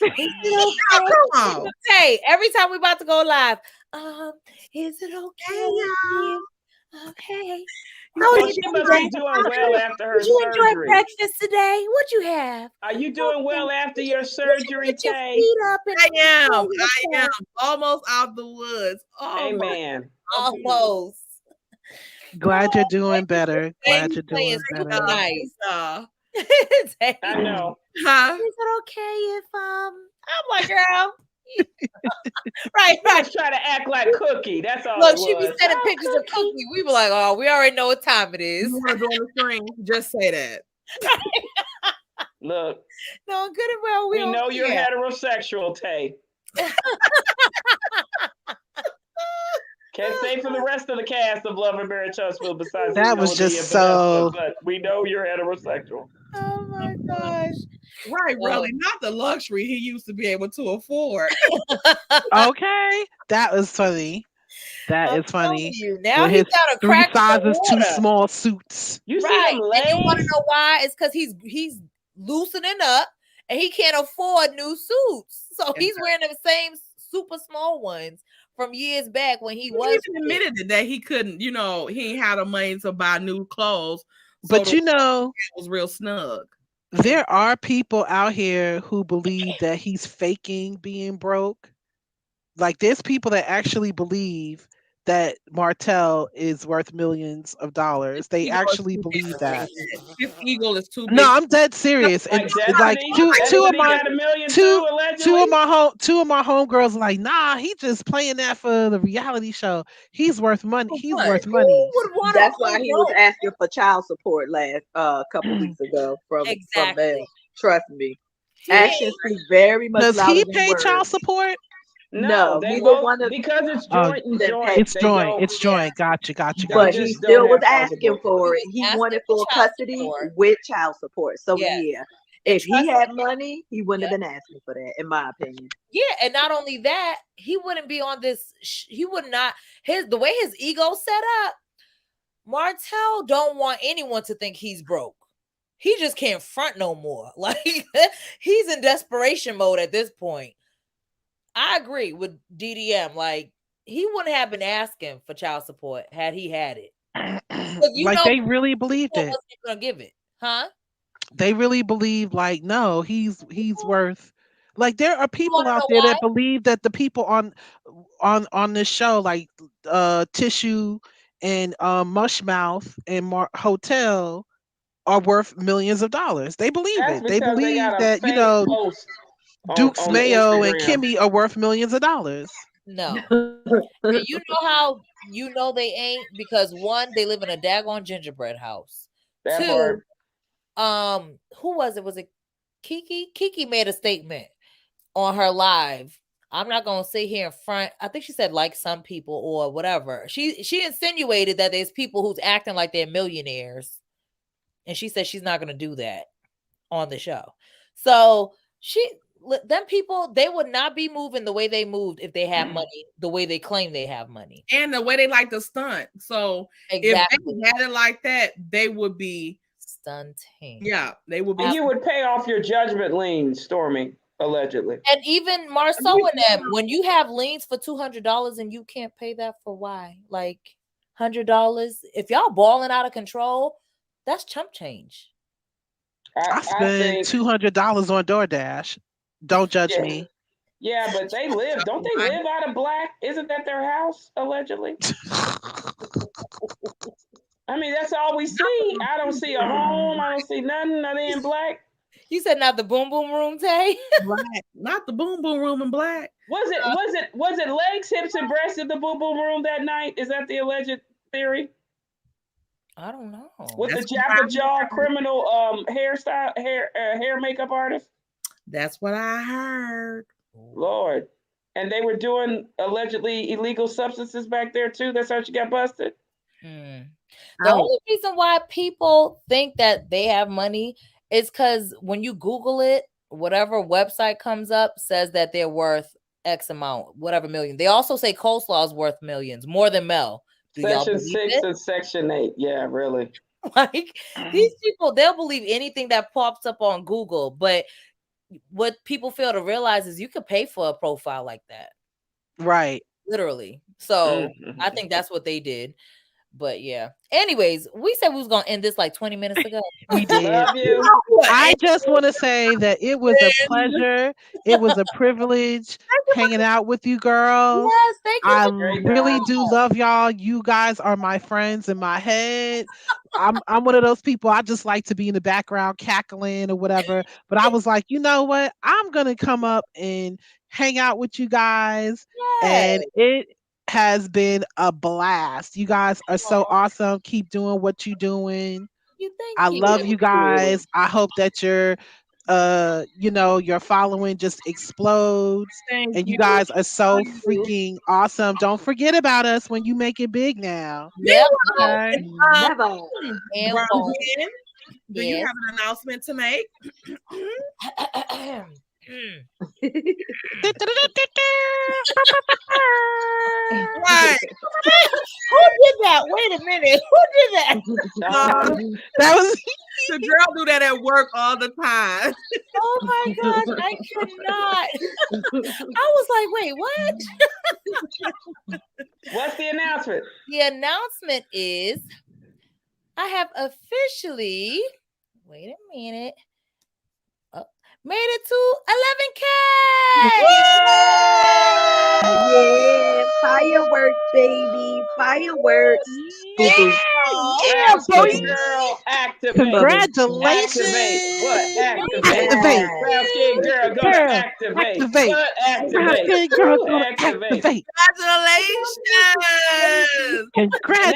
Come on. Hey, every time we about to go live, is it okay? Okay. Well, she must be doing well after her surgery. Did you enjoy breakfast today? What'd you have? Are you doing well after your surgery, Tay? I am almost out the woods. Amen. Almost. Glad you're doing better. Glad you're doing better. Nice. I know. Huh? Is it okay if I'm like, girl? right. Just try to act like Cookie. That's all. Look, she be sending pictures of Cookie. We be like, oh, we already know what time it is. You want to go on the screen? Just say that. Look. No, good and well. We know you're heterosexual, Tay. Can't say for the rest of the cast of Love and Marriage Huntsville besides that was just so. But we know you're heterosexual. Oh my gosh! Right, really, not the luxury he used to be able to afford. Okay, that was funny. That is funny. Now he's got a 3 sizes too small suits. You see right? them legs? And you want to know why? It's because he's loosening up and he can't afford new suits, so he's wearing the same super small ones from years back when he was admitted that he couldn't, he ain't had the money to buy new clothes. So but it was real snug. There are people out here who believe that he's faking being broke. Like there's people that actually believe that Martell is worth millions of dollars. They actually believe that. His ego is too big. No, I'm dead serious. And like two of my homegirls like, nah, he just playing that for the reality show. He's worth money. He's worth money. That's why he was asking for child support last couple weeks ago from Mel. Trust me. Actions speak very much louder than words. Does he pay child support? No, neither one of because it's joint and joint. It's joint. Gotcha. But he still was asking for it. He wanted full custody with child support. So yeah, if he had money, he wouldn't have been asking for that, in my opinion. Yeah, and not only that, he wouldn't be on this. He would not. The way his ego set up, Martell don't want anyone to think he's broke. He just can't front no more. Like he's in desperation mode at this point. I agree with DDM. Like he wouldn't have been asking for child support had he had it. They really believed it. Gonna give it, huh? They really believe he's worth. Like there are people out there that believe that the people on this show, like Tissue and Mushmouth and Hotel, are worth millions of dollars. They believe it. They believe that Duke's Mayo and Kimmy are worth millions of dollars. No. And you know how they ain't, because one, they live in a daggone gingerbread house. That Two, part. who was it? Was it Kiki? Kiki made a statement on her live. I'm not gonna sit here in front. I think she said like some people or whatever. She insinuated that there's people who's acting like they're millionaires, and she said she's not gonna do that on the show. So them people, they would not be moving the way they moved if they had money, the way they claim they have money, and the way they like to stunt. So exactly. if they had it like that, they would be stunting. Yeah, they would be. And you would pay off your judgment lien, Stormy, allegedly. And even Marceau and them, when you have liens for $200 and you can't pay that for why? Like $100. If y'all balling out of control, that's chump change. I spent $200 on DoorDash. Don't judge me. Yeah, but they live. Don't they live out of Black? Isn't that their house, allegedly? I mean, that's all we see. I don't see a home. I don't see nothing. Nothing in Black. You said not the boom boom room, Tay? Black. Not the boom boom room in Black. Was it legs, hips, and breasts in the boom boom room that night? Is that the alleged theory? I don't know. With the Jabba Jaw criminal hairstyle, hair makeup artist? That's what I heard. Lord. And they were doing allegedly illegal substances back there too. That's how she got busted. The only reason why people think that they have money is because when you Google it, whatever website comes up says that they're worth X amount, whatever million. They also say coleslaw is worth millions, more than Mel. Section 6 and Section 8. Yeah, really. Like these people, they'll believe anything that pops up on Google. But what people fail to realize is you could pay for a profile like that. Right. Literally. So I think that's what they did. But yeah. Anyways, we said we was gonna end this like 20 minutes ago. We did. I just want to say that it was a pleasure. It was a privilege hanging out with you girls. Yes, thank you. I really do love y'all. You guys are my friends in my head. I'm one of those people. I just like to be in the background cackling or whatever. But I was like, you know what? I'm gonna come up and hang out with you guys. Yes. And it has been a blast. You guys are so awesome. Keep doing what you're doing. I love you guys. I hope that your your following just explodes. And you guys are so freaking awesome. Don't forget about us when you make it big now. Yep. Okay. Never. Do you have an announcement to make? Right. Who did that? Wait a minute. Who did that? That was the girl do that at work all the time. Oh my gosh, I cannot. I was like, wait, what? What's the announcement? The announcement is I have officially, wait a minute, made it to 11K. Yeah, fireworks, baby, fireworks. Yeah, boy. Girl, activate. Congratulations. Activate. What? Activate. Brown skin girl, go activate. What? Activate. Girl, activate. Congratulations. Congratulations. They try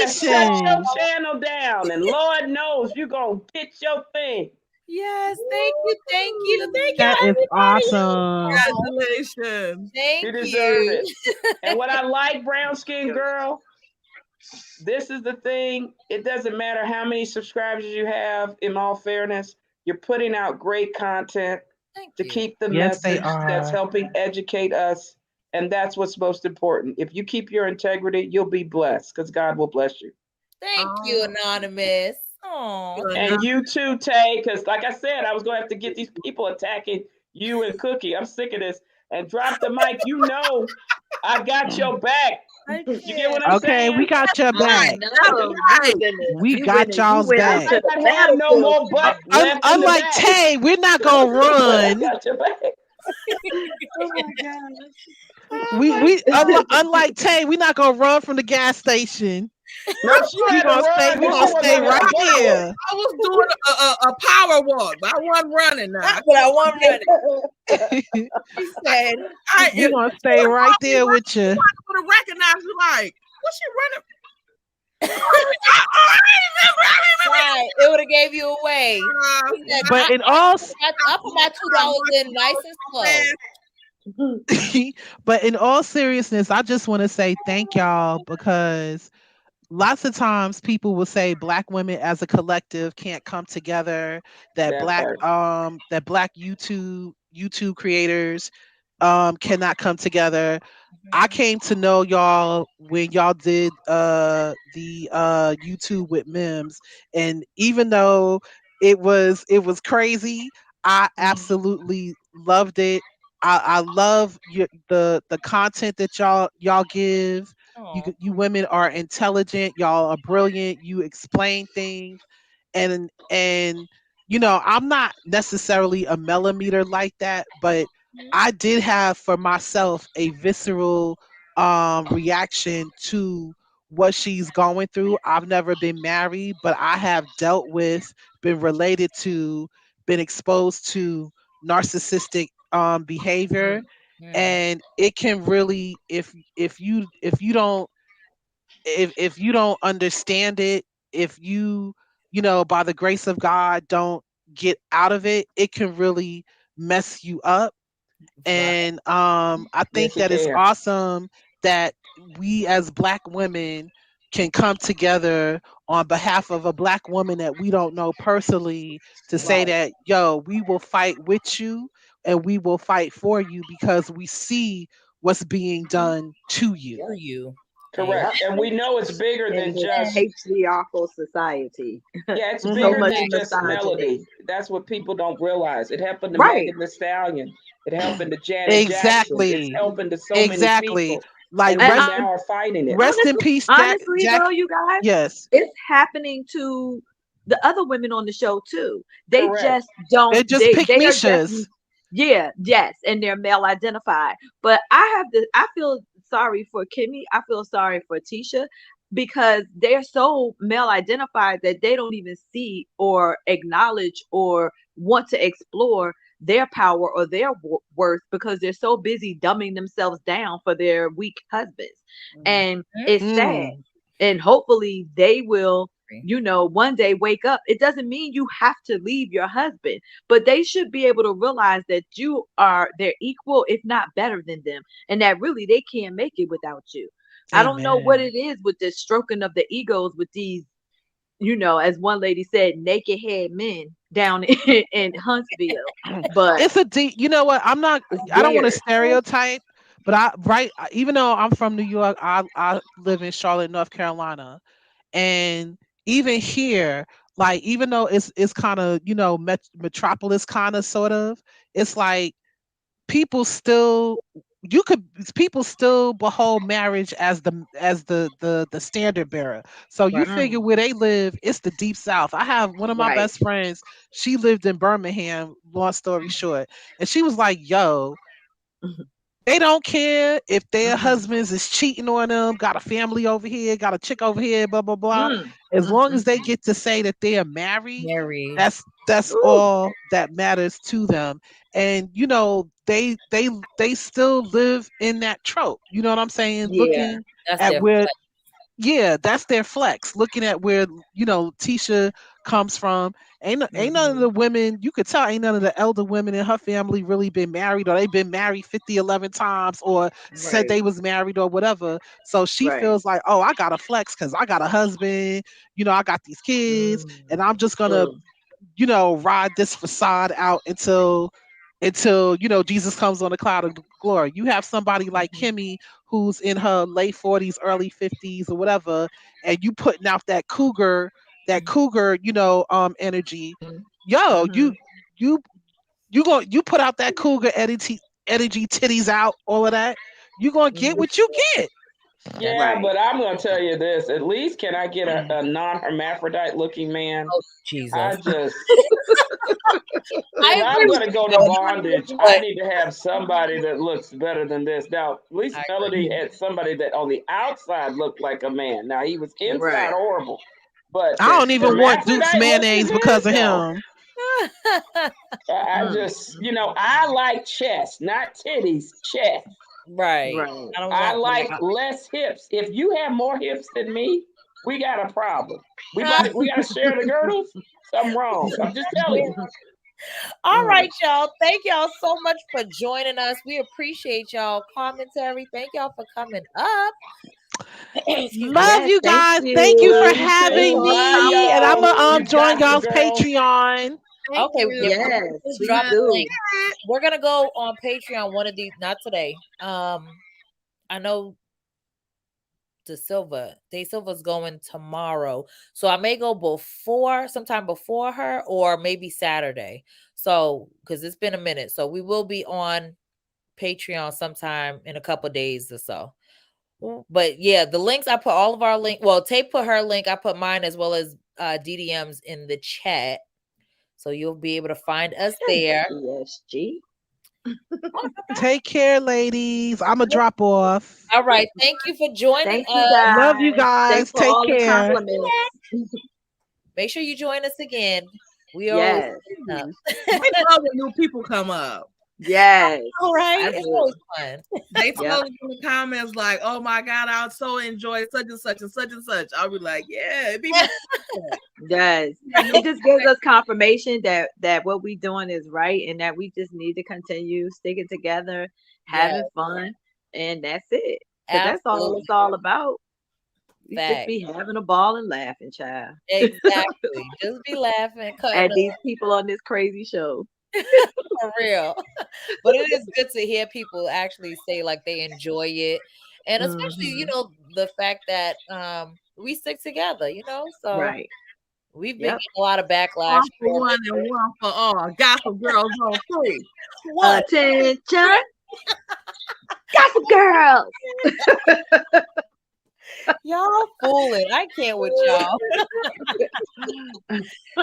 to shut your channel down, and Lord knows you're going to get your thing. Yes, thank you. That is awesome. Congratulations. Thank You you. deserve it. And what I like, brown skin girl, this is the thing. It doesn't matter how many subscribers you have, in all fairness, you're putting out great content to keep the message that's helping educate us. And that's what's most important. If you keep your integrity, you'll be blessed because God will bless you. Thank you, Anonymous. Oh, and you too, Tay, because like I said, I was going to have to get these people attacking you and Cookie. I'm sick of this. And drop the mic. You know, I got your back. You get what I'm saying? Okay, we got your back. We got y'all's back. I don't have no more butt left. Unlike Tay, we're not gonna run. I got your back. Oh my God. Unlike Tay, we're not gonna run from the gas station. No, she You had to gonna stay? run You because she gonna wasn't stay gonna let right her go. there? I was doing a power walk, but I wasn't running now. But I want running. He said, I You it, gonna stay right there with you? would have recognized you like, what's she running? I right, it would have gave you away. remember. He said, But in all, I put my $2 in nice and slow. but in all seriousness, I just want to say thank y'all because lots of times people will say black women as a collective can't come together, That part. that black YouTube creators cannot come together. I came to know y'all when y'all did the YouTube with Mims, and even though it was crazy, I absolutely loved it. I love the content that y'all give. Oh, You women are intelligent. Y'all are brilliant. You explain things, and I'm not necessarily a millimeter like that, but I did have for myself a visceral reaction to what she's going through. I've never been married, but I have dealt with, been related to, been exposed to narcissistic behavior, and it can really, if you don't, if you don't understand it, if by the grace of God don't get out of it, it can really mess you up. right. And I think Yes, it that it's can. awesome that we as black women can come together on behalf of a black woman that we don't know personally to say Right. that, yo, we will fight with you and we will fight for you because we see what's being done to you. For you. Yep. Correct. And we know it's bigger In than this just, patriarchal society. yeah, it's So Hmm. bigger much than just misogyny. Melody. That's what people don't realize. It happened to Right. Megan Thee Stallion. It happened to Janet Jackson. It's Exactly. helping to so many Exactly. people. Like And And we now are fighting it. rest in honestly, peace, honestly Jack. though, you guys, Yes. it's happening to the other women on the show too. They Correct. just don't. They're just They are just Mishas. yeah, yes, and they're male identified. But I feel sorry for Kimmy. I feel sorry for Tisha because they're so male identified that they don't even see or acknowledge or want to explore their power or their worth because they're so busy dumbing themselves down for their weak husbands. And it's sad. Mm. And hopefully they will, one day wake up. It doesn't mean you have to leave your husband, but they should be able to realize that you are their equal, if not better than them, and that really they can't make it without you. I don't know what Amen. it is with this stroking of the egos with these, as one lady said, naked head men down in Huntsville. But It's a deep. You know what? it's I don't want to weird. stereotype, but even though I'm from New York, I live in Charlotte, North Carolina, and even here, like even though it's kind of metropolis kind of sort of, it's like people still people still behold marriage as the standard bearer. So you Right. figure Mm, where they live, it's the deep south. I have one of my right. best friends, she lived in Birmingham, long story short, and she was like, yo, they don't care if their Mm-mm. husbands is cheating on them, got a family over here, got a chick over here, blah blah blah. Mm, As mm, long mm, as they mm. get to say that they are married, Mary. that's Ooh, all that matters to them. And they still live in that trope. You know what I'm saying? yeah. Looking That's at their where, yeah, that's their flex. Looking at where Tisha comes from. Ain't none of Hmm. the women, you could tell ain't none of the elder women in her family really been married, or they been married 50, 11 times, or said Right. they was married or whatever. So she Right. feels like, oh, I got to flex because I got a husband, I got these kids, Mm, and I'm just gonna mm, ride this facade out until Jesus comes on a cloud of glory. You have somebody like mhm, Kimmy who's in her late 40s, early 50s or whatever, and you putting out that cougar, energy. Yo, mhm. you you put out that cougar energy, titties out, all of that. You gonna get what you get. Yeah, Right. but I'm gonna tell you this. At least can I get a non-hermaphrodite looking man? Oh, Jesus. I just I if I'm agree with gonna you, go to Melody, bondage, I but need to have somebody that looks better than this. Now, at least I Melody had somebody that on the outside looked like a man. Now he was inside Right. horrible, but I the don't even want Duke's hermaphrodite looking mayonnaise man, because of no. him. I Mm. just, I like chest, not titties, chest. right. Right. I don't I want like less hips. If you have more hips than me, we got a problem. We got to share the girdles. Something wrong. I'm just telling you. All right, y'all. Thank y'all so much for joining us. We appreciate y'all commentary. Thank y'all for coming up. Excuse me. Love Yes, you thank guys. you. Thank you for Thank you having for Bye, me. And I'm y'all. gonna You join got you, y'all's girl. Patreon. Okay, yeah, Yes, just please drop the do. link. We're gonna go on Patreon one of these, not today. I know De Silva's going tomorrow, so I may go sometime before her, or maybe Saturday. So, because it's been a minute, so we will be on Patreon sometime in a couple days or so. But yeah, the links I put all of our link. Well, Tay put her link. I put mine as well as DDM's in the chat, so you'll be able to find us there. ESG. Take care, ladies. I'm gonna drop off. All right, thank you for joining Thank you us. guys. Love you guys. Thanks for Take all the care. compliments. Make sure you join us again. We always Yes. up. I love when new people come up. Yes. All right, I it's do. always fun. They Yep. tell us in the comments like, "Oh my God, I so enjoy such and such and such and such." I'll be like, "Yeah, it be Yes. It just gives us confirmation that what we're doing is right, and that we just need to continue sticking together, having fun, and that's it. Because that's all Absolutely. it's all about. We just Fact. be having a ball and laughing, child, Exactly. Just be laughing, cutting at up these people on this crazy show. for real. But it is good to hear people actually say like they enjoy it. And especially, Mhm. the fact that we stick together, so Right. we've been Yep. getting a lot of backlash. one for one and one for all." Gossip Girls on 3. What? Attention. Gossip girls. Y'all fooling. I can't with y'all.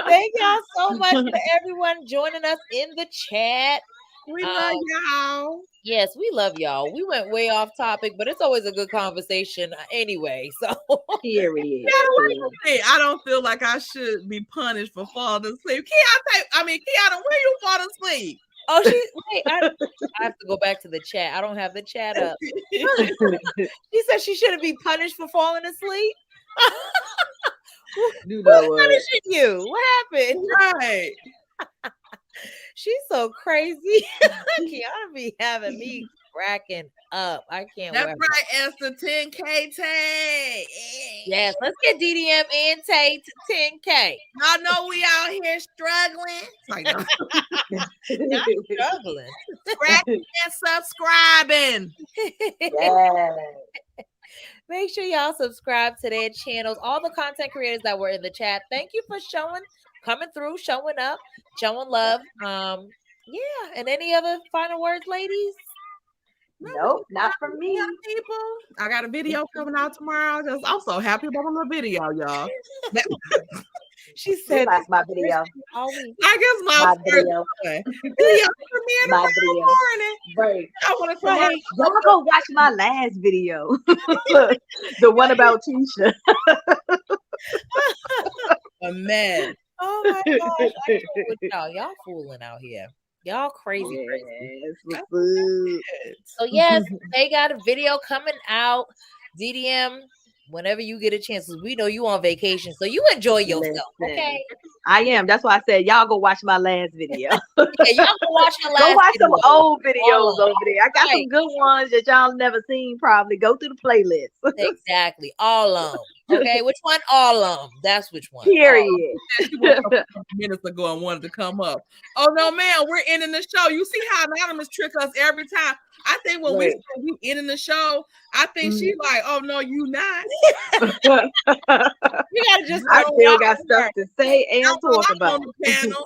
Thank y'all so much for everyone joining us in the chat. We love y'all. Yes, we love y'all. We went way off topic, but it's always a good conversation anyway. So Period. I don't feel like I should be punished for falling asleep. Kiana, where you fall asleep? oh, wait, I have to go back to the chat. I don't have the chat up. She said she shouldn't be punished for falling asleep. You Who's know what? punishing you? What happened? Right. She's so crazy. Kiana be having me cracking up. I can't That's wait. right, Esther. 10K Tay. Yes, let's get DDM and Tay to 10K. Y'all know we out here struggling. Like, no. Not struggling. Scratching and subscribing. Yes. Make sure y'all subscribe to their channels. All the content creators that were in the chat, thank you for coming through, showing up, showing love. Yeah. And any other final words, ladies? Nope, not for me. People, I got a video coming out tomorrow. I'm so happy about my little video, y'all. She They said, like my video. all week. I guess My my first video. video premiere My tomorrow video. morning. Right. I want to come Y'all go watch my last video. The one about Tisha. a mess. Oh my gosh. I can't with y'all. Y'all fooling out here. Y'all crazy. Yes, what's up? So yes, they got a video coming out. DDM, whenever you get a chance, 'cause we know you on vacation, so you enjoy yourself. Listen, Okay. I am. That's why I said y'all go watch my last video. Yeah, y'all can watch the last Go watch some video. old videos over there. I got Right. some good ones that y'all never seen. Probably go through the playlist. Exactly. All of them. Okay, which one? All of them. That's which one. Period. She woke up a couple minutes ago and wanted to come up. Oh no, man, we're ending the show. You see how Anonymous trick us every time. I think when we ending the show, I think she's like, "Oh no, you not." You gotta just. I still got stuff to say and talk about. On the panel.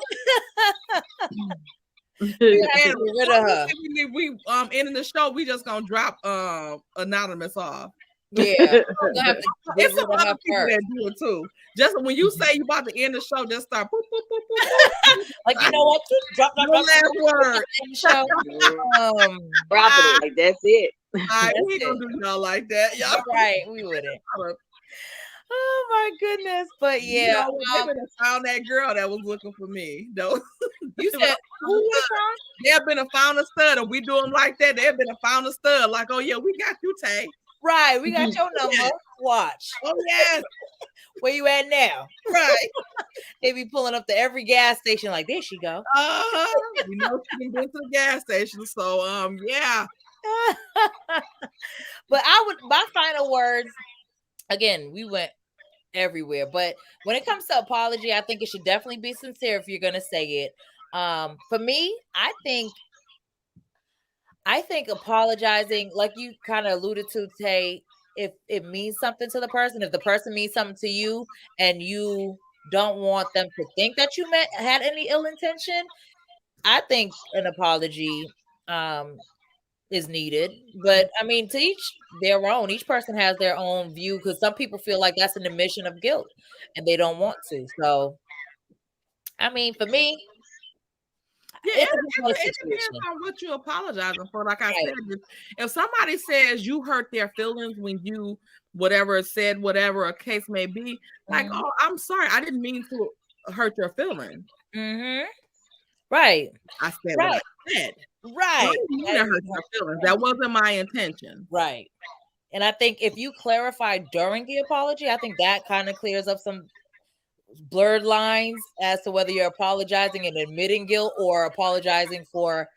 You gotta get rid of her. We ending the show. We just gonna drop Anonymous off. Yeah, we'll have to get It's rid some of her other people first. that do it too. Just when you say you about to end the show, just start boop, boop, boop, boop, boop. Like, you know what? Drop, No last word. in the show. Dropping it. Like, that's it. All right, we That's ain't gonna do y'all like that, y'all. Right, we wouldn't. Oh my goodness. But yeah, You know, they better found that girl that was looking for me. Though you said who was on? they have been a found a stud, and we do them like that. They have been a found a stud. Like, oh yeah, we got you, Tay. Right, we got your number. Watch. Oh yes, Where you at now? right. They be pulling up to every gas station like, there she go. You know she can get to the gas station. So yeah. But my final words, again, we went everywhere. But when it comes to apology, I think it should definitely be sincere if you're gonna say it. For me, I think apologizing, like you kind of alluded to, Tay, if it means something to the person, if the person means something to you and you don't want them to think that you had any ill intention, I think an apology is needed. But I mean, to each their own. Each person has their own view, because some people feel like that's an admission of guilt and they don't want to. So I mean, for me, Yeah, it depends on what you're apologizing for. Like I said, if somebody says you hurt their feelings when you whatever said, whatever a case may be, like, oh, I'm sorry, I didn't mean to hurt your feelings. Right. I said what I said. Right. I didn't mean to hurt your feelings. That wasn't my intention. Right. And I think if you clarify during the apology, I think that kind of clears up some blurred lines as to whether you're apologizing and admitting guilt or apologizing for,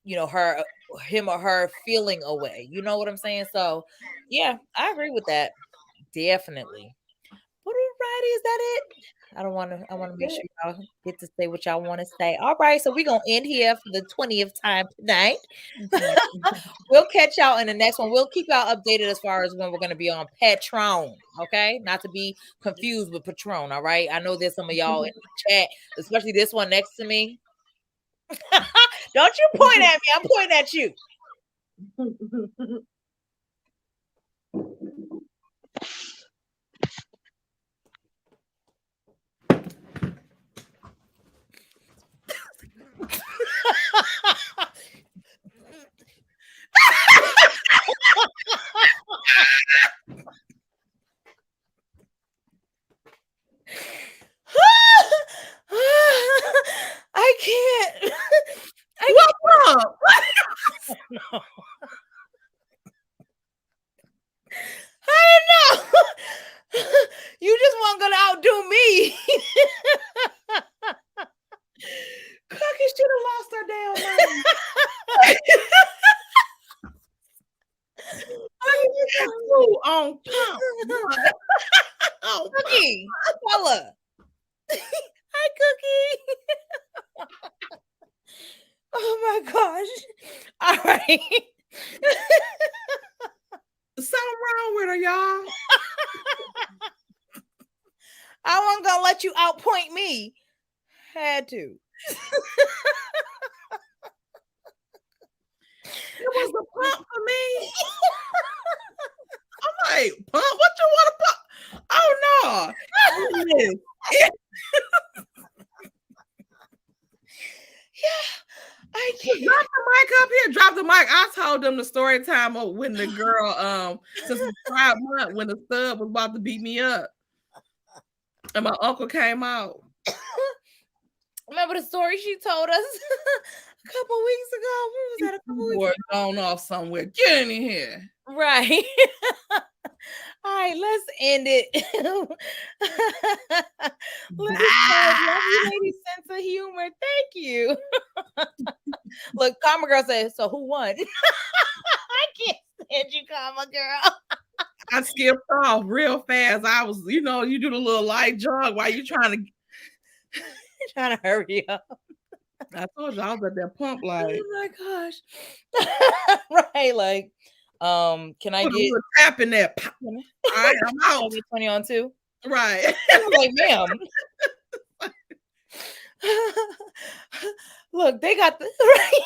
him or her feeling away. You know what I'm saying? So yeah, I agree with that. Definitely. But alrighty, is that it? I want to make sure y'all get to say what y'all want to say. All right, so we're going to end here for the 20th time tonight. We'll catch y'all in the next one. We'll keep y'all updated as far as when we're going to be on Patreon, okay? Not to be confused with Patron, all right? I know there's some of y'all in the chat, especially this one next to me. Don't you point at me. I'm pointing at you. I can't. What's up? No. I don't know. You just weren't gonna outdo me. Cookie should have lost her damn mind. On pump. Oh, Cookie, fella. Hi, Cookie. Oh my gosh. All right. Something wrong with her, y'all. I wasn't gonna let you outpoint me. Had to. It was a pump for me. I'm like, pump? What you want to pump? Oh no. Yeah, I can't. Drop the mic up here. Drop the mic. I told them the story time of when the girl, since the Pride Month, when the stud was about to beat me up, and my uncle came out. Remember the story she told us a couple weeks ago? When was that? A couple weeks ago? Going off somewhere. Get in here. Right. All right, let's end it. Let's love you, lady sense of humor. Thank you. Look, Karma Girl said, so who won? I can't stand you, Karma Girl. I skipped off real fast. I was, you do the little light jog while you trying to hurry up. I told you I was at that pump like. Oh my gosh. Right, like, can I get tapping that? All right, I'm out. 20 on 2. Right. I was like, ma'am. Look, they got the right.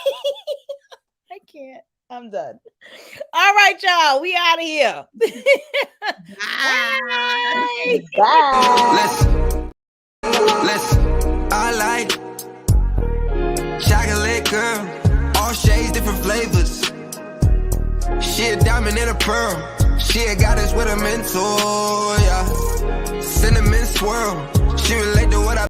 I can't. I'm done. All right, y'all. We out of here. Bye. Bye. Listen, I like chocolate girl, all shades, different flavors. She a diamond and a pearl. She a goddess with a mentor, yeah. Cinnamon swirl. She relate to what I